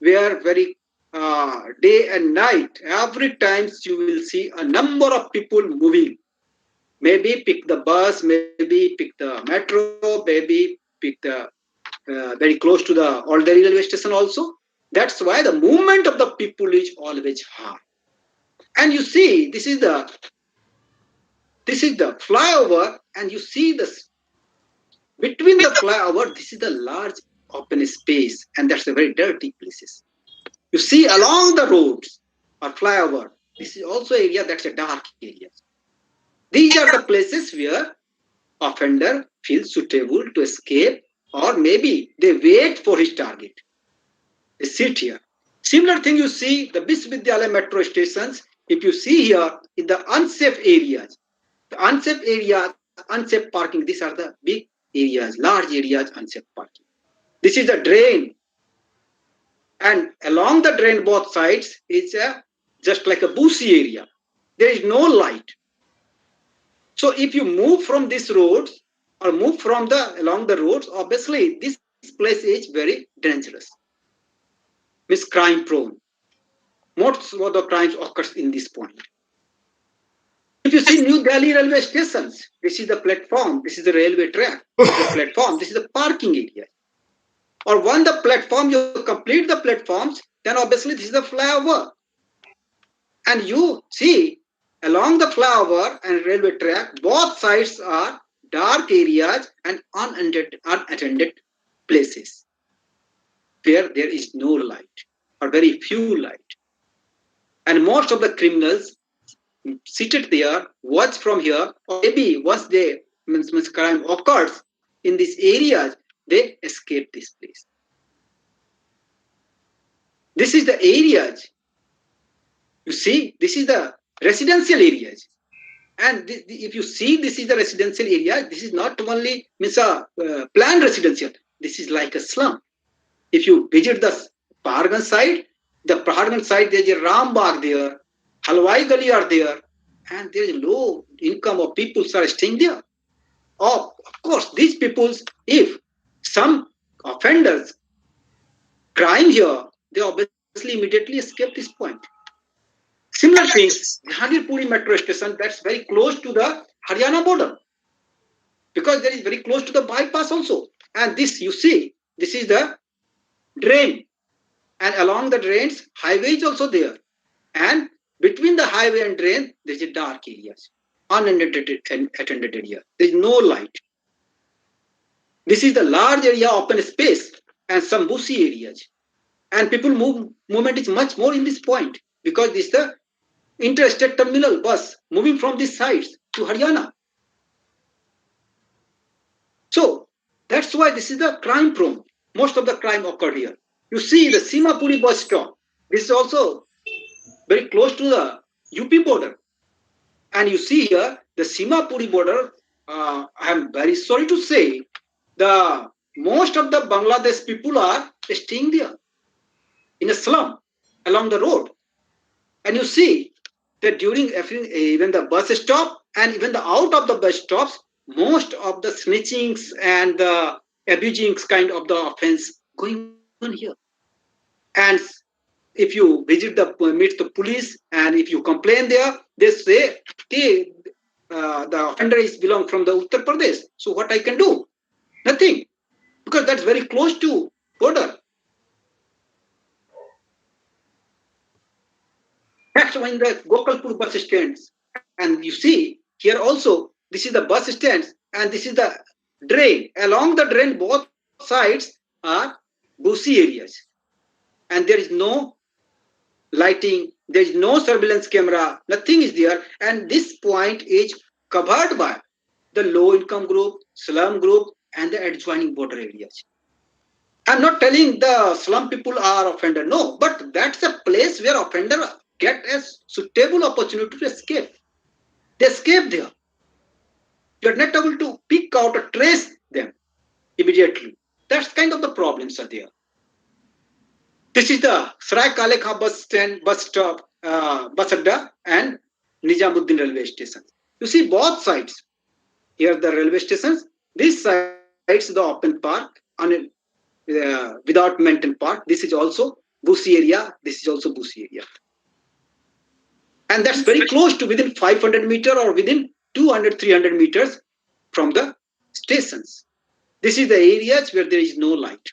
where very day and night, every time you will see a number of people moving. Maybe pick the bus, maybe pick the metro, maybe pick the very close to the Old Delhi railway station also. That's why the movement of the people is always high. And you see, this is the flyover, and you see this between the flyover, this is the large open space, and that's a very dirty places. You see along the roads or flyover, this is also area that's a dark area. These are the places where offender feels suitable to escape, or maybe they wait for his target. They sit here. Similar thing you see the Visvidyalaya metro stations. If you see here in the unsafe areas, the unsafe areas, unsafe parking, these are the big areas, large areas, unsafe parking. This is the drain. And along the drain both sides is just like a bushy area. There is no light. So if you move from these roads or move from along the roads, obviously this place is very dangerous. Means crime prone. Most of the crimes occurs in this point. If you see New Delhi railway stations, this is the platform, this is the railway track, this is the platform, this is the parking area. Or when the platform, you complete the platforms, then obviously this is the flyover. And you see along the flyover and railway track, both sides are dark areas and unattended places where there is no light or very few light. And most of the criminals seated there, watch from here, or maybe once they means crime occurs in these areas, they escape this place. This is the areas. You see, this is the residential areas. And if you see, this is the residential area. This is not only planned residential. This is like a slum. If you visit the Paharganj side, there's a Rambagh there, Halwai Gali are there, and there is low income of people are staying there. Of course, these people, if some offenders crime here, they obviously immediately escape this point. Similar things, Gandhipuri metro station, that's very close to the Haryana border, because there is very close to the bypass also. And this, you see, this is the drain, and along the drains, highway is also there. And between the highway and drain, there is a dark areas, unattended area. There is no light. This is the large area, open space, and some bushy areas. And people movement is much more in this point, because this is the interstate terminal bus moving from these sides to Haryana. So that's why this is the crime prone. Most of the crime occurred here. You see the Simapuri bus stop. This is also very close to the UP border. And you see here the Simapuri border. I am very sorry to say, the most of the Bangladesh people are staying there in a slum along the road. And you see that during even the bus stop and even the out of the bus stops, most of the snitchings and the abusings kind of the offense going on here. And if you meet the police, and if you complain there, they say, okay, the offender is belong from the Uttar Pradesh. So what I can do? Nothing, because that's very close to border. Next one, the Gokalpur bus stands, and you see here also, this is the bus stands, and this is the drain. Along the drain, both sides are bushy areas, and there is no lighting, there is no surveillance camera, nothing is there, and this point is covered by the low income group, slum group, and the adjoining border areas. I'm not telling the slum people are offender, no, but that's a place where offender get a suitable opportunity to escape. They escape there. You're not able to pick out or trace them immediately. That's kind of the problems are there. This is the Sarai Kale Khan bus stand, bus stop, bus adda, and Nijamuddin railway station. You see both sides. Here the railway stations. This side's the open park, without maintained park. This is also bushy area. This is also bushy area. And that's very close to within 500 meter or within 200, 300 meters from the stations. This is the areas where there is no light.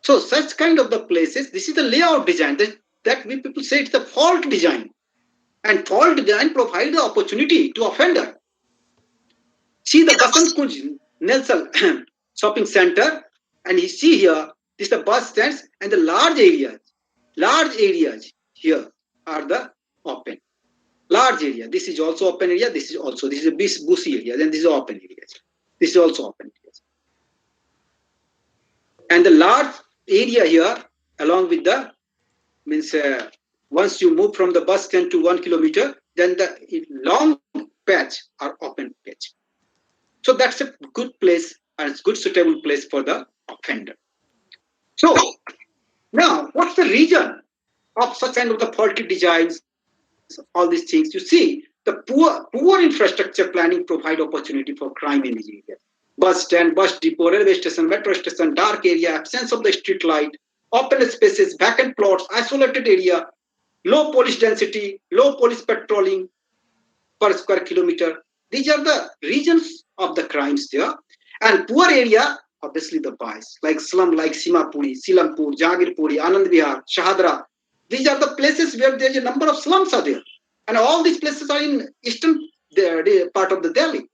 So such kind of the places, this is the layout design that we people say it's the fault design. And fault design provides the opportunity to offender. See the Basant Kunj Nelson shopping center, and you see here, this is the bus stands and the large areas here are the open. Large area. This is also open area. This is a bushy area. Then this is open areas. This is also open areas. And the large area here, along with the once you move from the bus stand to 1 kilometer, then the long patch are open patch. So that's a good place and it's good suitable place for the offender. So now, what's the reason of such kind of the faulty designs? All these things, you see, the poor infrastructure planning provide opportunity for crime in these areas. Bus stand, bus depot, railway station, metro station, dark area, absence of the street light, open spaces, vacant plots, isolated area, low police density, low police patrolling per square kilometer. These are the regions of the crimes there. And poor area, obviously the bias, like slum, like Simapuri, Silampur, Jagirpuri, Anand Vihar, Shahadra. These are the places where there is a number of slums are there. And all these places are in eastern part of the Delhi.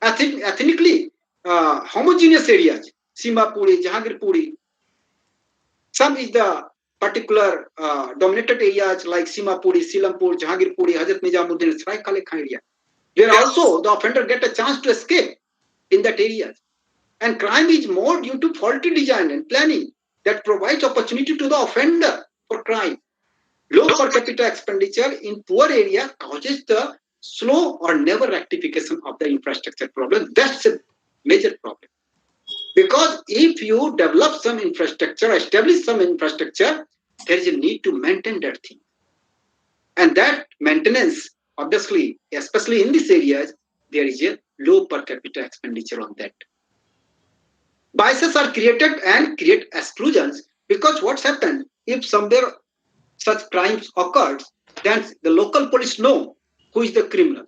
Ethnically homogeneous areas, Simapuri, Jahangirpuri. Some is the particular dominated areas like Simapuri, Silampur, Jahangirpuri, Hazrat Nijamuddin, Sarai Kale Khan area, where also the offender get a chance to escape in that area. And crime is more due to faulty design and planning that provides opportunity to the offender for crime. Low per capita expenditure in poor area causes the slow or never rectification of the infrastructure problem. That's a major problem. Because if you develop some infrastructure, establish some infrastructure, there is a need to maintain that thing. And that maintenance, obviously, especially in these areas, there is a low per capita expenditure on that. Biases are created and create exclusions because what's happened, if somewhere such crimes occurs, then the local police know who is the criminal.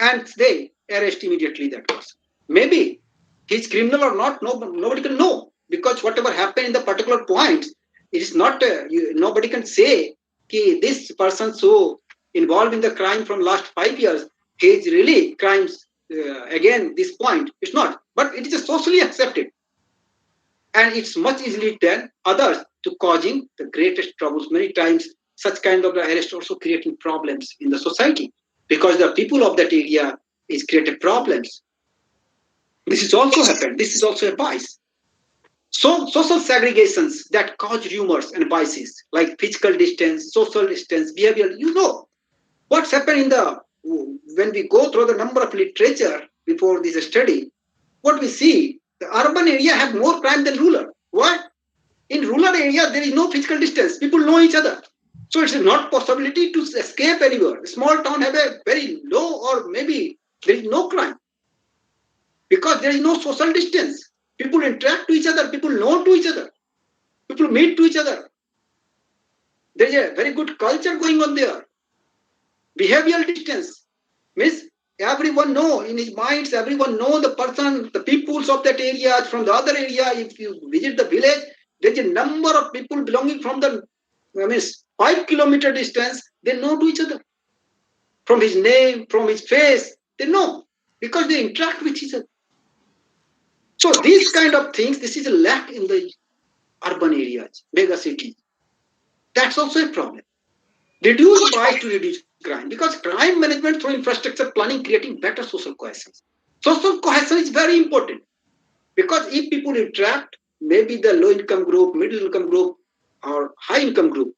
And they arrest immediately that person. Maybe he's criminal or not, nobody can know. Because whatever happened in the particular point, it is not, nobody can say, okay, this person so involved in the crime from last 5 years, he is really crimes, again, this point. It's not. But it is socially accepted. And it's much easily than others to causing the greatest troubles. Many times, such kind of arrest also creating problems in the society because the people of that area is created problems. This is also happened. This is also a bias. So social segregations that cause rumors and biases like physical distance, social distance, behavior. You know what's happened when we go through the number of literature before this study. What we see, the urban area have more crime than rural. Why? In rural area, there is no physical distance. People know each other. So it's not possibility to escape anywhere. A small town have a very low or maybe There is no crime because there is no social distance. People interact to each other, people know to each other, people meet to each other. There is a very good culture going on there. Behavioral distance means everyone know in his minds, everyone know the person, the peoples of that area from the other area. If you visit the village, there is a number of people belonging from the 5-kilometer distance. They know to each other. From his name, from his face, they know because they interact with each other. So these kind of things, this is a lack in the urban areas, mega cities. That's also a problem. Reduce bias to reduce crime, because crime management through infrastructure planning, creating better social cohesion. Social cohesion is very important because if people interact, maybe the low income group, middle income group, or high income group,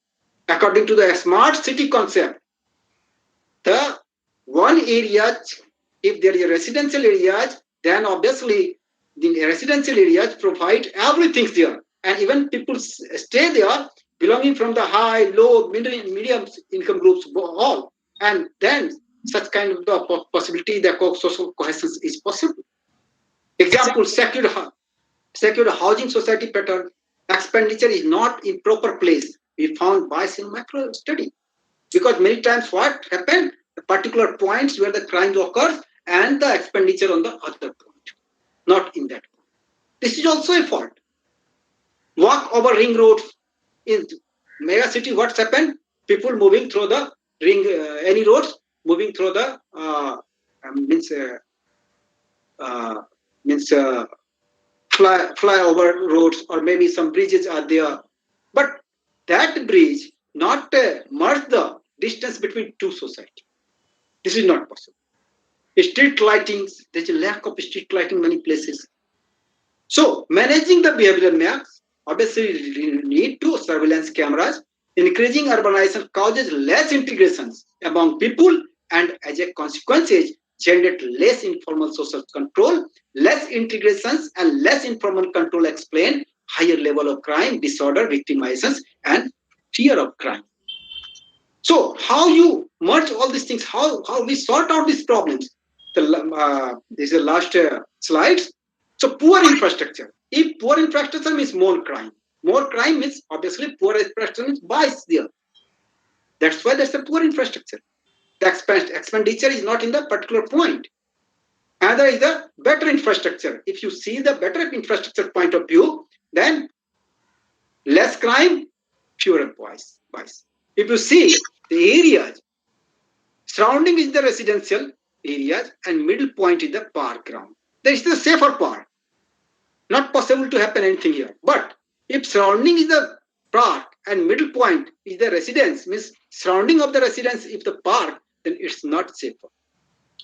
according to the smart city concept, the one area, if there is residential areas, then obviously the residential areas provide everything there, and even people stay there belonging from the high, low, medium income groups all, and then such kind of the possibility that social cohesion is possible. Example, secured housing society pattern, expenditure is not in proper place. We found bias in macro study. Because many times what happened, the particular points where the crime occurs and the expenditure on the other point, not in that point. This is also a fault. Walk over ring roads in mega city, what's happened? People moving through the ring, any roads, moving through the flyover roads, or maybe some bridges are there. But that bridge not merge the distance between two societies. This is not possible. Street lightings, there's a lack of street lighting in many places. So managing the behavioral maps, obviously need to surveillance cameras. Increasing urbanization causes less integrations among people, and as a consequence, generate less informal social control. Less integrations and less informal control explain higher level of crime, disorder, victimizations, and fear of crime. So how you merge all these things, how we sort out these problems. This is the last slides. So poor infrastructure. If poor infrastructure means more crime. More crime means obviously poor infrastructure means bias there. That's why there's a poor infrastructure. The expenditure is not in the particular point. Another is the better infrastructure. If you see the better infrastructure point of view, then less crime, fewer bias. If you see the areas, surrounding is the residential areas and middle point is the park ground. There is the safer part. Not possible to happen anything here. But if surrounding is the park and middle point is the residence, means surrounding of the residence if the park, then it's not safer.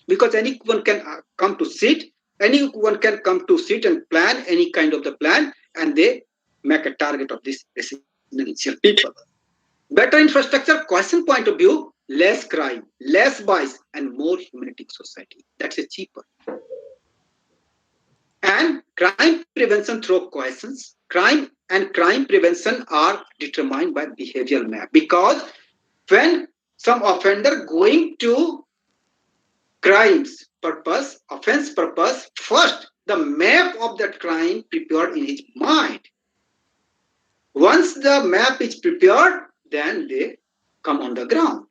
Because anyone can come to sit, anyone can come to sit and plan any kind of the plan, and they make a target of this residential people. Better infrastructure, cohesion point of view, less crime, less bias, and more humanistic society. That's a cheaper. And crime prevention through cohesions. Crime and crime prevention are determined by behavioral map, because when some offender going to crimes purpose, offense purpose, first the map of that crime prepared in his mind. Once the map is prepared, then they come on the ground.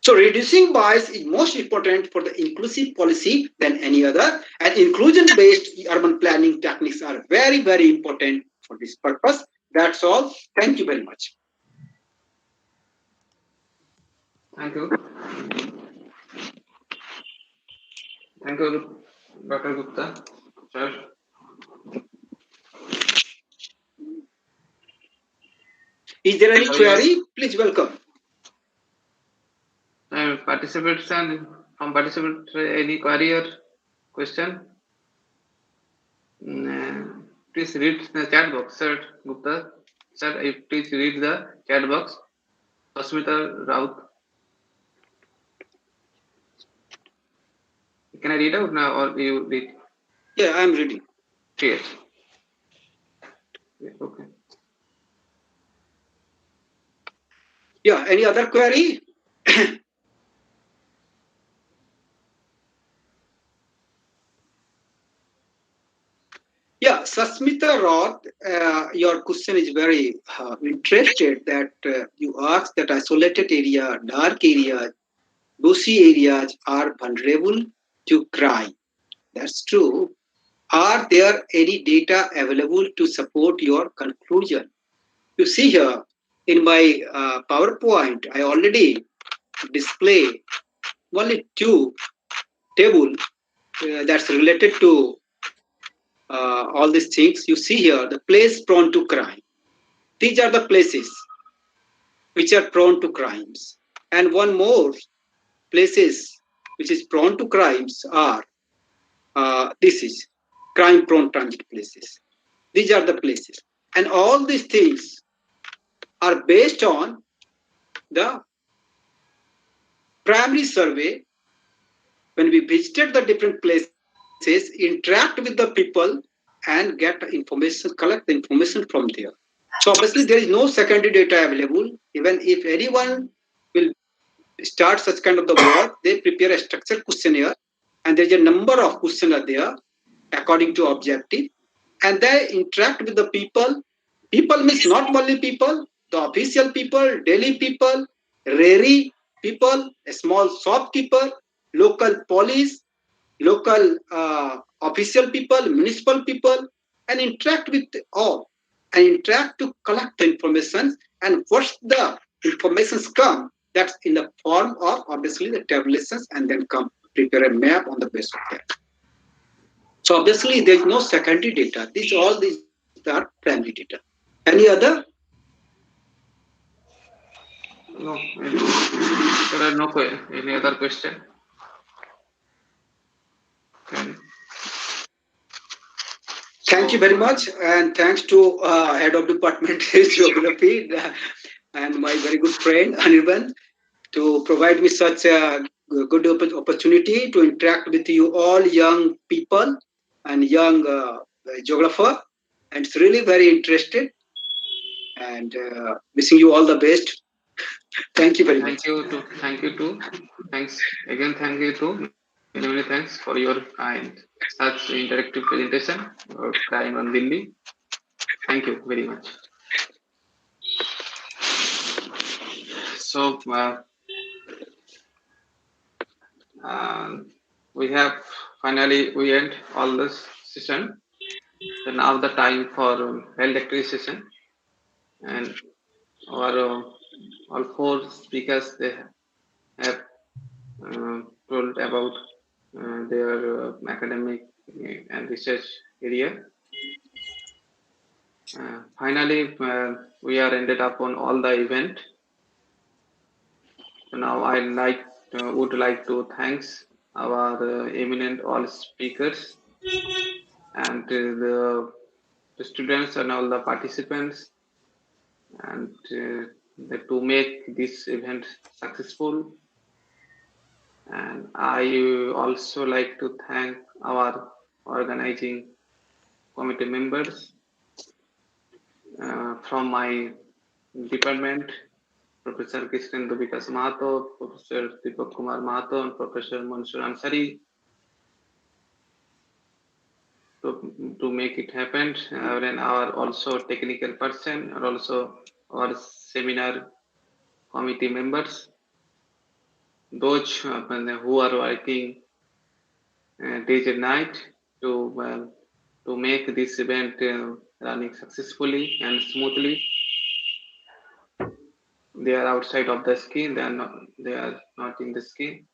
So reducing bias is most important for the inclusive policy than any other, and inclusion-based urban planning techniques are very, very important for this purpose. That's all. Thank you very much. Thank you. Thank you, Dr. Gupta. Sir. Is there any query? Please welcome. Participants and from participants, any query or question? Please read the chat box, Sir Gupta. Sir, please read the chat box. Asmita Raut. Can I read out now, or you read? Yeah, I am reading. Yes. Okay. Yeah, any other query? Yeah, Sasmita Roth, your question is very interested that you asked that isolated area, dark areas, bushy areas are vulnerable to crime. That's true. Are there any data available to support your conclusion? You see here in my PowerPoint, I already display only two table that's related to all these things. You see here the place prone to crime. These are the places which are prone to crimes. And one more places which is prone to crimes are this is crime prone transit places. These are the places. And all these things are based on the primary survey. When we visited the different places, interact with the people and get information, collect the information from there. So obviously there is no secondary data available. Even if anyone will start such kind of the work, they prepare a structured questionnaire, and there's a number of questions are there according to objective, and they interact with the people. People means not only people, the official people, daily people, rarely people, a small shopkeeper, local police, local official people, municipal people, and interact with all, and interact to collect the information. And once the informations come, that's in the form of obviously the tabulations, and then come prepare a map on the basis of that. So obviously there is no secondary data. These are primary data. Any other? No, there are no any other question. Okay. Thank you very much, and thanks to head of department geography and my very good friend Anirban to provide me such a good opportunity to interact with you all young people and young geographer. And it's really very interested, and wishing you all the best. Thank you very much. Thank you too. Thanks again. Thank you too. Many thanks for your kind such interactive presentation about crime on Delhi. Thank you very much. So we have finally we end all this session. So now the time for health activity session, and our all four speakers they have told about their academic and research area. Finally, we are ended up on all the event. So now I would like to thanks our eminent all speakers and the students and all the participants, and to make this event successful. And I also like to thank our organizing committee members from my department, Professor Krishnendra Vikas Mahato, Professor Deepak Kumar Mahato, and Professor Mansur Ansari to make it happen. And our also technical person, and also our seminar committee members, those who are working days and night to make this event running successfully and smoothly. They are outside of the scheme. They are not in the scheme.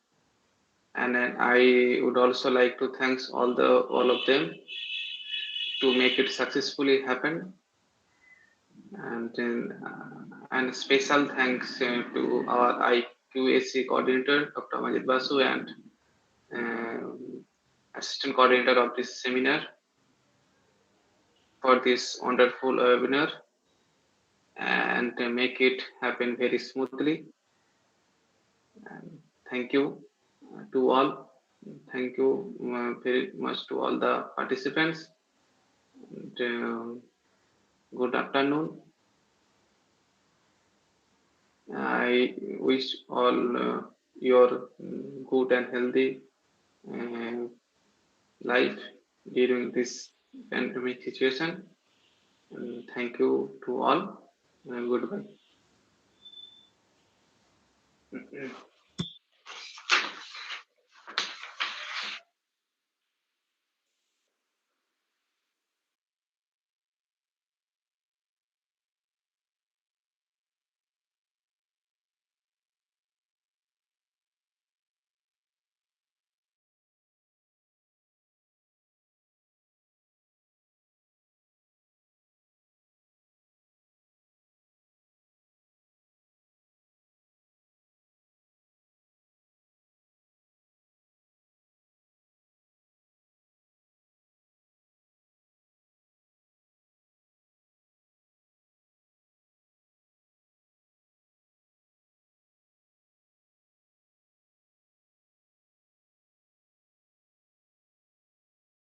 And then I would also like to thank all of them to make it successfully happen. And special thanks to our IQAC coordinator, Dr. Majid Basu, and assistant coordinator of this seminar for this wonderful webinar, and make it happen very smoothly. And thank you to all. Thank you very much to all the participants. And, good afternoon. I wish all your good and healthy life during this pandemic situation. And thank you to all. And goodbye.